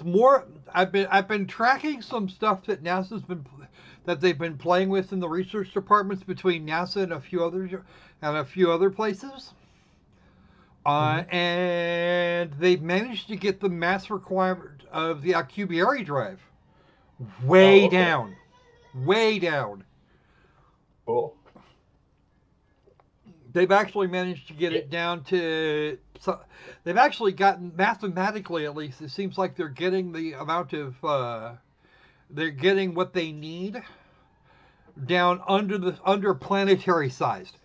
more. I've been tracking some stuff that they've been playing with in the research departments between NASA and a few other places. And they've managed to get the mass requirement of the Alcubierre drive way down. Cool. They've actually managed to get it down to. So they've actually gotten, mathematically at least, it seems like they're getting the amount of. They're getting what they need down under planetary sized.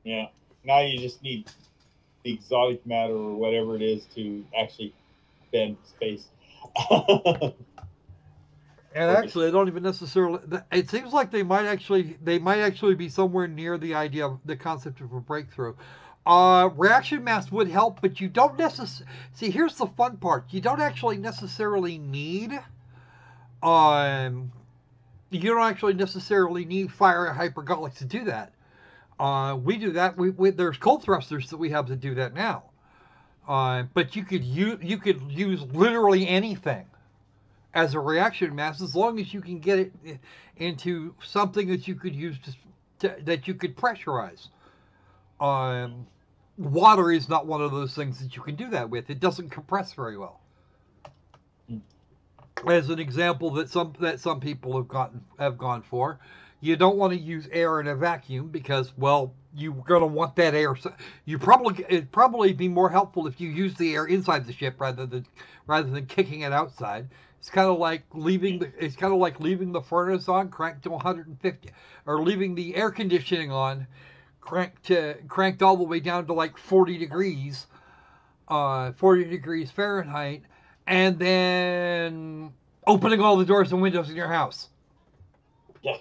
Yeah. Now you just need the exotic matter or whatever it is to actually bend space. And actually, they don't even necessarily. It seems like they might actually be somewhere near the idea of the concept of a breakthrough. Reaction mass would help, but you don't necessarily. See, here's the fun part: you don't actually necessarily need. You don't actually necessarily need fire hypergolics to do that. We do that. There's cold thrusters that we have to do that now. But you could use literally anything as a reaction mass, as long as you can get it into something that you could use that you could pressurize. Water is not one of those things that you can do that with. It doesn't compress very well. As an example that some people have gone for, you don't want to use air in a vacuum because, well, you're going to want that air. It'd probably be more helpful if you use the air inside the ship rather than kicking it outside. It's kind of like leaving the furnace on, cranked to 150, or leaving the air conditioning on, cranked all the way down to like 40 degrees Fahrenheit, and then opening all the doors and windows in your house. Yeah.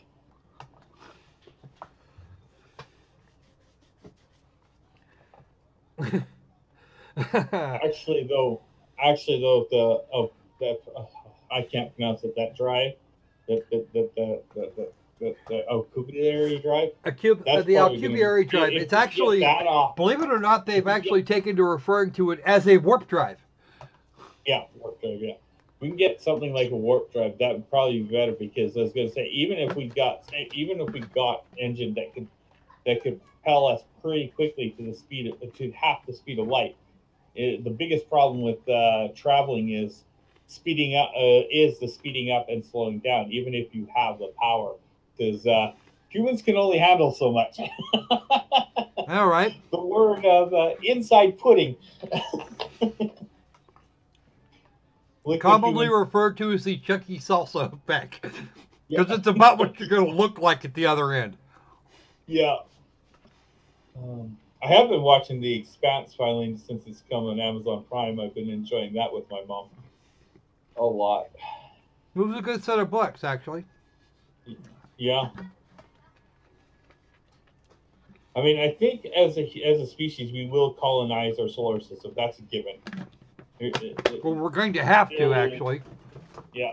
Actually, though, I can't pronounce it. That drive, the Alcubierre drive. The Alcubierre drive. It's actually, believe it or not, they've actually taken to referring to it as a warp drive. Yeah, warp drive. Yeah, we can get something like a warp drive. That would probably be better because I was going to say, even if we got engine that could propel us pretty quickly to half the speed of light. The biggest problem with traveling is speeding up and slowing down, even if you have the power, because humans can only handle so much. All right. The word of inside pudding. Commonly referred to as the chunky salsa effect, because it's about what you're going to look like at the other end. Yeah. I have been watching The Expanse finally since it's come on Amazon Prime. I've been enjoying that with my mom a lot. It was a good set of books, actually. Yeah. I mean, I think as a species, we will colonize our solar system. That's a given. Well, we're going to have to, actually. Yeah.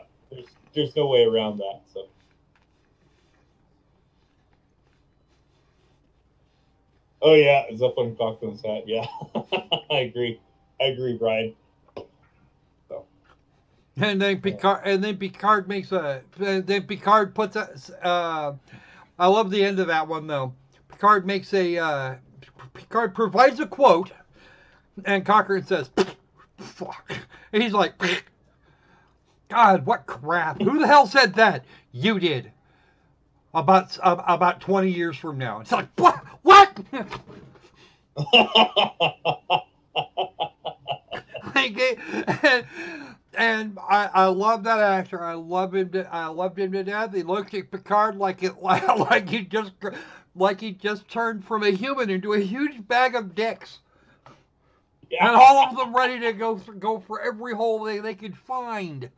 There's no way around that. So. Oh yeah, it's up on Cochrane's hat. Yeah, I agree, Brian. So. And then Picard makes a. Then Picard puts a. I love the end of that one though. Picard makes a. Picard provides a quote, and Cochrane says, "Fuck," and he's like, "God, what crap? Who the hell said that? You did." About 20 years from now. It's like, what? And I love that actor. I loved him to death. He looked at Picard like he just like he just turned from a human into a huge bag of dicks. Yeah. And all of them ready to go for every hole they could find.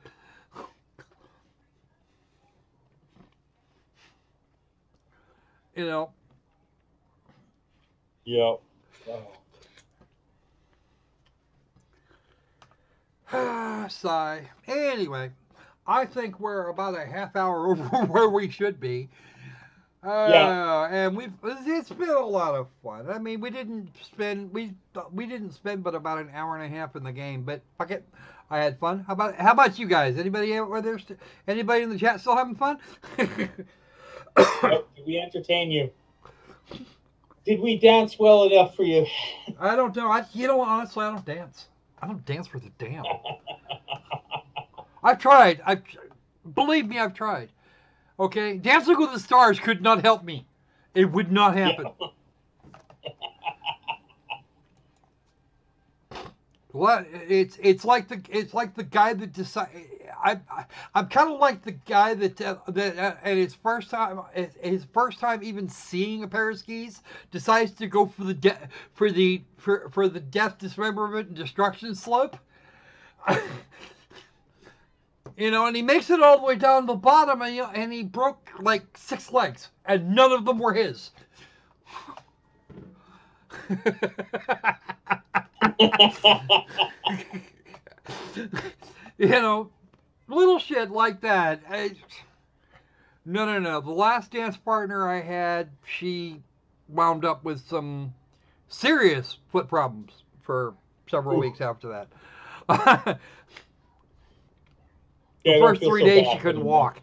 You know. Yep. Sigh. Anyway, I think we're about a half hour over where we should be. And it's been a lot of fun. I mean, we didn't spend but about an hour and a half in the game, but fuck it, I had fun. How about you guys? Anybody in the chat still having fun? Did we entertain you? Did we dance well enough for you? I don't know. Honestly, I don't dance. I don't dance for the damn. I've tried. Believe me, I've tried. Okay, Dancing with the Stars could not help me. It would not happen. What? It's like the guy that decided. I'm kind of like the guy that at his first time even seeing a pair of skis decides to go for the death, dismemberment, and destruction slope. You know, and he makes it all the way down to the bottom, and he broke like 6 legs, and none of them were his. You know, little shit like that. No. The last dance partner I had, she wound up with some serious foot problems for several weeks after that. The first 3 days she couldn't walk.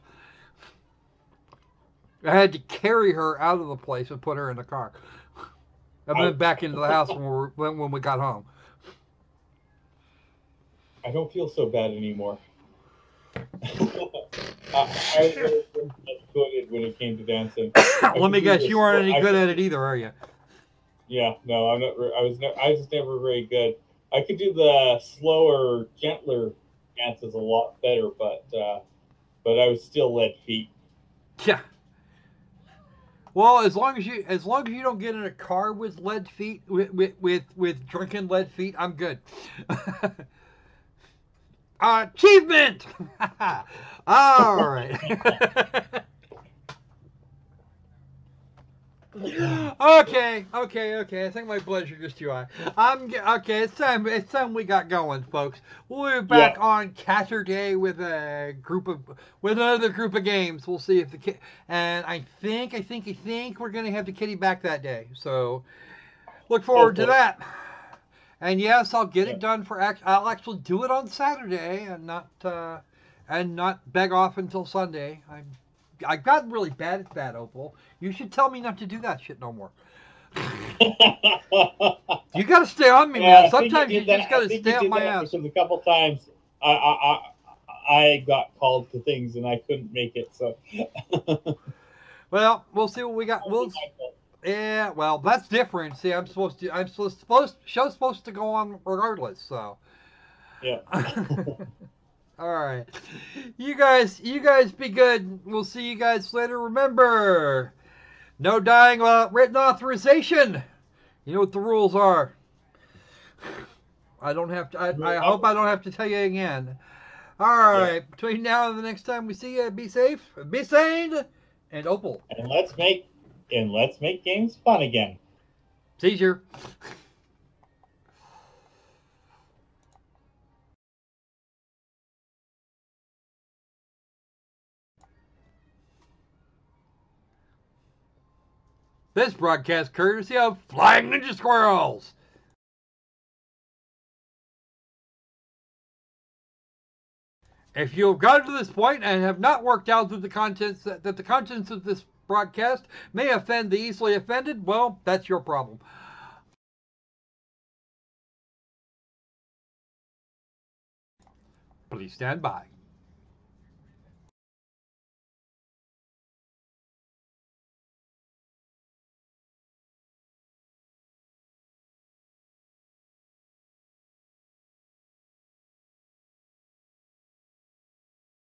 I had to carry her out of the place and put her in the car. And then back into the house when we got home. I don't feel so bad anymore. I was good when it came to dancing. Let me guess, you aren't any good at it either, are you? Yeah, no, I'm not. I was never very good. I could do the slower, gentler dances a lot better, but I was still lead feet. Yeah. Well, as long as you don't get in a car with lead feet, with drunken lead feet, I'm good. Achievement! All right. Okay. I think my blood sugar's too high. Okay. It's time we got going, folks. We'll be back on Saturday with another group of games. We'll see if and I think we're gonna have the kitty back that day. So look forward to that. And yes, I'll get it done I'll actually do it on Saturday and not beg off until Sunday. I got really bad at that, Opal. You should tell me not to do that shit no more. You got to stay on me, man. Sometimes you just got to stay on my ass. Because a couple times I got called to things and I couldn't make it. So. Well, we'll see what we got. Yeah, well, that's different. See, show's supposed to go on regardless. So. Yeah. All right. You guys be good. We'll see you guys later. Remember, no dying without written authorization. You know what the rules are. I don't have to. I hope I don't have to tell you again. All right. Yeah. Between now and the next time we see you, be safe, be sane, and Opal. And let's make games fun again. Seizure. This broadcast courtesy of Flying Ninja Squirrels. If you have gotten to this point and have not worked out that the contents of this broadcast may offend the easily offended, well, that's your problem. Please stand by.